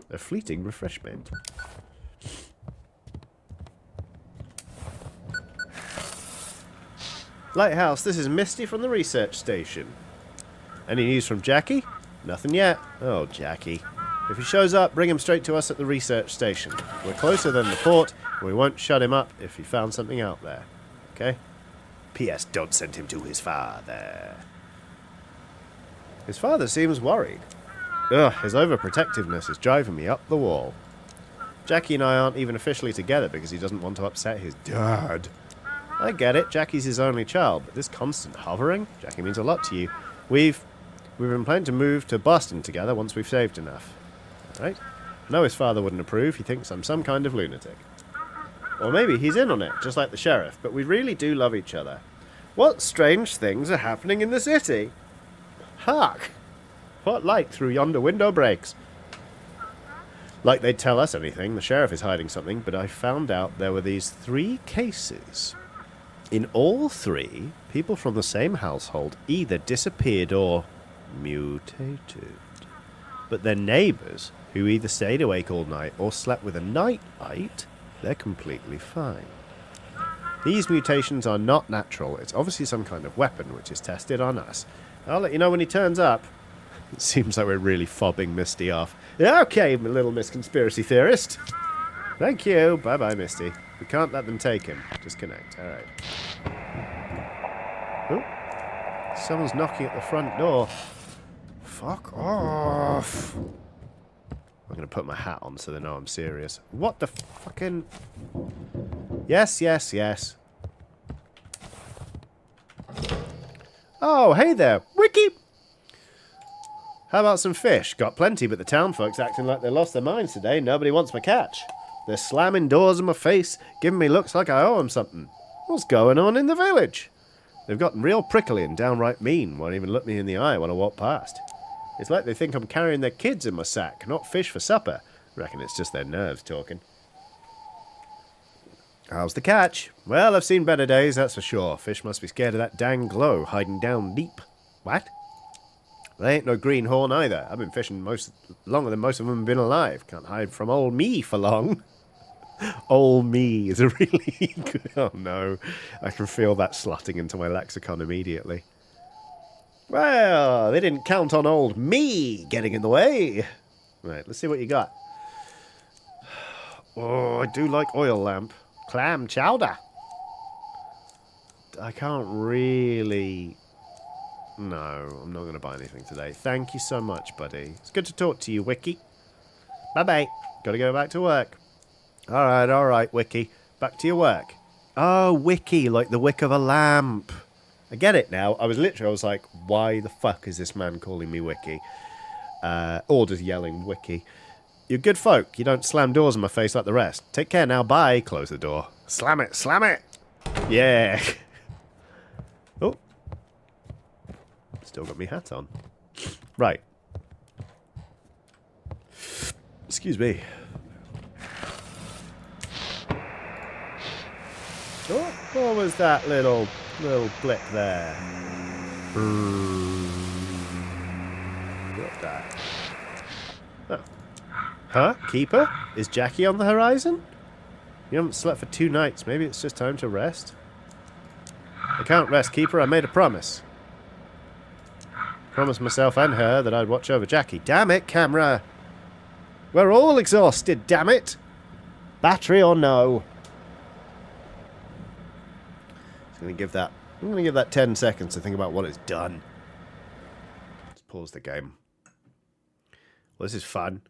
A fleeting refreshment. Lighthouse, this is Misty from the research station. Any news from Jackie? Nothing yet. Oh, Jackie. If he shows up, bring him straight to us at the research station. We're closer than the port, and we won't shut him up if he found something out there. Okay? P.S. Don't send him to his father. His father seems worried. Ugh, his overprotectiveness is driving me up the wall. Jackie and I aren't even officially together because he doesn't want to upset his dad. I get it, Jackie's his only child, but this constant hovering? Jackie means a lot to you. We've been planning to move to Boston together once we've saved enough. Right? I know his father wouldn't approve, he thinks I'm some kind of lunatic. Or maybe he's in on it, just like the sheriff, but we really do love each other. What strange things are happening in the city? Hark! What light through yonder window breaks? Like they'd tell us anything, the sheriff is hiding something, but I found out there were these 3 cases. In all 3, people from the same household either disappeared or mutated. But their neighbours, who either stayed awake all night or slept with a night-light, they're completely fine. These mutations are not natural. It's obviously some kind of weapon which is tested on us. I'll let you know when he turns up. It seems like we're really fobbing Misty off. Okay, my little Miss Conspiracy Theorist. Thank you. Bye-bye, Misty. We can't let them take him. Disconnect. All right. Oh. Someone's knocking at the front door. Fuck off. I'm going to put my hat on so they know I'm serious. What the fucking... Yes, yes, yes. Oh, hey there. Wiki! How about some fish? Got plenty, but the town folks acting like they lost their minds today. Nobody wants my catch. They're slamming doors in my face, giving me looks like I owe them something. What's going on in the village? They've gotten real prickly and downright mean. Won't even look me in the eye when I walk past. It's like they think I'm carrying their kids in my sack, not fish for supper. Reckon it's just their nerves talking. How's the catch? Well, I've seen better days, that's for sure. Fish must be scared of that dang glow hiding down deep. What? They ain't no greenhorn either. I've been fishing longer than most of them have been alive. Can't hide from old me for long. Old me is a really good... Oh no, I can feel that slotting into my lexicon immediately. Well, they didn't count on old me getting in the way. Right, let's see what you got. Oh, I do like oil lamp. Clam chowder. I can't really... No, I'm not going to buy anything today. Thank you so much, buddy. It's good to talk to you, Wiki. Bye-bye. Got to go back to work. All right, Wiki. Back to your work. Oh, Wiki, like the wick of a lamp. I get it now. I was like, why the fuck is this man calling me Wiki? Or just yelling Wiki. You're good folk. You don't slam doors in my face like the rest. Take care now. Bye. Close the door. Slam it. Slam it. Yeah. Oh. Still got me hat on. Right. Excuse me. Oh, what was that little blip there? What's that? Oh. Huh? Keeper? Is Jackie on the horizon? You haven't slept for 2 nights. Maybe it's just time to rest? I can't rest, Keeper. I made a promise. Promised myself and her that I'd watch over Jackie. Damn it, camera! We're all exhausted, damn it! Battery or no? I'm going to give that 10 seconds to think about what it's done. Let's pause the game. Well, this is fun.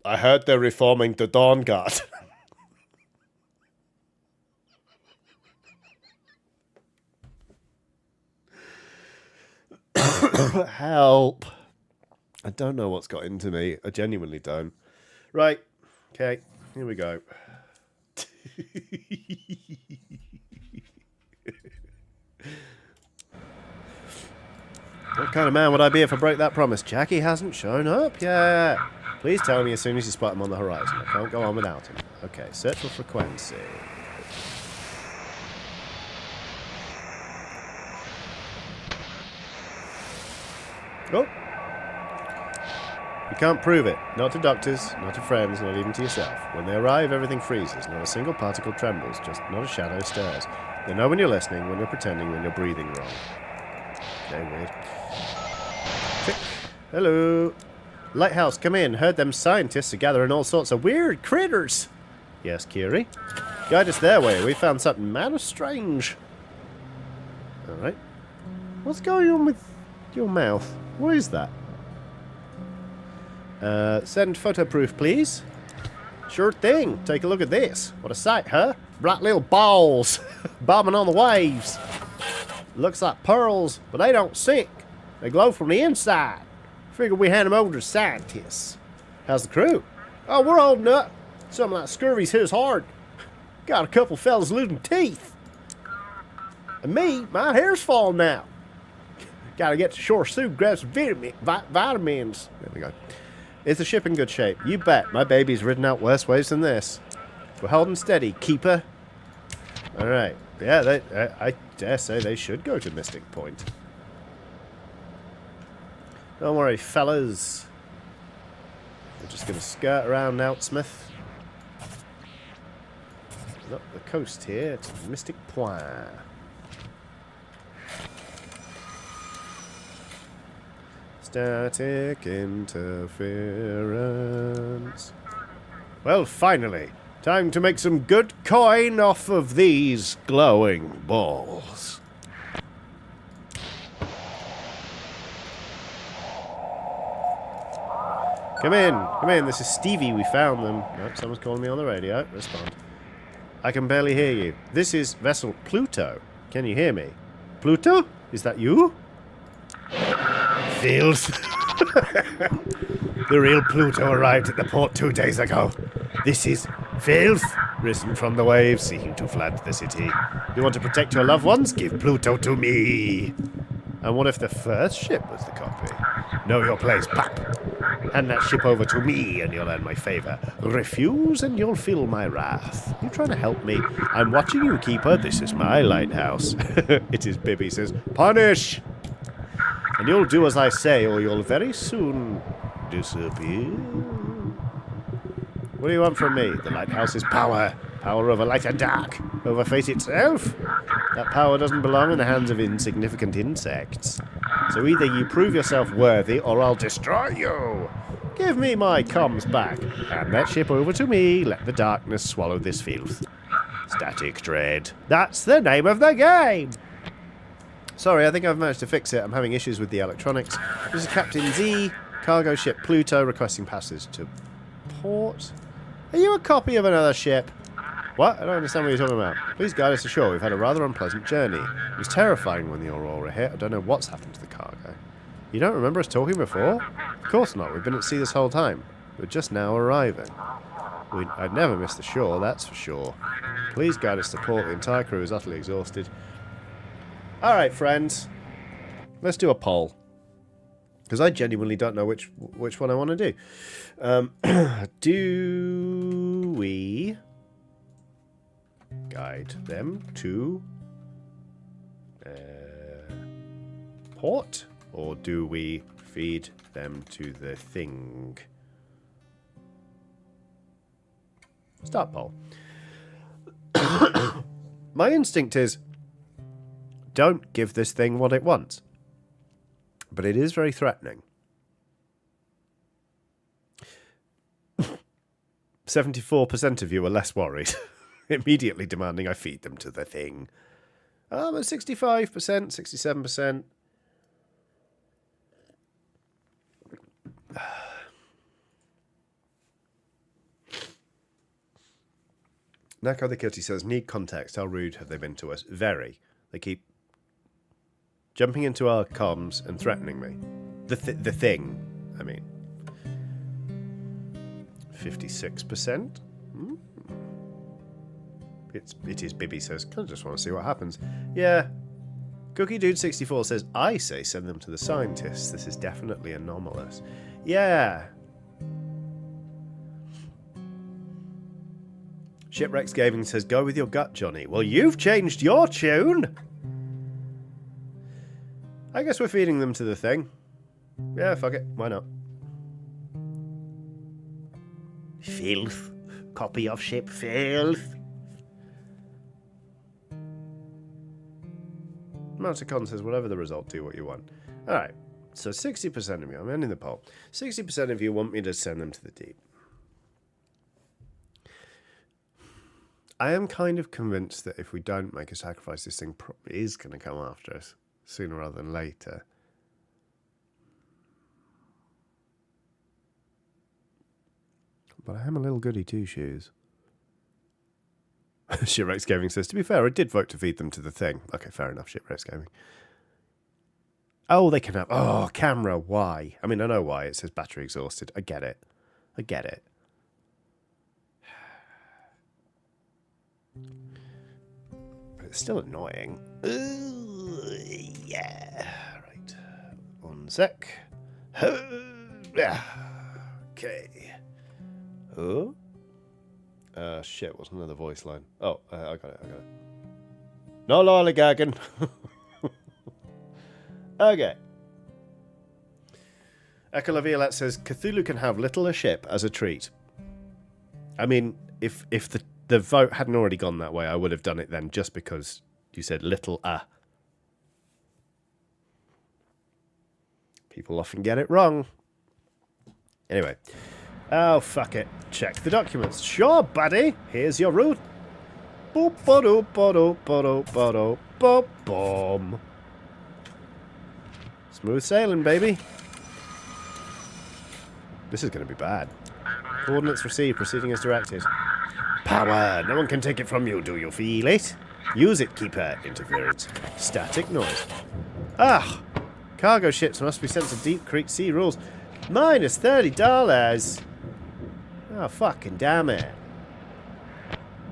I heard they're reforming the Dawn Guard. Help. I don't know what's got into me. I genuinely don't. Right. Okay. Here we go. What kind of man would I be if I broke that promise? Jackie hasn't shown up yet. Please tell me as soon as you spot him on the horizon. I can't go on without him. Okay, search for frequency. Oh! You can't prove it. Not to doctors, not to friends, not even to yourself. When they arrive, everything freezes. Not a single particle trembles, just not a shadow stirs. They know when you're listening, when you're pretending, when you're breathing wrong. Okay, weird. Tick. Hello. Lighthouse, come in. Heard them scientists are gathering all sorts of weird critters. Yes, Kiri? Guide us their way. We found something mad or strange. Alright. What's going on with your mouth? What is that? Send photo proof, please. Sure thing. Take a look at this. What a sight, huh? Bright little balls. Bobbing on the waves. Looks like pearls, but they don't sink. They glow from the inside. Figured we hand them over to scientists. How's the crew? Oh, we're holding up. Something like scurvy's hit us hard. Got a couple fellas losing teeth. And me, my hair's falling now. Gotta get to shore soon, grab some vitamins. There we go. Is the ship in good shape? You bet. My baby's ridden out worse waves than this. We're holding steady, keeper. Alright. Yeah, I dare say they should go to Mystic Point. Don't worry, fellas. We're just going to skirt around Outsmith. Up the coast here to Mystic Point. Static interference. Well, finally. Time to make some good coin off of these glowing balls. Come in, this is Stevie, we found them. Nope, someone's calling me on the radio. Respond. I can barely hear you. This is vessel Pluto. Can you hear me? Pluto? Is that you? Filth. The real Pluto arrived at the port 2 days ago. This is filth, risen from the waves, seeking to flood the city. You want to protect your loved ones? Give Pluto to me. And what if the first ship was the copy? Know your place, pap. Hand that ship over to me and you'll earn my favor. Refuse and you'll feel my wrath. You trying to help me? I'm watching you, Keeper. This is my lighthouse. It is Bibby says, punish! And you'll do as I say or you'll very soon disappear. What do you want from me? The lighthouse is power. Power over light and dark. Over fate itself. That power doesn't belong in the hands of insignificant insects. So either you prove yourself worthy, or I'll destroy you! Give me my comms back. Hand that ship over to me. Let the darkness swallow this filth. Static dread. That's the name of the game! Sorry, I think I've managed to fix it. I'm having issues with the electronics. This is Captain Z, cargo ship Pluto, requesting passage to port. Are you a copy of another ship? What? I don't understand what you're talking about. Please guide us ashore. We've had a rather unpleasant journey. It was terrifying when the Aurora hit. I don't know what's happened to the cargo. You don't remember us talking before? Of course not. We've been at sea this whole time. We're just now arriving. I'd never miss the shore, that's for sure. Please guide us to port. The entire crew is utterly exhausted. Alright, friends. Let's do a poll. Because I genuinely don't know which one I want to do. Do we guide them to port? Or do we feed them to the thing? Start poll. My instinct is, don't give this thing what it wants. But it is very threatening. 74% of you are less worried. Immediately demanding I feed them to the thing. I'm at 65%, 67%. Nako the Kitty says, need context. How rude have they been to us? Very. They keep jumping into our comms and threatening me. The thing, I mean. 56%? It is Bibby says, I just want to see what happens. Yeah. Cookie Dude 64 says, I say send them to the scientists. This is definitely anomalous. Yeah. Shipwrecks Gaming says, go with your gut, Johnny. Well, you've changed your tune. I guess we're feeding them to the thing. Yeah, fuck it. Why not? Filth. Copy of ship filth. Mounticon says, whatever the result, do what you want. Alright, so 60% of you, I'm ending the poll. 60% of you want me to send them to the deep. I am kind of convinced that if we don't make a sacrifice, this thing is going to come after us sooner rather than later. But I am a little goody two-shoes. Shipwrecks Gaming says, to be fair, I did vote to feed them to the thing. Okay, fair enough, Shipwrecks Gaming. Oh, they can have... Oh, camera, why? I mean, I know why. It says battery exhausted. I get it. I get it. But it's still annoying. Yeah. Right. One sec. Okay. Oh? Shit, what's another voice line? Oh, I got it. No lollygagging. Okay. Echo Violet says, Cthulhu can have little a ship as a treat. I mean, if the vote hadn't already gone that way, I would have done it then, just because you said little a. People often get it wrong. Anyway. Oh, fuck it. Check the documents. Sure, buddy. Here's your route. Boop, ba-doop, ba-doop, ba-doop, ba-doop, boop, boom. Smooth sailing, baby. This is going to be bad. Coordinates received, proceeding as directed. Power! No one can take it from you, do you feel it? Use it, keeper. Interference. Static noise. Ah! Cargo ships must be sent to Deep Creek Sea rules. Minus $30! Oh, fucking damn it.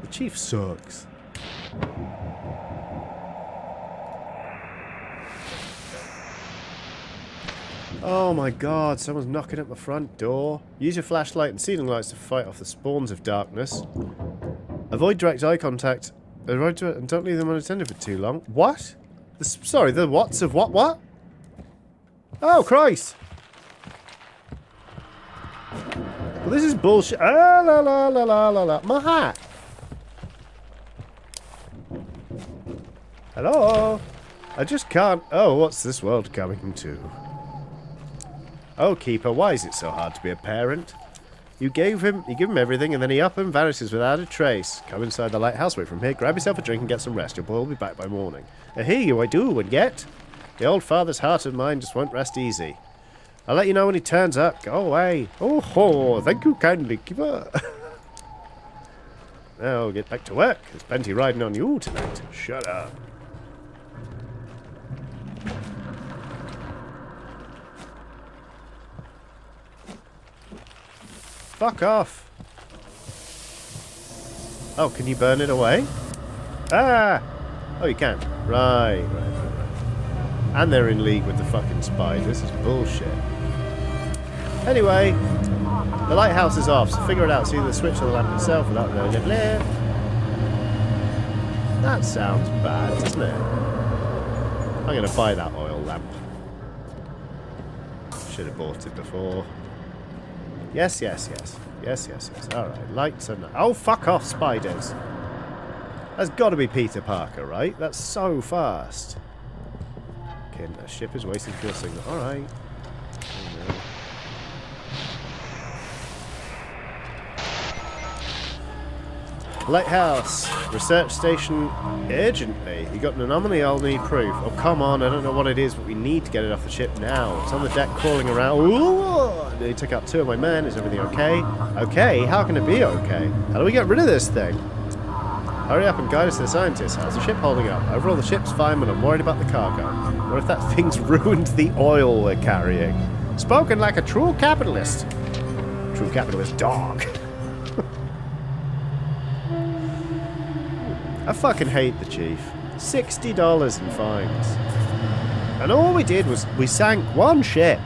The chief sucks. Oh my god, someone's knocking at my front door. Use your flashlight and ceiling lights to fight off the spawns of darkness. Avoid direct eye contact. And don't leave them unattended for too long. What? Sorry, the whats of what? Oh, Christ! Well, this is bullshit. Ah, la la la la la la. My hat! Hello? I just can't... Oh, what's this world coming to? Oh, Keeper, why is it so hard to be a parent? You give him everything, and then he up and vanishes without a trace. Come inside the lighthouse, wait from here, grab yourself a drink and get some rest. Your boy will be back by morning. I hear you, I do, and yet... The old father's heart and mind just won't rest easy. I'll let you know when he turns up. Go away. Oh, ho, thank you kindly, Keeper. Now get back to work. There's plenty riding on you tonight. Shut up. Fuck off. Oh, can you burn it away? Ah! Oh, you can. Right. And they're in league with the fucking spiders. This is bullshit. Anyway, the lighthouse is off, so figure it out. See the switch of the lamp itself without knowing it. That sounds bad, doesn't it? I'm going to buy that oil lamp. Should have bought it before. Yes. Alright, lights and... Oh, fuck off, spiders. That's got to be Peter Parker, right? That's so fast. Okay, the ship is wasting fuel signal. Alright. Lighthouse. Research station urgently. You got an anomaly, I'll need proof. Oh, come on, I don't know what it is, but we need to get it off the ship now. It's on the deck crawling around. Ooh, they took out 2 of my men. Is everything okay? Okay? How can it be okay? How do we get rid of this thing? Hurry up and guide us to the scientists. How's the ship holding up? Overall, the ship's fine, but I'm worried about the cargo. What if that thing's ruined the oil we're carrying? Spoken like a true capitalist. True capitalist dog. I fucking hate the chief. $60 in fines. And all we did was we sank 1 ship.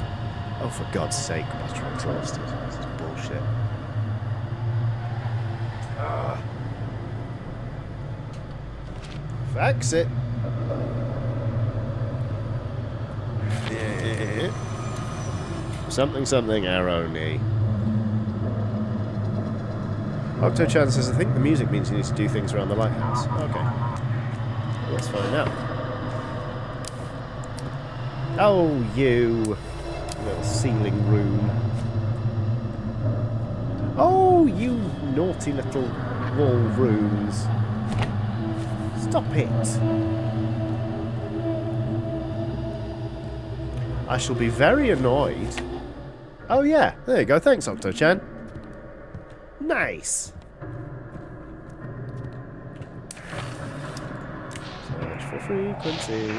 Oh, for God's sake, Buster exhausted. This is bullshit. Fax it. Something arrow knee. Octo-chan says, I think the music means you need to do things around the lighthouse. Okay. Well, let's find out. Oh, you little ceiling room. Oh, you naughty little wall rooms. Stop it. I shall be very annoyed. Oh, yeah. There you go. Thanks, Octo-chan. Nice. Search for frequency.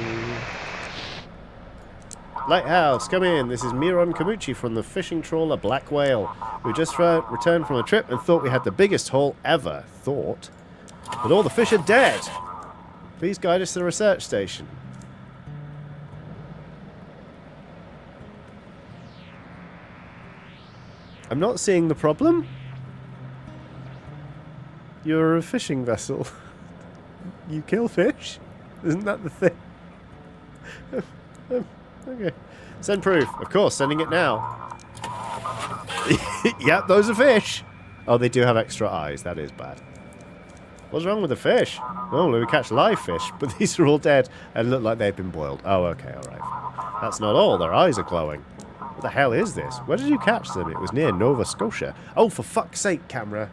Lighthouse, come in. This is Miron Kamuchi from the fishing trawler Black Whale. We just returned from a trip and thought we had the biggest haul ever. Thought. But all the fish are dead. Please guide us to the research station. I'm not seeing the problem. You're a fishing vessel. You kill fish? Isn't that the thing? Okay. Send proof. Of course, sending it now. Yep, those are fish. Oh, they do have extra eyes. That is bad. What's wrong with the fish? Normally we catch live fish, but these are all dead and look like they've been boiled. Oh, okay, alright. That's not all. Their eyes are glowing. What the hell is this? Where did you catch them? It was near Nova Scotia. Oh, for fuck's sake, camera.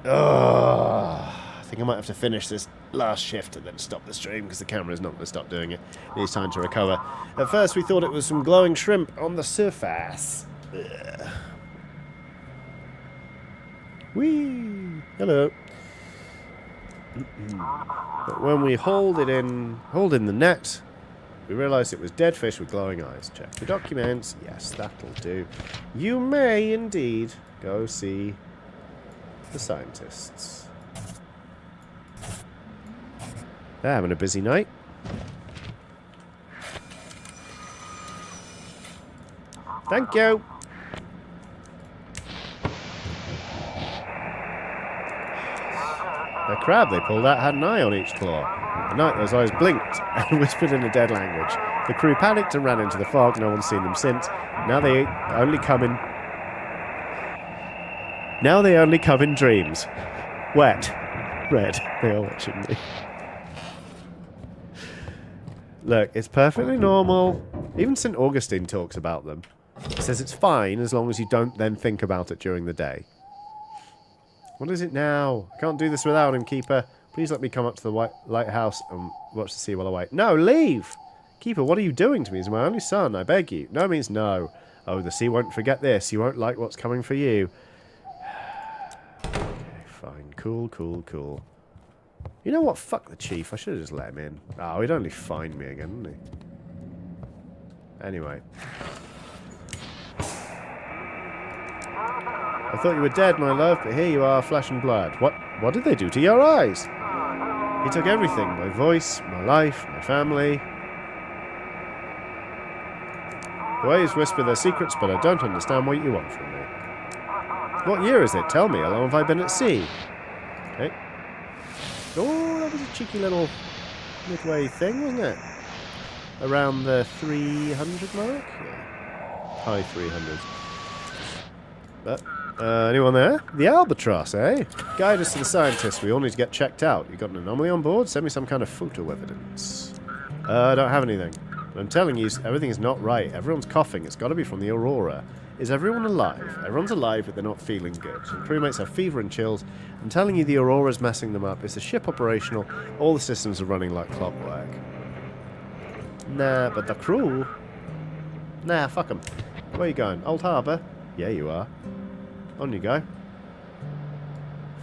Ugh. I think I might have to finish this last shift and then stop the stream because the camera's not going to stop doing it. It needs time to recover. At first we thought it was some glowing shrimp on the surface. Ugh. Whee! Hello. But when we hauled in the net, we realised it was dead fish with glowing eyes. Check the documents. Yes, that'll do. You may indeed go see the scientists. They're having a busy night. Thank you. The crab they pulled out had an eye on each claw. At night those eyes blinked and whispered in a dead language. The crew panicked and ran into the fog. No one's seen them since. Now they only come in dreams. Wet. Red. They are watching me. Look, it's perfectly normal. Even St. Augustine talks about them. He says it's fine as long as you don't then think about it during the day. What is it now? I can't do this without him, Keeper. Please let me come up to the lighthouse and watch the sea while I wait. No, leave! Keeper, what are you doing to me? He's my only son, I beg you. No means no. Oh, the sea won't forget this. You won't like what's coming for you. Okay, fine. Cool, cool, cool. You know what? Fuck the chief. I should have just let him in. Oh, he'd only find me again, wouldn't he? Anyway. I thought you were dead, my love, but here you are, flesh and blood. What did they do to your eyes? He took everything. My voice, my life, my family. The waves whisper their secrets, but I don't understand what you want from me. What year is it? Tell me. How long have I been at sea? Okay. Oh, that was a cheeky little midway thing, wasn't it? Around the 300 mark? Yeah. High 300s. But, anyone there? The albatross, eh? Guide us to the scientists. We all need to get checked out. You got an anomaly on board? Send me some kind of photo evidence. I don't have anything. But I'm telling you, everything is not right. Everyone's coughing. It's got to be from the Aurora. Is everyone alive? Everyone's alive, but they're not feeling good. Some crewmates have fever and chills. I'm telling you, the Aurora's messing them up. Is the ship operational? All the systems are running like clockwork. Nah, but the crew? Nah, fuck them. Where you going? Old Harbour? Yeah, you are. On you go.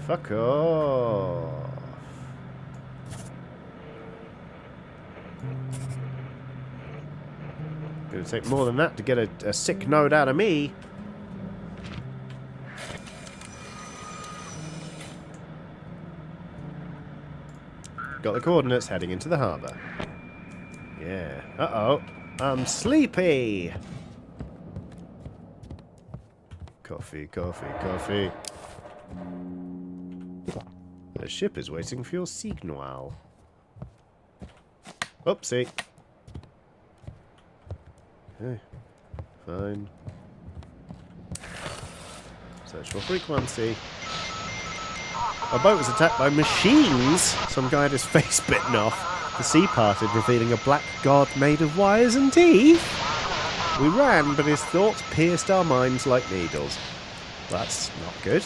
Fuck off. Gonna take more than that to get a sick note out of me. Got the coordinates heading into the harbour. Yeah. Uh-oh. I'm sleepy. Coffee, coffee, coffee. The ship is waiting for your signal. Oopsie. Okay. Fine. Search for frequency. Our boat was attacked by machines. Some guy had his face bitten off. The sea parted, revealing a black god made of wires and teeth. We ran, but his thoughts pierced our minds like needles. That's not good.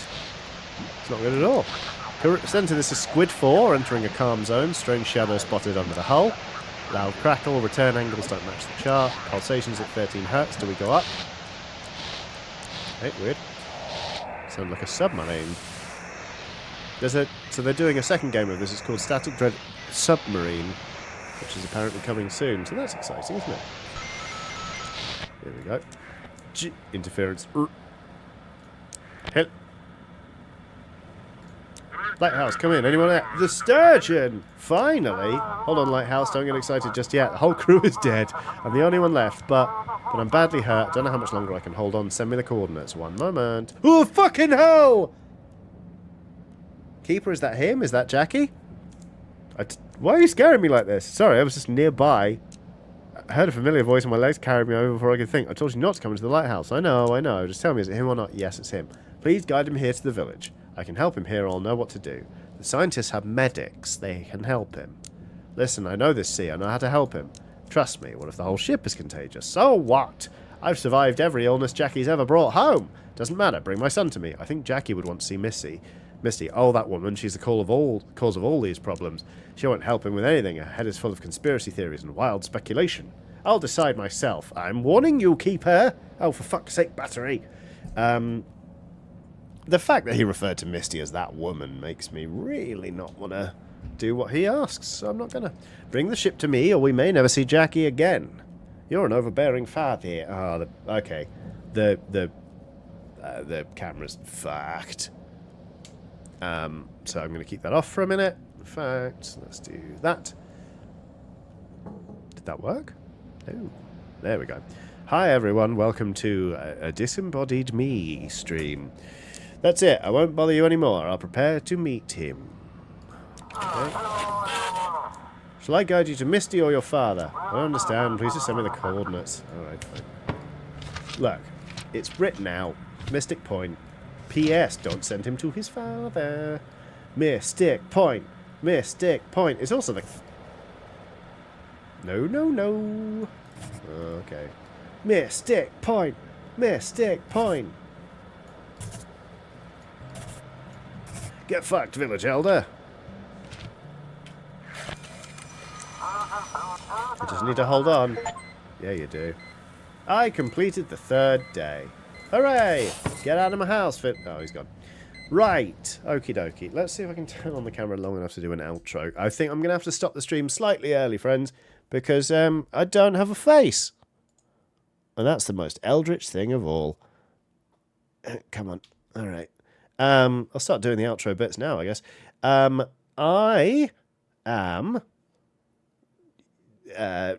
It's not good at all. Center, this is Squid 4, entering a calm zone. Strange shadow spotted under the hull. Loud crackle, return angles don't match the chart. Pulsations at 13 Hz. Do we go up? Hey, weird. Sound like a submarine. So they're doing a second game of this. It's called Static Dread Submarine, which is apparently coming soon. So that's exciting, isn't it? Here we go. Interference. Hell. Lighthouse, come in. Anyone there? The sturgeon! Finally! Hold on, Lighthouse. Don't get excited just yet. The whole crew is dead. I'm the only one left, but I'm badly hurt. Don't know how much longer I can hold on. Send me the coordinates. One moment. Oh, fucking hell! Keeper, is that him? Is that Jackie? Why are you scaring me like this? Sorry, I was just nearby. I heard a familiar voice and my legs carried me over before I could think. I told you not to come into the lighthouse. I know. Just tell me, is it him or not? Yes, it's him. Please guide him here to the village. I can help him here, I'll know what to do. The scientists have medics. They can help him. Listen, I know this sea. I know how to help him. Trust me, what if the whole ship is contagious? So what? I've survived every illness Jackie's ever brought home. Doesn't matter. Bring my son to me. I think Jackie would want to see Misty. Oh, that woman. She's the cause of all these problems. She won't help him with anything. Her head is full of conspiracy theories and wild speculation. I'll decide myself. I'm warning you, Keeper. Oh, for fuck's sake, Battery. The fact that he referred to Misty as that woman makes me really not want to do what he asks, so I'm not going to. Bring the ship to me, or we may never see Jackie again. You're an overbearing father. Okay. The camera's fucked. So I'm going to keep that off for a minute. In fact, let's do that. Did that work? Oh, there we go. Hi everyone, welcome to a Disembodied Me stream. That's it, I won't bother you anymore. I'll prepare to meet him. Okay. Shall I guide you to Misty or your father? I don't understand, please just send me the coordinates. Alright, fine. Look, it's written out. Mystic Point. P.S. Don't send him to his father. Mystic Point. Mystic Point. It's also the... No, no, no. Okay. Mystic point. Mystic point. Get fucked, village elder. I just need to hold on. Yeah, you do. I completed the 3rd day. Hooray! Get out of my house, Fit. Oh, he's gone. Right. Okie dokie. Let's see if I can turn on the camera long enough to do an outro. I think I'm going to have to stop the stream slightly early, friends, because I don't have a face. And that's the most eldritch thing of all. Come on. All right. I'll start doing the outro bits now, I guess. I am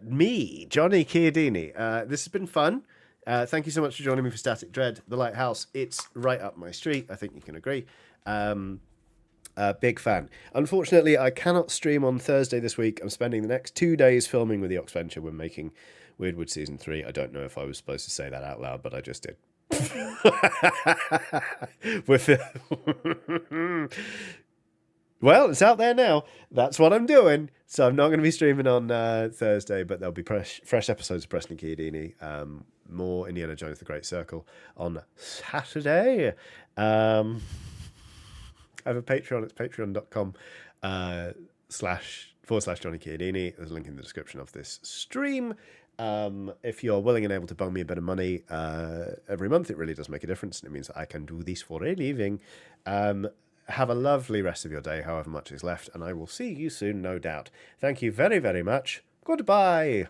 me, Johnny Chiodini. This has been fun. Thank you so much for joining me for Static Dread, The Lighthouse. It's right up my street. I think you can agree. Big fan. Unfortunately, I cannot stream on Thursday this week. I'm spending the next 2 days filming with the Oxventure. We're making Weirdwood Season 3. I don't know if I was supposed to say that out loud, but I just did. Well, it's out there now. That's what I'm doing. So I'm not going to be streaming on Thursday, but there'll be fresh episodes of Preston Chiodini. More Indiana Jones The Great Circle on Saturday. I have a Patreon. It's patreon.com //Johnny Chiodini. There's a link in the description of this stream. If you're willing and able to bung me a bit of money every month, it really does make a difference. And it means that I can do this for a living. Have a lovely rest of your day, however much is left. And I will see you soon, no doubt. Thank you very, very much. Goodbye.